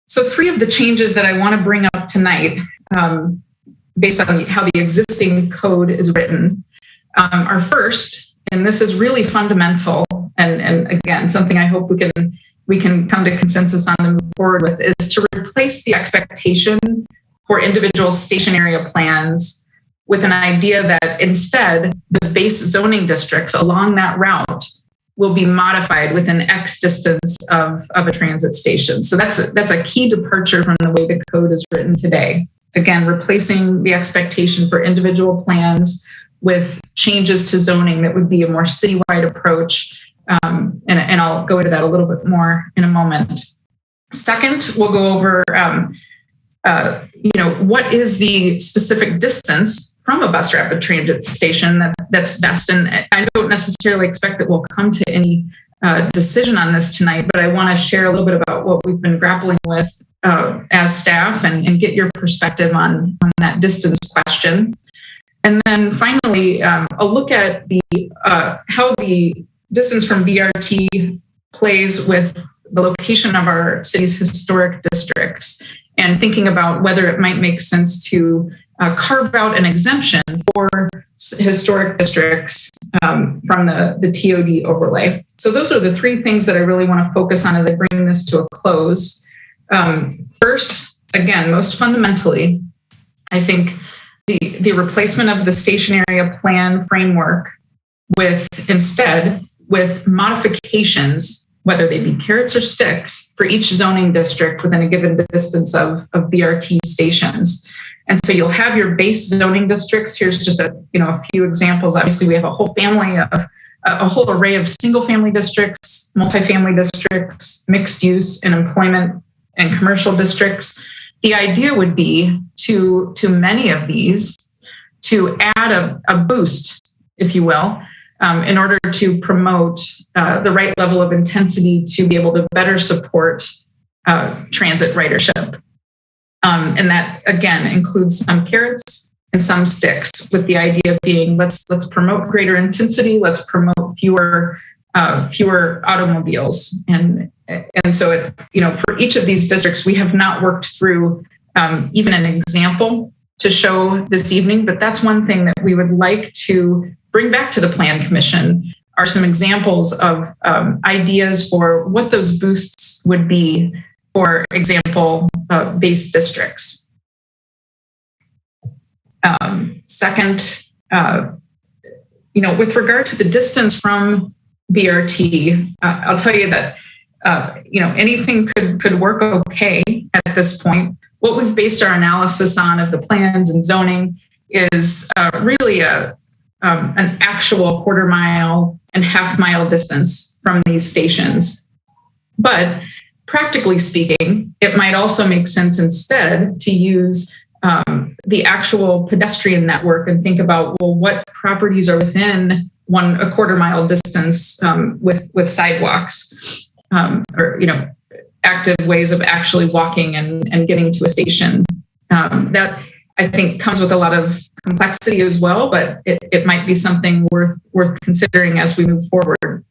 So 3 of the changes that I want to bring up tonight, based on how the existing code is written, are first, and this is really fundamental, and again, something I hope we can come to consensus on and move forward with, is to replace the expectation for individual station area plans with an idea that instead the base zoning districts along that route will be modified within X distance of a transit station. So that's a key departure from the way the code is written today. Again, replacing the expectation for individual plans with changes to zoning that would be a more citywide approach. And I'll go into that a little bit more in a moment. Second, we'll go over, what is the specific distance from a bus rapid transit station that's best. And I don't necessarily expect that we'll come to any decision on this tonight, but I want to share a little bit about what we've been grappling with as staff and get your perspective on that distance question. And then finally, a look at how the distance from BRT plays with the location of our city's historic districts, and thinking about whether it might make sense to carve out an exemption for historic districts from the TOD overlay. So those are the 3 things that I really want to focus on as I bring this to a close. First, again, most fundamentally, I think the replacement of the station area plan framework with modifications, whether they be carrots or sticks, for each zoning district within a given distance of BRT stations. And so you'll have your base zoning districts. Here's just a few examples. Obviously, we have a whole array of single family districts, multifamily districts, mixed use and employment and commercial districts. The idea would be to many of these to add a boost, if you will, in order to promote the right level of intensity to be able to better support transit ridership. And that, again, includes some carrots and some sticks, with the idea being let's promote greater intensity, let's promote fewer automobiles. And so, for each of these districts, we have not worked through even an example to show this evening, but that's one thing that we would like to bring back to the Plan Commission, are some examples of ideas for what those boosts would be, for example, base districts. Second, with regard to the distance from BRT, I'll tell you that anything could work okay at this point. What we've based our analysis on of the plans and zoning is really an actual quarter mile and half mile distance from these stations. But practically speaking, it might also make sense instead to use the actual pedestrian network and think about, well, what properties are within a quarter mile distance with sidewalks or active ways of actually walking and getting to a station. That I think comes with a lot of complexity as well, but it might be something worth considering as we move forward.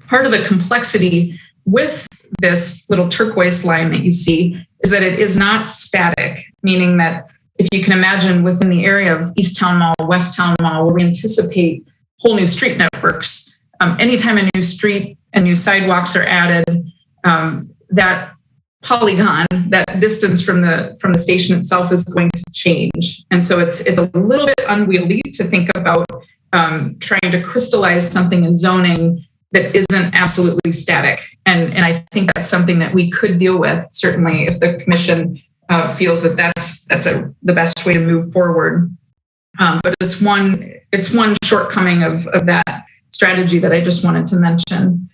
Part of the complexity with this little turquoise line that you see is that it is not static, meaning that if you can imagine within the area of East Town Mall, West Town Mall, where we anticipate whole new street networks, anytime a new street and new sidewalks are added, that polygon, that distance from the station itself is going to change. And so it's a little bit unwieldy to think about trying to crystallize something in zoning that isn't absolutely static. And I think that's something that we could deal with, certainly, if the commission feels that that's the best way to move forward. But it's one shortcoming of that strategy that I just wanted to mention.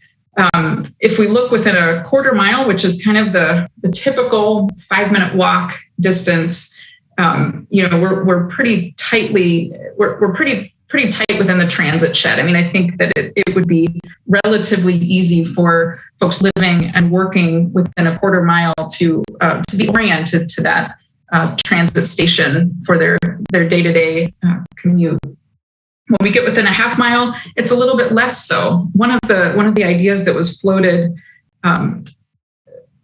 If we look within a quarter mile, which is kind of the typical 5-minute walk distance, we're pretty tightly, we're pretty tight within the transit shed. I mean, I think that it would be relatively easy for folks living and working within a quarter mile to be oriented to that transit station for their day-to-day commute. When we get within a half mile, it's a little bit less so. One of the ideas that was floated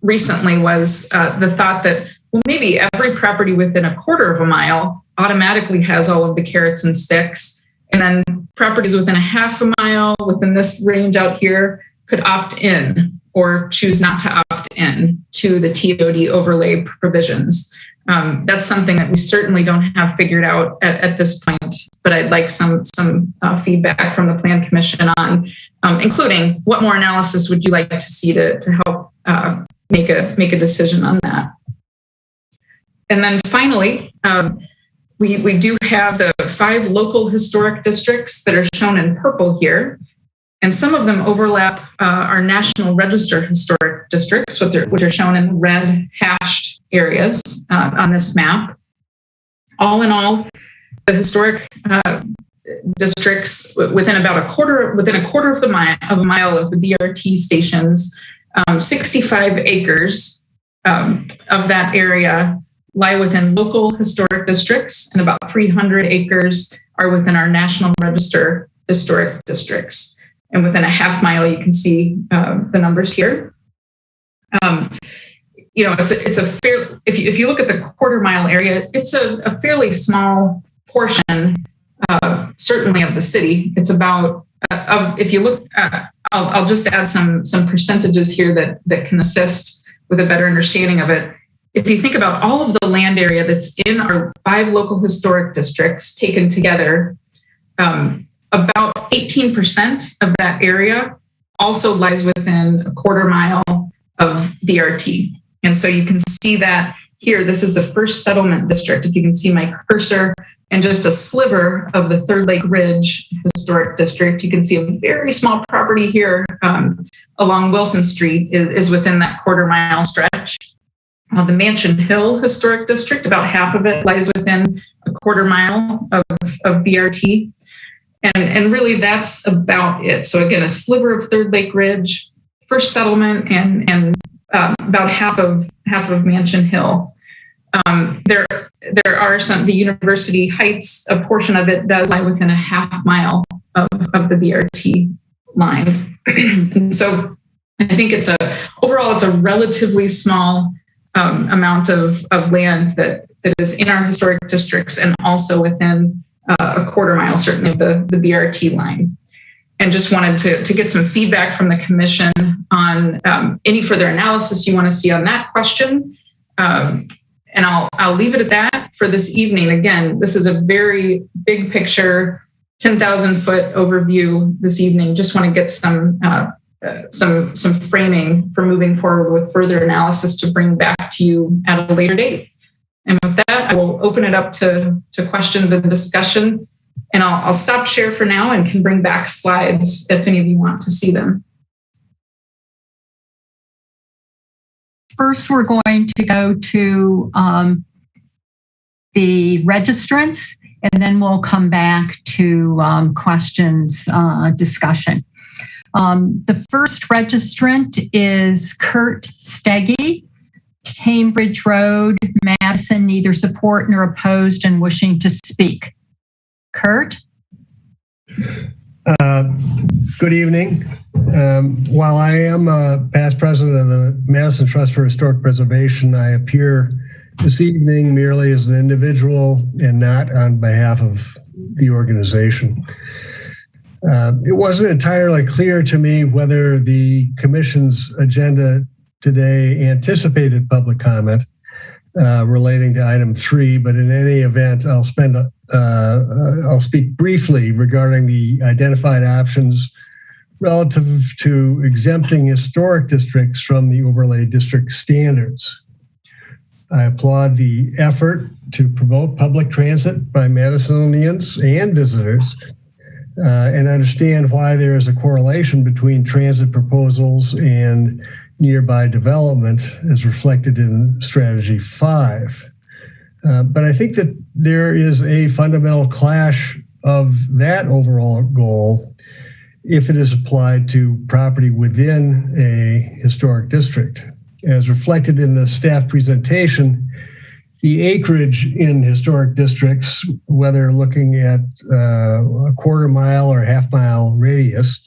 recently was the thought that, well, maybe every property within a quarter of a mile automatically has all of the carrots and sticks, and then properties within a half a mile within this range out here could opt in or choose not to opt in to the TOD overlay provisions. That's something that we certainly don't have figured out at this point, but I'd like some feedback from the Plan Commission on, including what more analysis would you like to see to help make a decision on that. And then finally, we do have the 5 local historic districts that are shown in purple here. And some of them overlap our National Register historic districts, which are shown in red hashed areas on this map. All in all, the historic districts within a quarter of a mile of the BRT stations, 65 acres of that area lie within local historic districts, and about 300 acres are within our National Register historic districts. And within a half mile, you can see the numbers here. It's a fair. If you look at the quarter mile area, it's a fairly small portion, certainly of the city. It's about. If you look, I'll just add some percentages here that can assist with a better understanding of it. If you think about all of the land area that's in our 5 local historic districts taken together, about 18% of that area also lies within a quarter mile of BRT. And so you can see that here, this is the first settlement district. If you can see my cursor and just a sliver of the Third Lake Ridge Historic District, you can see a very small property here along Wilson Street is within that quarter mile stretch. The Mansion Hill Historic District, about half of it lies within a quarter mile of BRT. And really that's about it. So again, a sliver of Third Lake Ridge, first settlement, and about half of Mansion Hill. There are the University Heights, a portion of it does lie within a half mile of the BRT line. And so I think overall it's a relatively small amount of land that is in our historic districts and also within a quarter mile, certainly, of the BRT line. And just wanted to get some feedback from the commission on any further analysis you want to see on that question. And I'll leave it at that for this evening. Again, this is a very big picture, 10,000 foot overview this evening. Just want to get some framing for moving forward with further analysis to bring back to you at a later date. And with that, I will open it up to questions and discussion. And I'll stop share for now and can bring back slides if any of you want to see them. First, we're going to go to the registrants, and then we'll come back to questions, discussion. The first registrant is Kurt Steggy, Cambridge Road, Madison, neither support nor opposed and wishing to speak. Kurt? Good evening. While I am a past president of the Madison Trust for Historic Preservation, I appear this evening merely as an individual and not on behalf of the organization. It wasn't entirely clear to me whether the commission's agenda today anticipated public comment relating to item 3, but in any event, I'll speak briefly regarding the identified options relative to exempting historic districts from the overlay district standards. I applaud the effort to promote public transit by Madisonians and visitors, and understand why there is a correlation between transit proposals and nearby development as reflected in Strategy 5. But I think that there is a fundamental clash of that overall goal if it is applied to property within a historic district. As reflected in the staff presentation, The acreage in historic districts, whether looking at a quarter mile or half mile radius,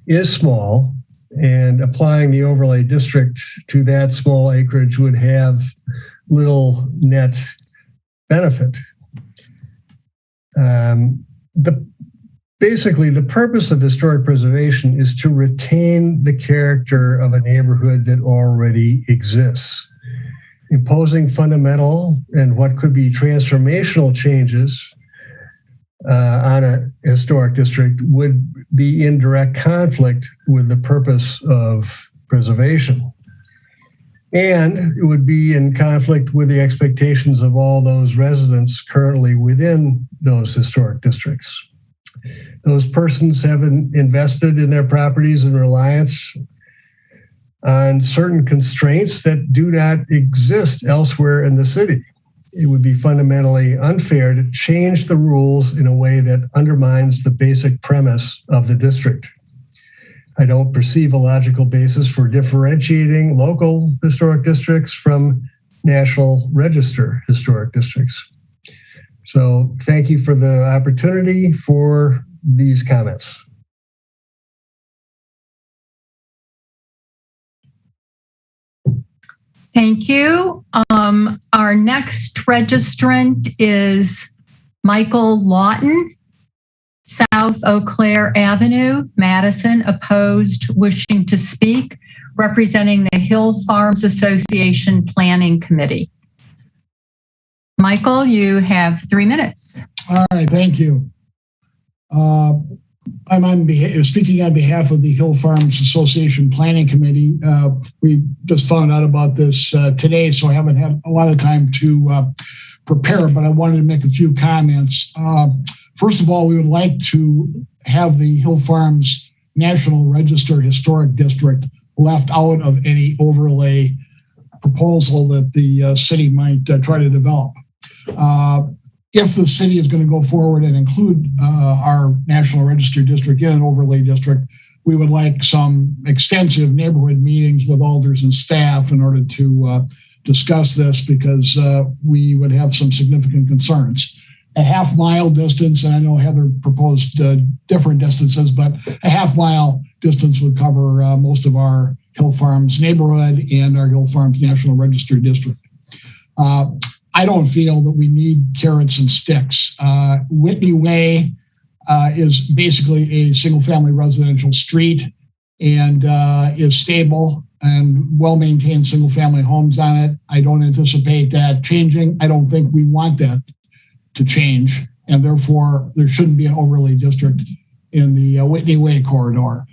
is small, and applying the overlay district to that small acreage would have little net benefit. Basically, the purpose of historic preservation is to retain the character of a neighborhood that already exists. Imposing fundamental and what could be transformational changes on a historic district would be in direct conflict with the purpose of preservation. And it would be in conflict with the expectations of all those residents currently within those historic districts. Those persons have invested in their properties in reliance on certain constraints that do not exist elsewhere in the city. It would be fundamentally unfair to change the rules in a way that undermines the basic premise of the district. I don't perceive a logical basis for differentiating local historic districts from National Register historic districts. So thank you for the opportunity for these comments. Thank you. Our next registrant is Michael Lawton, South Eau Claire Avenue, Madison, opposed, wishing to speak, representing the Hill Farms Association Planning Committee. Michael, you have 3 minutes. All right, thank you. I'm speaking on behalf of the Hill Farms Association Planning Committee. We just found out about this today, so I haven't had a lot of time to prepare, but I wanted to make a few comments. First of all, we would like to have the Hill Farms National Register Historic District left out of any overlay proposal that the city might try to develop. If the city is going to go forward and include our National Register District in an overlay district, we would like some extensive neighborhood meetings with alders and staff in order to discuss this, because we would have some significant concerns. A half-mile distance, and I know Heather proposed different distances, but a half-mile distance would cover most of our Hill Farms neighborhood and our Hill Farms National Register District. I don't feel that we need carrots and sticks. Whitney Way is basically a single-family residential street and is stable and well-maintained single-family homes on it. I don't anticipate that changing. I don't think we want that to change, and therefore there shouldn't be an overlay district in the Whitney Way corridor.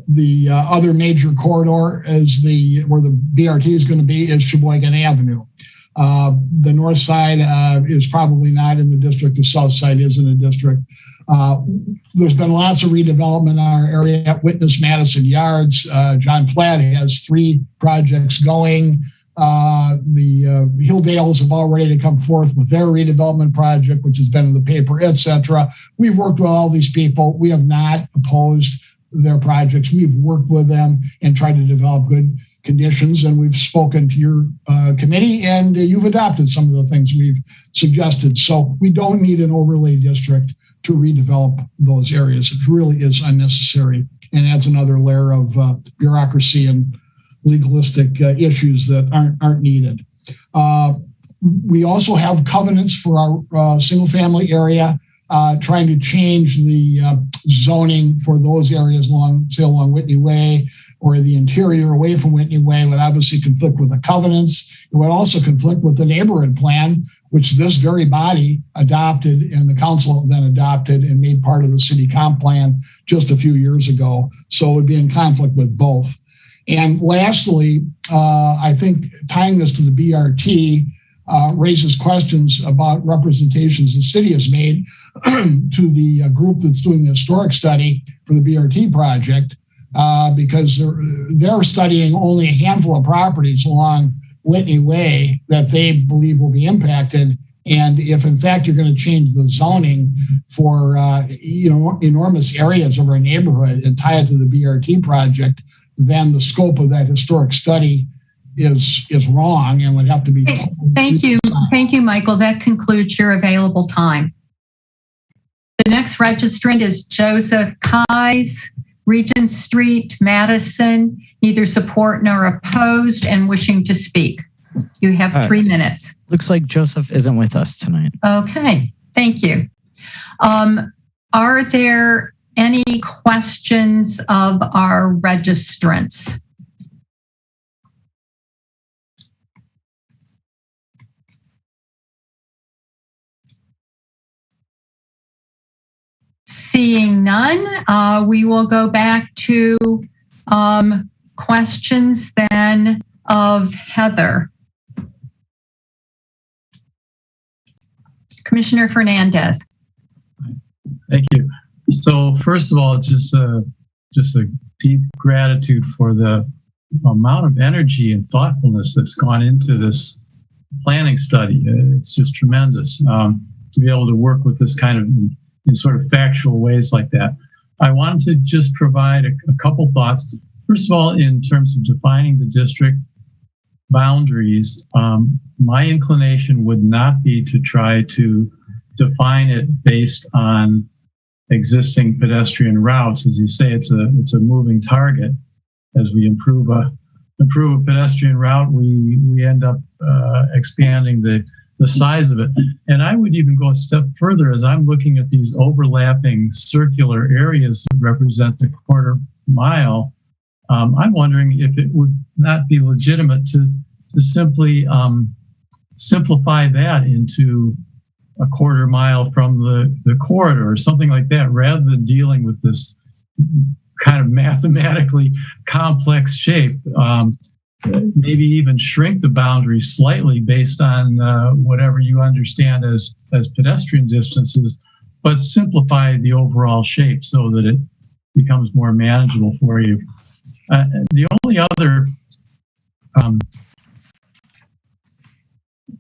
The other major corridor is where the BRT is going to be is Sheboygan Avenue. The north side is probably not in the district. The south side is in the district. There's been lots of redevelopment in our area. Witness Madison Yards. John Flatt has 3 projects going. The Hilldales have all ready to come forth with their redevelopment project, which has been in the paper, etc. We've worked with all these people. We have not opposed their projects. We've worked with them and tried to develop good conditions, and we've spoken to your committee, and you've adopted some of the things we've suggested. So we don't need an overlay district to redevelop those areas. It really is unnecessary and adds another layer of bureaucracy and legalistic issues that aren't needed. We also have covenants for our single family area, trying to change the zoning for those areas along Whitney Way, or the interior away from Whitney Way, would obviously conflict with the covenants. It would also conflict with the neighborhood plan, which this very body adopted and the council then adopted and made part of the city comp plan just a few years ago. So it would be in conflict with both. And lastly, I think tying this to the BRT raises questions about representations the city has made to the group that's doing the historic study for the BRT project, because they're studying only a handful of properties along Whitney Way that they believe will be impacted. And if in fact you're going to change the zoning for enormous areas of our neighborhood and tie it to the BRT project, then the scope of that historic study is wrong and would have to be. Thank you, Michael. That concludes your available time. The next registrant is Joseph Keyes, Regent Street, Madison, neither support nor opposed and wishing to speak. You have 3 minutes. Looks like Joseph isn't with us tonight. Okay, thank you. Are there any questions of our registrants? Seeing none, we will go back to questions then of Heather. Commissioner Fernandez. Thank you. So first of all, just a deep gratitude for the amount of energy and thoughtfulness that's gone into this planning study. It's just tremendous to be able to work with this kind of in sort of factual ways like that. I wanted to just provide a couple thoughts. First of all, in terms of defining the district boundaries, my inclination would not be to try to define it based on existing pedestrian routes. As you say, it's a moving target. As we improve a pedestrian route, we end up expanding the size of it. And I would even go a step further as I'm looking at these overlapping circular areas that represent the quarter mile. I'm wondering if it would not be legitimate to simply simplify that into a quarter mile from the corridor or something like that, rather than dealing with this kind of mathematically complex shape. Maybe even shrink the boundary slightly based on whatever you understand as pedestrian distances, but simplify the overall shape so that it becomes more manageable for you. The only other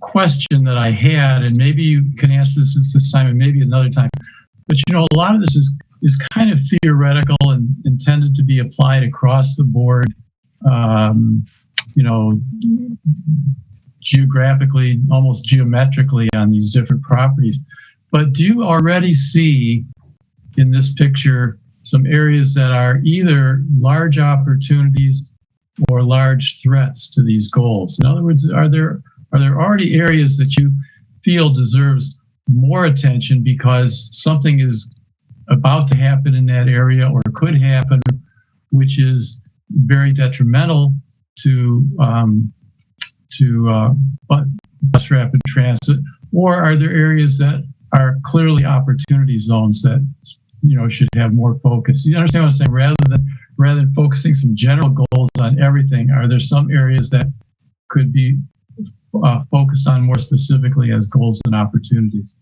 question that I had, and maybe you can answer this time and maybe another time, but you know, a lot of this is kind of theoretical and intended to be applied across the board, you know, geographically, almost geometrically on these different properties. But do you already see in this picture some areas that are either large opportunities or large threats to these goals? In other words, are there already areas that you feel deserves more attention because something is about to happen in that area or could happen, which is very detrimental to bus rapid transit? Or are there areas that are clearly opportunity zones that, you know, should have more focus? You understand what I'm saying? Rather than focusing some general goals on everything, are there some areas that could be focused on more specifically as goals and opportunities?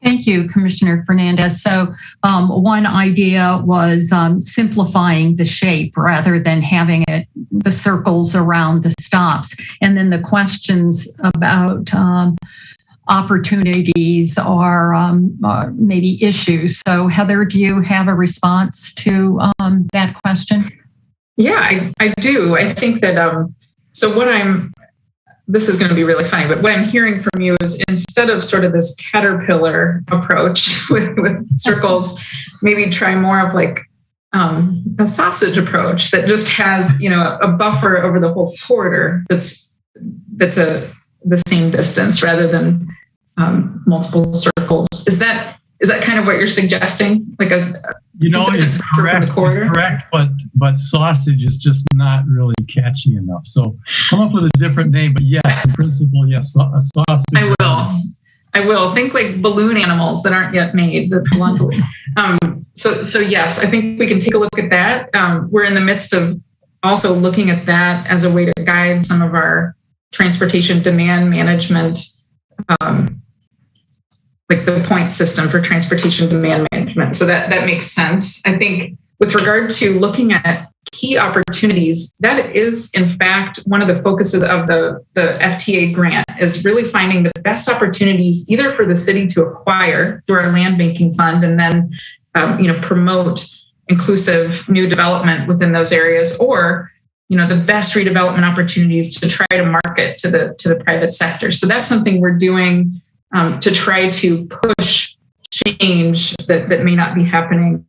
Thank you, Commissioner Fernandez. So one idea was simplifying the shape rather than having it the circles around the stops. And then the questions about opportunities or maybe issues. So Heather, do you have a response to that question? Yeah, I do. I think that, this is going to be really funny, but what I'm hearing from you is instead of sort of this caterpillar approach with circles, maybe try more of like a sausage approach that just has, you know, a buffer over the whole corridor that's the same distance rather than multiple circles. Is that kind of what you're suggesting? Like it's correct, but sausage is just not really catchy enough. So come up with a different name, but yes, in principle, yes, a sausage. I will think like balloon animals that aren't yet made that belong to. So yes, I think we can take a look at that. We're in the midst of also looking at that as a way to guide some of our transportation demand management, like the point system for transportation demand management. So that makes sense. I think with regard to looking at key opportunities, that is in fact one of the focuses of the FTA grant, is really finding the best opportunities either for the city to acquire through our land banking fund and then promote inclusive new development within those areas, or the best redevelopment opportunities to try to market to the private sector. So that's something we're doing to try to push change that may not be happening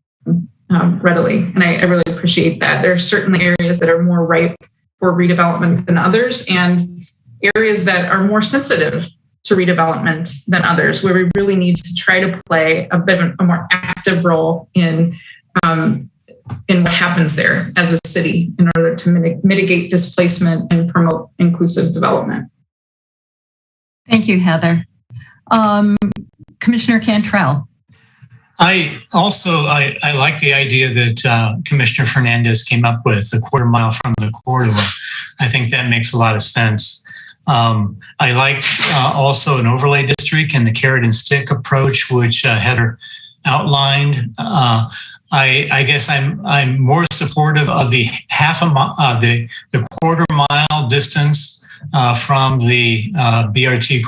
readily. And I really appreciate that. There are certainly areas that are more ripe for redevelopment than others, and areas that are more sensitive to redevelopment than others, where we really need to try to play a bit of a more active role in what happens there as a city in order to mitigate displacement and promote inclusive development. Thank you, Heather. Commissioner Cantrell. I like the idea that Commissioner Fernandez came up with, the quarter mile from the corridor. I think that makes a lot of sense. I like also an overlay district and the carrot and stick approach, which Heather outlined. I guess I'm more supportive of the the quarter mile distance from the BRT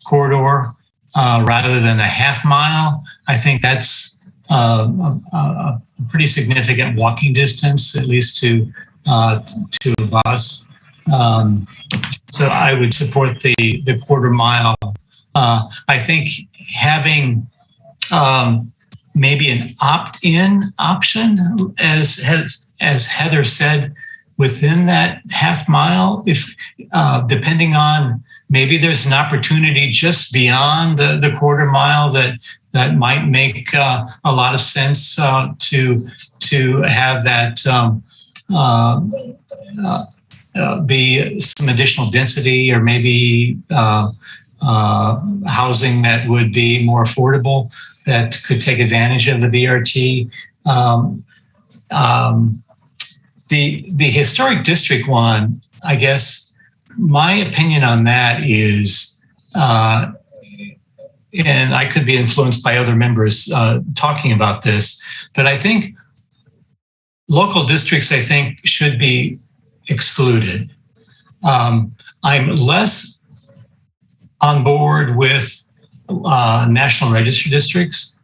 corridor rather than a half mile. I think that's a pretty significant walking distance, at least to a bus. So I would support the quarter mile. I think having maybe an opt-in option, as Heather said, within that half mile, if depending on, maybe there's an opportunity just beyond the quarter mile that might make a lot of sense to have that be some additional density, or maybe housing that would be more affordable that could take advantage of the BRT. The historic district one, I guess my opinion on that is, and I could be influenced by other members talking about this, but I think local districts, should be excluded. I'm less on board with National Register districts.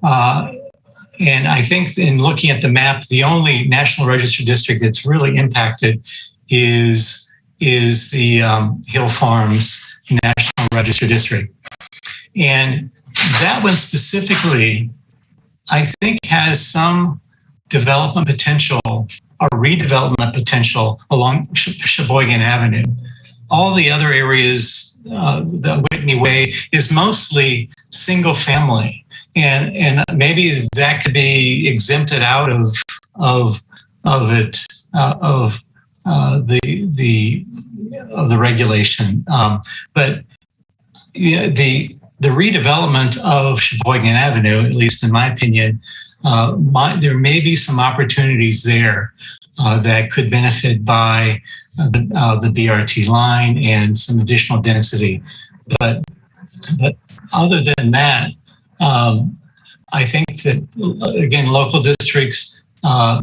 And I think in looking at the map, the only National Register district that's really impacted is the Hill Farms National Register district. And that one specifically, I think, has some development potential or redevelopment potential along Sheboygan Avenue. All the other areas, the Whitney Way, is mostly single family, and maybe that could be exempted out of the regulation. But yeah, the redevelopment of Sheboygan Avenue, at least in my opinion, there may be some opportunities there that could benefit by the BRT line and some additional density. But other than that, I think that, again, local districts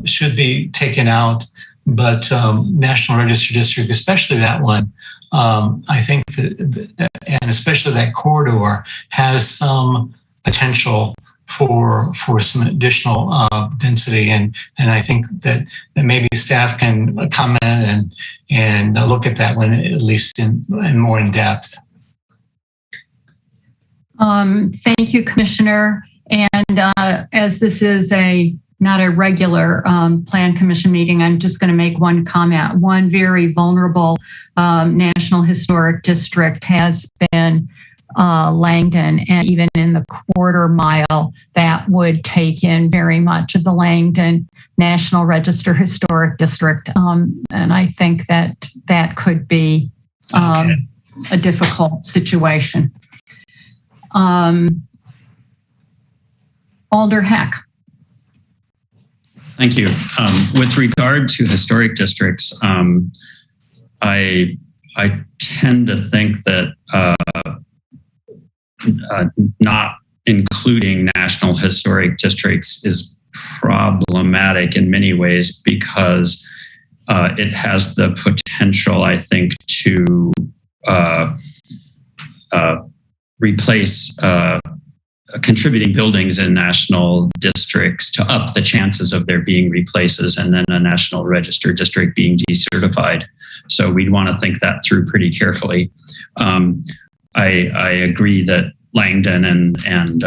should be taken out, but National Register district, especially that one, I think that, and especially that corridor, has some potential for some additional density, and I think that maybe staff can comment and look at that one at least in more in depth. Thank you, Commissioner. And as this is not a regular Plan Commission meeting, I'm just going to make one comment. One very vulnerable National Historic District has been Langdon, and even in the quarter mile, that would take in very much of the Langdon National Register Historic District. And I think that could be a difficult situation. Alder Heck. Thank you. With regard to historic districts, I tend to think that not including national historic districts is problematic in many ways, because it has the potential, I think, to replace contributing buildings in national districts to up the chances of there being replaces and then a national register district being decertified. So we'd want to think that through pretty carefully. I agree that Langdon and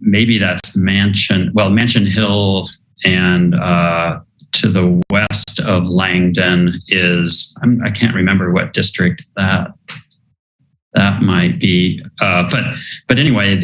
maybe that's Mansion Hill and to the west of Langdon is, I can't remember what district that might be. But anyway,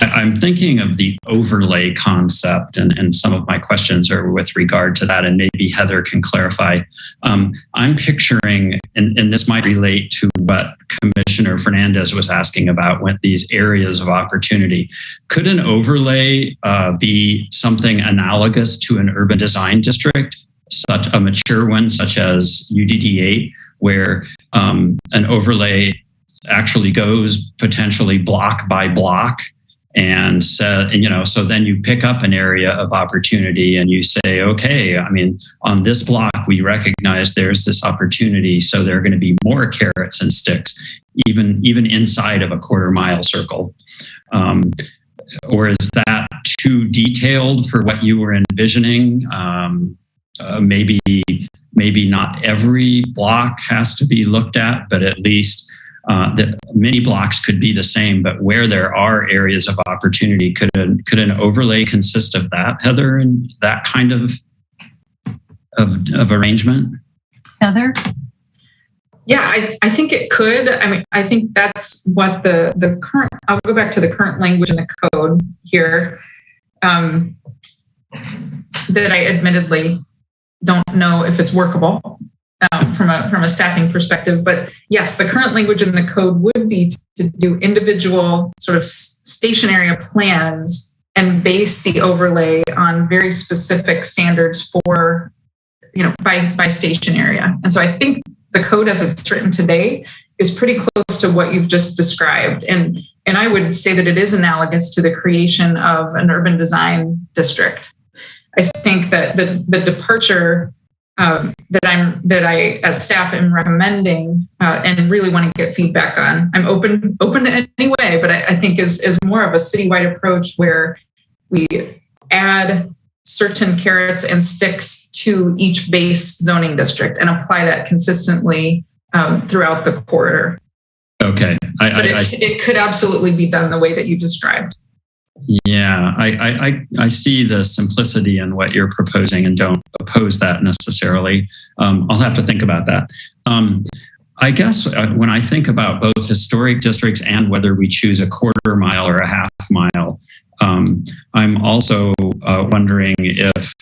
I'm thinking of the overlay concept, and some of my questions are with regard to that, and maybe Heather can clarify. I'm picturing, and this might relate to what Commissioner Fernandez was asking about with these areas of opportunity. Could an overlay be something analogous to an urban design district, such a mature one, such as UDD 8, where an overlay actually goes potentially block by block, and so then you pick up an area of opportunity and you say, okay, I mean, on this block we recognize there's this opportunity, so there are going to be more carrots and sticks, even inside of a quarter-mile circle. Or is that too detailed for what you were envisioning? Maybe not every block has to be looked at, but at least the many blocks could be the same. But where there are areas of opportunity, could an overlay consist of that, Heather, and that kind of arrangement? Heather? Yeah, I think it could. I mean, I think that's what the current, I'll go back to the current language in the code here, that I admittedly don't know if it's workable from a staffing perspective. But yes, the current language in the code would be to do individual sort of station area plans and base the overlay on very specific standards for, by station area. And so I think the code as it's written today is pretty close to what you've just described. And I would say that it is analogous to the creation of an urban design district. I think that the departure that I as staff am recommending and really want to get feedback on, I'm open to any way, but I think is more of a citywide approach where we add certain carrots and sticks to each base zoning district and apply that consistently throughout the corridor. Okay. It could absolutely be done the way that you described. Yeah, I see the simplicity in what you're proposing and don't oppose that necessarily. I'll have to think about that. I guess when I think about both historic districts and whether we choose a quarter mile or a half mile, I'm also wondering if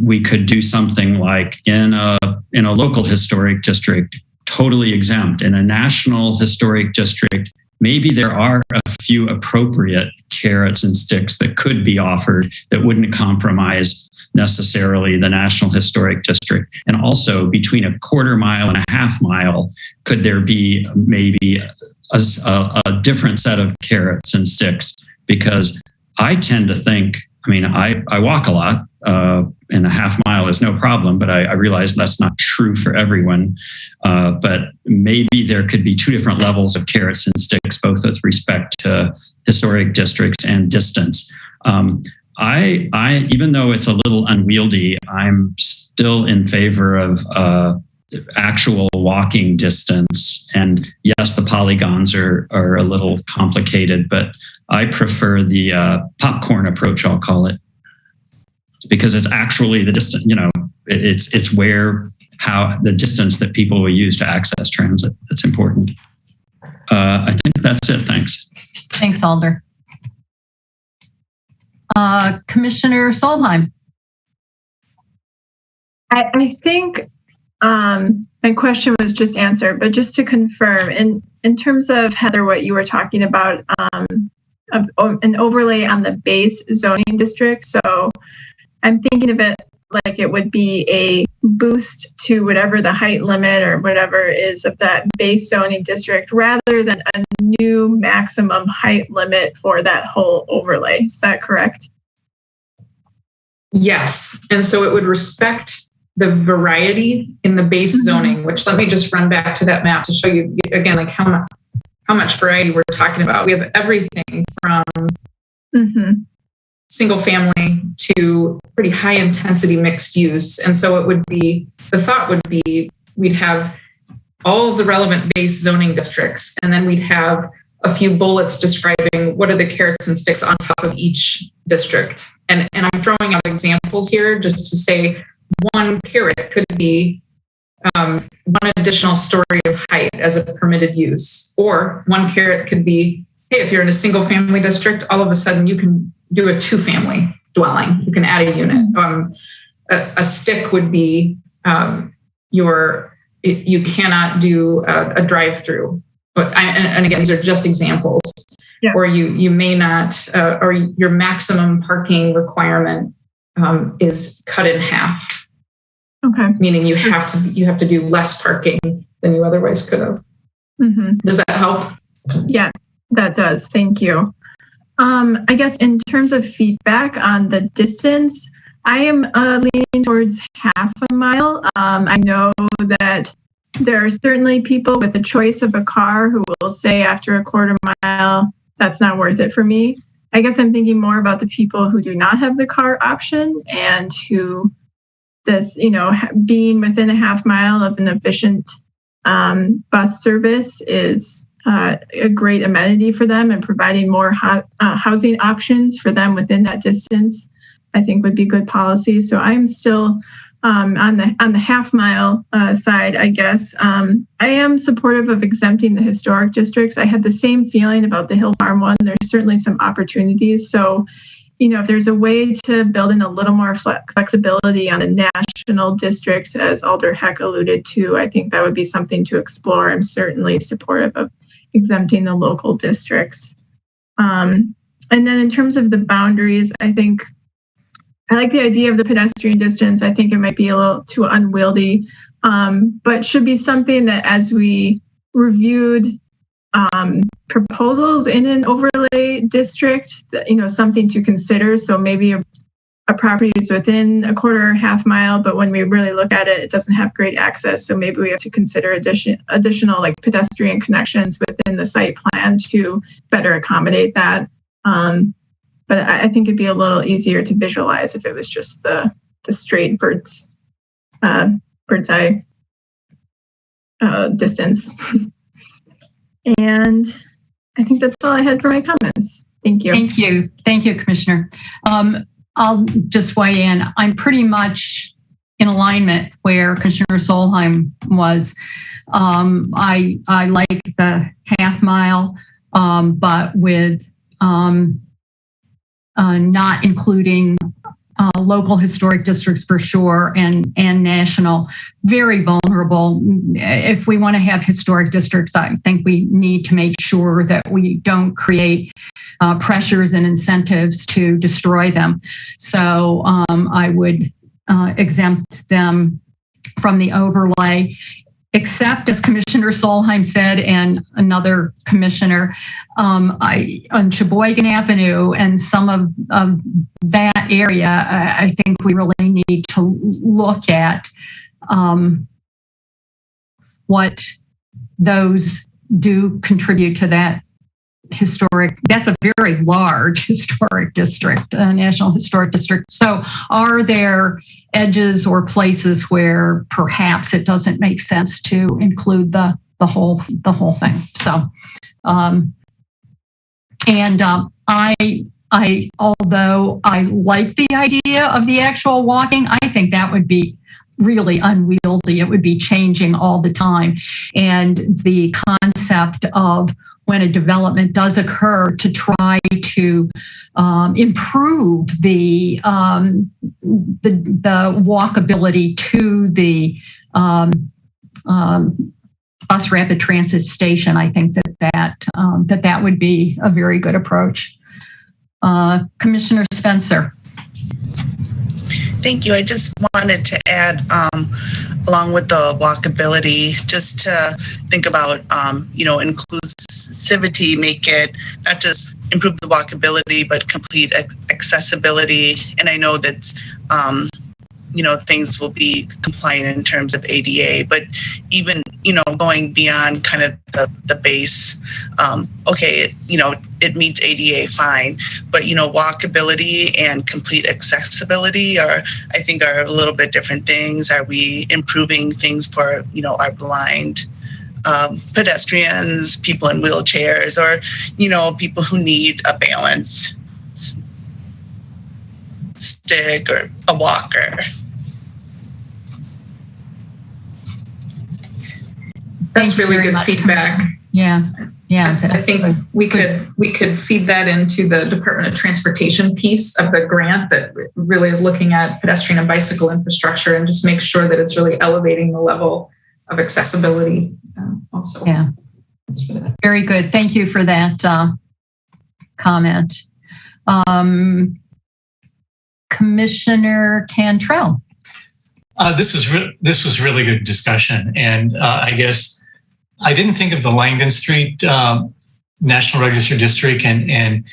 we could do something like in a local historic district, totally exempt. In a national historic district, maybe there are a few appropriate carrots and sticks that could be offered that wouldn't compromise necessarily the National Historic District. And also between a quarter mile and a half mile, could there be maybe a different set of carrots and sticks? Because I tend to think, I walk a lot, and a half mile is no problem, but I realize that's not true for everyone. But maybe there could be two different levels of carrots and sticks, both with respect to historic districts and distance. I even though it's a little unwieldy, I'm still in favor of actual walking distance. And yes, the polygons are a little complicated, but I prefer the popcorn approach, I'll call it, because it's actually the distance, it's how the distance that people will use to access transit that's important. I think that's it. Thanks. Thanks, Alder. Commissioner Solheim. I think my question was just answered, but just to confirm, in terms of, Heather, what you were talking about, an overlay on the base zoning district. So I'm thinking of it like it would be a boost to whatever the height limit or whatever is of that base zoning district, rather than a new maximum height limit for that whole overlay. Is that correct? Yes. And so it would respect the variety in the base zoning, which, let me just run back to that map to show you again, like how how much variety we're talking about. We have everything from single family to pretty high intensity mixed use. And so it would be, the thought would be, we'd have all of the relevant base zoning districts, and then we'd have a few bullets describing what are the carrots and sticks on top of each district. And I'm throwing out examples here just to say one carrot could be one additional story of height as a permitted use, or one carrot could be, hey, if you're in a single family district, all of a sudden you can do a 2-family dwelling. You can add a unit. A stick would be you cannot do a drive-through. And again, these are just examples. Yeah. Or you may not, or your maximum parking requirement is cut in half. Okay. Meaning you have to do less parking than you otherwise could have. Does that help? Yeah, that does. Thank you. I guess in terms of feedback on the distance, I am leaning towards half a mile. I know that there are certainly people with the choice of a car who will say after a quarter mile, that's not worth it for me. I guess I'm thinking more about the people who do not have the car option and who this, being within a half mile of an efficient bus service is a great amenity for them, and providing more housing options for them within that distance, I think would be good policy. So I'm still on the half mile side, I guess. I am supportive of exempting the historic districts. I had the same feeling about the Hill Farm one. There's certainly some opportunities. So, if there's a way to build in a little more flexibility on the national districts, as Alder Heck alluded to, I think that would be something to explore. I'm certainly supportive of exempting the local districts. And then in terms of the boundaries, I think I like the idea of the pedestrian distance. I think it might be a little too unwieldy, but should be something that as we reviewed proposals in an overlay district, something to consider. So maybe a property is within a quarter or half mile, but when we really look at it, it doesn't have great access. So maybe we have to consider additional like pedestrian connections within the site plan to better accommodate that. But I think it'd be a little easier to visualize if it was just the straight bird's eye distance. And I think that's all I had for my comments. Thank you. Thank you. Thank you, Commissioner. I'll just weigh in. I'm pretty much in alignment where Commissioner Solheim was. I like the half mile, but with not including local historic districts for sure, and national, very vulnerable. If we want to have historic districts, I think we need to make sure that we don't create pressures and incentives to destroy them. So I would exempt them from the overlay, except, as Commissioner Solheim said, and another commissioner, on Sheboygan Avenue and some of that area, I think we really need to look at what those do contribute to that historic. That's a very large historic district, National Historic District. So are there edges or places where perhaps it doesn't make sense to include the whole thing? So, I although I like the idea of the actual walking, I think that would be really unwieldy. It would be changing all the time. And the concept of when a development does occur to try to improve the walkability to the bus rapid transit station, I think that would be a very good approach. Commissioner Spencer. Thank you. I just wanted to add, along with the walkability, just to think about, inclusivity, make it not just improve the walkability, but complete accessibility. And I know that, things will be compliant in terms of ADA, but even going beyond kind of the base. Okay, it meets ADA, fine, but walkability and complete accessibility I think are a little bit different things. Are we improving things for our blind pedestrians, people in wheelchairs, or people who need a balance stick or a walker? That's really good feedback. Yeah. I think we could feed that into the Department of Transportation piece of the grant that really is looking at pedestrian and bicycle infrastructure, and just make sure that it's really elevating the level of accessibility also. Yeah. Very good. Thank you for that comment. Commissioner Cantrell. This was really good discussion, and I guess I didn't think of the Langdon Street National Register District, and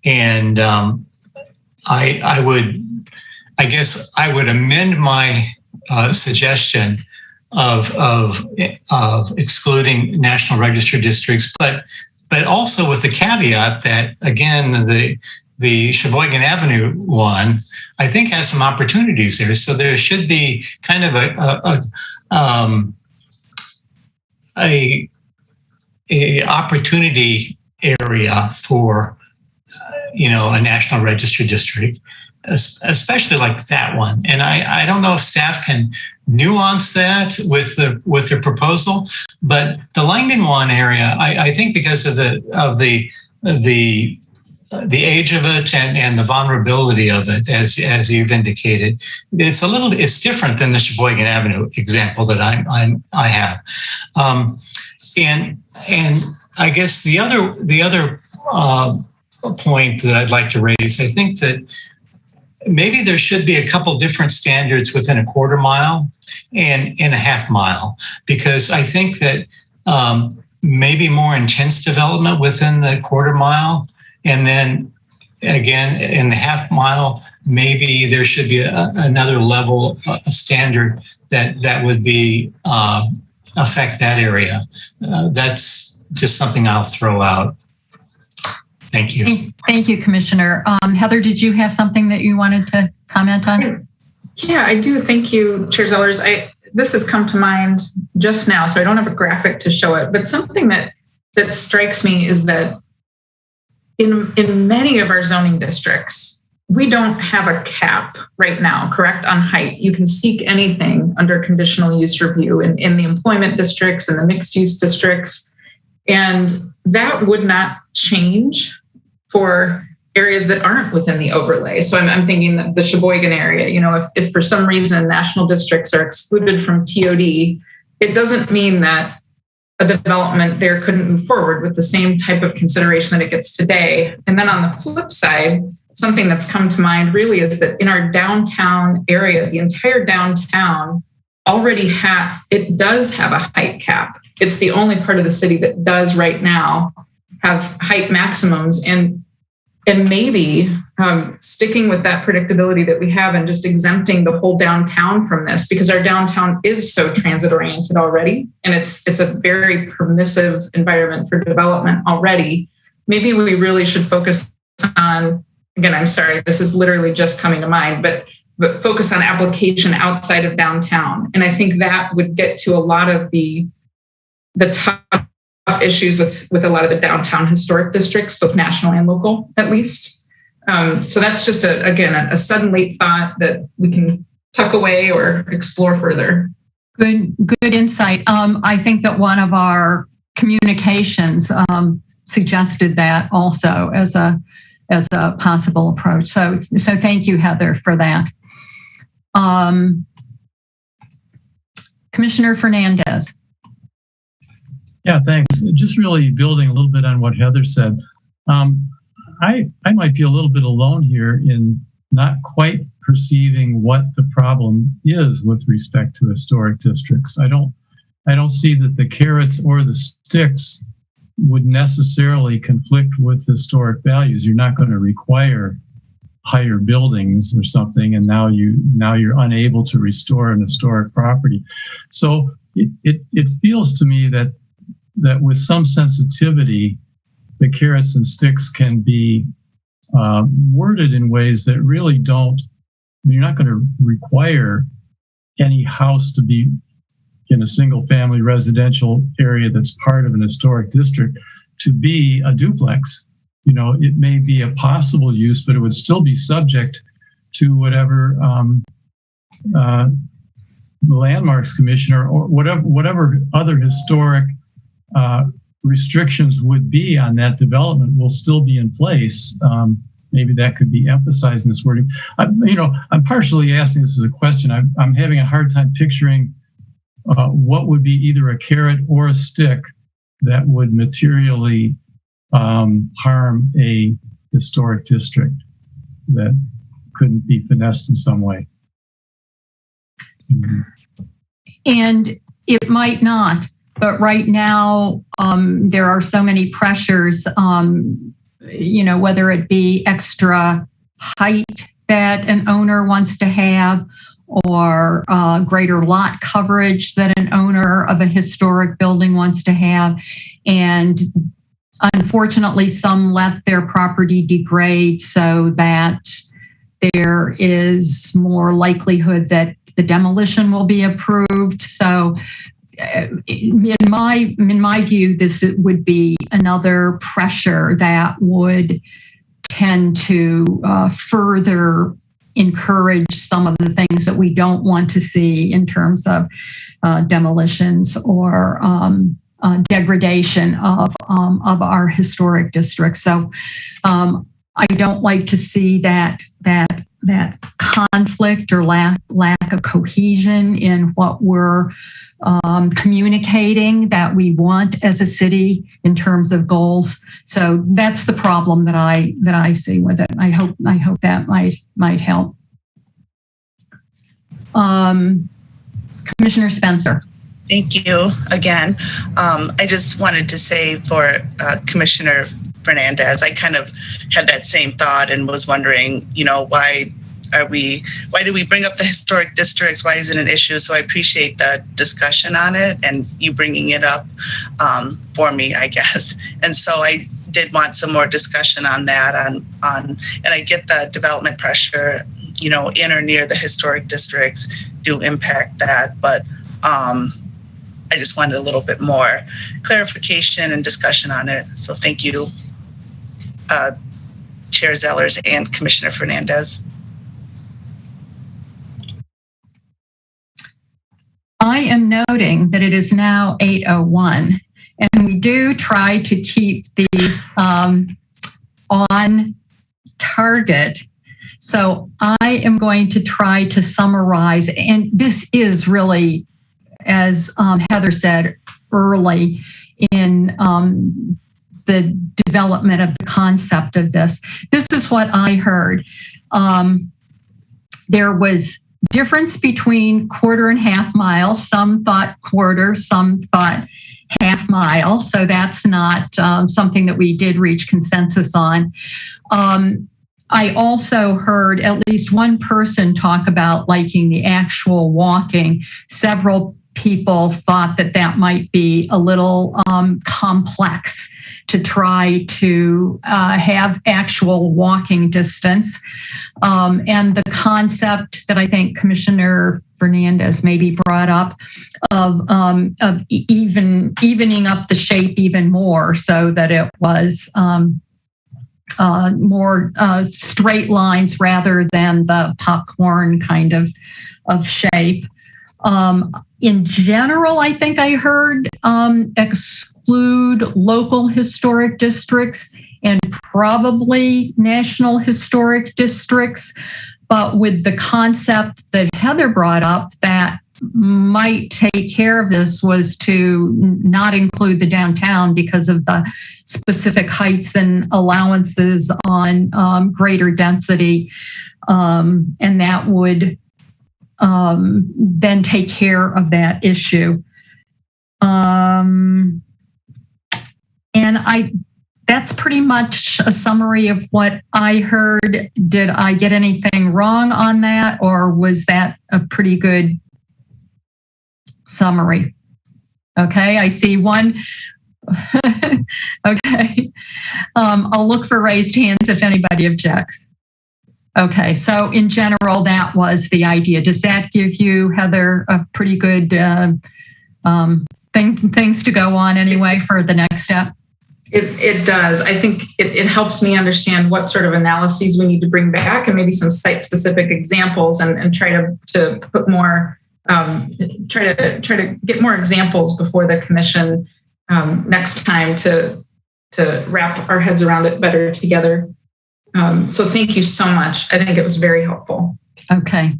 I would amend my suggestion of excluding National Register districts, but also with the caveat that, again, the Sheboygan Avenue one, I think, has some opportunities there. So there should be kind of a opportunity area for a National Register district, especially like that one. And I don't know if staff can nuance that with the proposal, but the Langdon one area, I think, because of the age of it and the vulnerability of it, as you've indicated, it's different than the Sheboygan Avenue example that I have. And I guess the other point that I'd like to raise, I think that maybe there should be a couple different standards within a quarter mile and a half mile, because I think that maybe more intense development within the quarter mile, and then again in the half mile, maybe there should be another level, a standard that would be affect that area. That's just something I'll throw out. Thank you. Thank you, Commissioner. Heather, did you have something that you wanted to comment on? Yeah, I do. Thank you, Chair Zellers. This has come to mind just now, so I don't have a graphic to show it, but something that strikes me is that in many of our zoning districts, we don't have a cap right now, correct, on height. You can seek anything under conditional use review in the employment districts and the mixed use districts. And that would not change for areas that aren't within the overlay. So I'm thinking that the Sheboygan area, if for some reason national districts are excluded from TOD, it doesn't mean that a development there couldn't move forward with the same type of consideration that it gets today. And then on the flip side, something that's come to mind really is that in our downtown area, the entire downtown already does have a height cap. It's the only part of the city that does right now have height maximums, and maybe sticking with that predictability that we have and just exempting the whole downtown from this, because our downtown is so transit oriented already, and it's a very permissive environment for development already. Maybe we really should focus on, again, I'm sorry, this is literally just coming to mind, but focus on application outside of downtown. And I think that would get to a lot of the tough issues with a lot of the downtown historic districts, both national and local, at least. So that's just a sudden late thought that we can tuck away or explore further. Good insight. I think that one of our communications suggested that also as a possible approach. So thank you, Heather, for that. Commissioner Fernandez. Yeah, thanks. Just really building a little bit on what Heather said. I might be a little bit alone here in not quite perceiving what the problem is with respect to historic districts. I don't see that the carrots or the sticks would necessarily conflict with historic values. You're not going to require higher buildings or something, and now you're unable to restore an historic property. So it feels to me that with some sensitivity, the carrots and sticks can be worded in ways that really don't. You're not going to require any house to be in a single-family residential area that's part of an historic district to be a duplex. It may be a possible use, but it would still be subject to whatever the Landmarks Commission or whatever other historic restrictions would be on that development will still be in place. Maybe that could be emphasized in this wording. I'm partially asking this as a question. I'm having a hard time picturing what would be either a carrot or a stick that would materially harm a historic district that couldn't be finessed in some way. And it might not, but right now there are so many pressures, whether it be extra height that an owner wants to have or greater lot coverage that an owner of a historic building wants to have. And unfortunately, some let their property degrade so that there is more likelihood that the demolition will be approved. So in my view, this would be another pressure that would tend to further encourage some of the things that we don't want to see in terms of demolitions or degradation of our historic districts. So I don't like to see that conflict or lack of cohesion in what we're communicating that we want as a city in terms of goals. So that's the problem that I see with it. I hope that might help. Commissioner Spencer. Thank you again. I just wanted to say for Commissioner Fernandez, I kind of had that same thought and was wondering, why do we bring up the historic districts? Why is it an issue? So I appreciate the discussion on it and you bringing it up for me, I guess. And so I did want some more discussion on that and I get the development pressure, in or near the historic districts do impact that, but I just wanted a little bit more clarification and discussion on it. So thank you, Chair Zellers and Commissioner Fernandez. I am noting that it is now 8:01, and we do try to keep these on target. So I am going to try to summarize, and this is really, as Heather said, early in the development of the concept of this. This is what I heard. There was difference between quarter and half mile. Some thought quarter, some thought half mile. So that's not something that we did reach consensus on. I also heard at least one person talk about liking the actual walking. Several people thought that might be a little complex to try to have actual walking distance. And the concept that I think Commissioner Fernandez maybe brought up of evening up the shape even more so that it was more straight lines rather than the popcorn kind of shape. In general, I think I heard exclude local historic districts and probably national historic districts, but with the concept that Heather brought up that might take care of this was to not include the downtown because of the specific heights and allowances on greater density, and that would then take care of that issue. And that's pretty much a summary of what I heard. Did I get anything wrong on that, or was that a pretty good summary? Okay, I see one. Okay. I'll look for raised hands if anybody objects. Okay, so in general, that was the idea. Does that give you, Heather, a pretty good things to go on anyway for the next step? It does. I think it helps me understand what sort of analyses we need to bring back and maybe some site-specific examples and try to put more, try to get more examples before the commission next time to wrap our heads around it better together. So thank you so much. I think it was very helpful. Okay.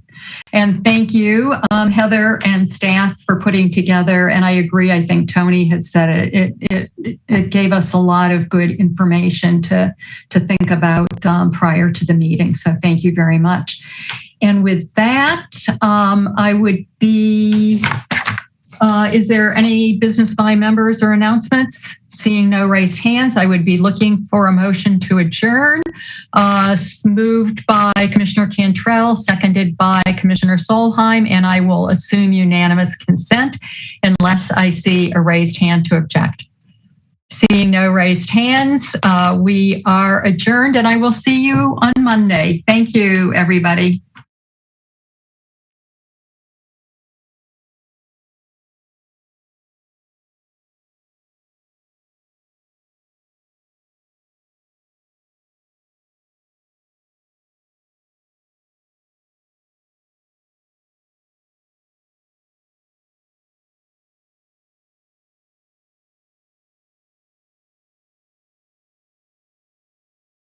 And thank you, Heather and staff, for putting together. And I agree. I think Tony had said it gave us a lot of good information to think about prior to the meeting. So thank you very much. And with that, I would be, is there any business by members or announcements? Seeing no raised hands, I would be looking for a motion to adjourn. Moved by Commissioner Cantrell, seconded by Commissioner Solheim, and I will assume unanimous consent unless I see a raised hand to object. Seeing no raised hands, we are adjourned, and I will see you on Monday. Thank you, everybody.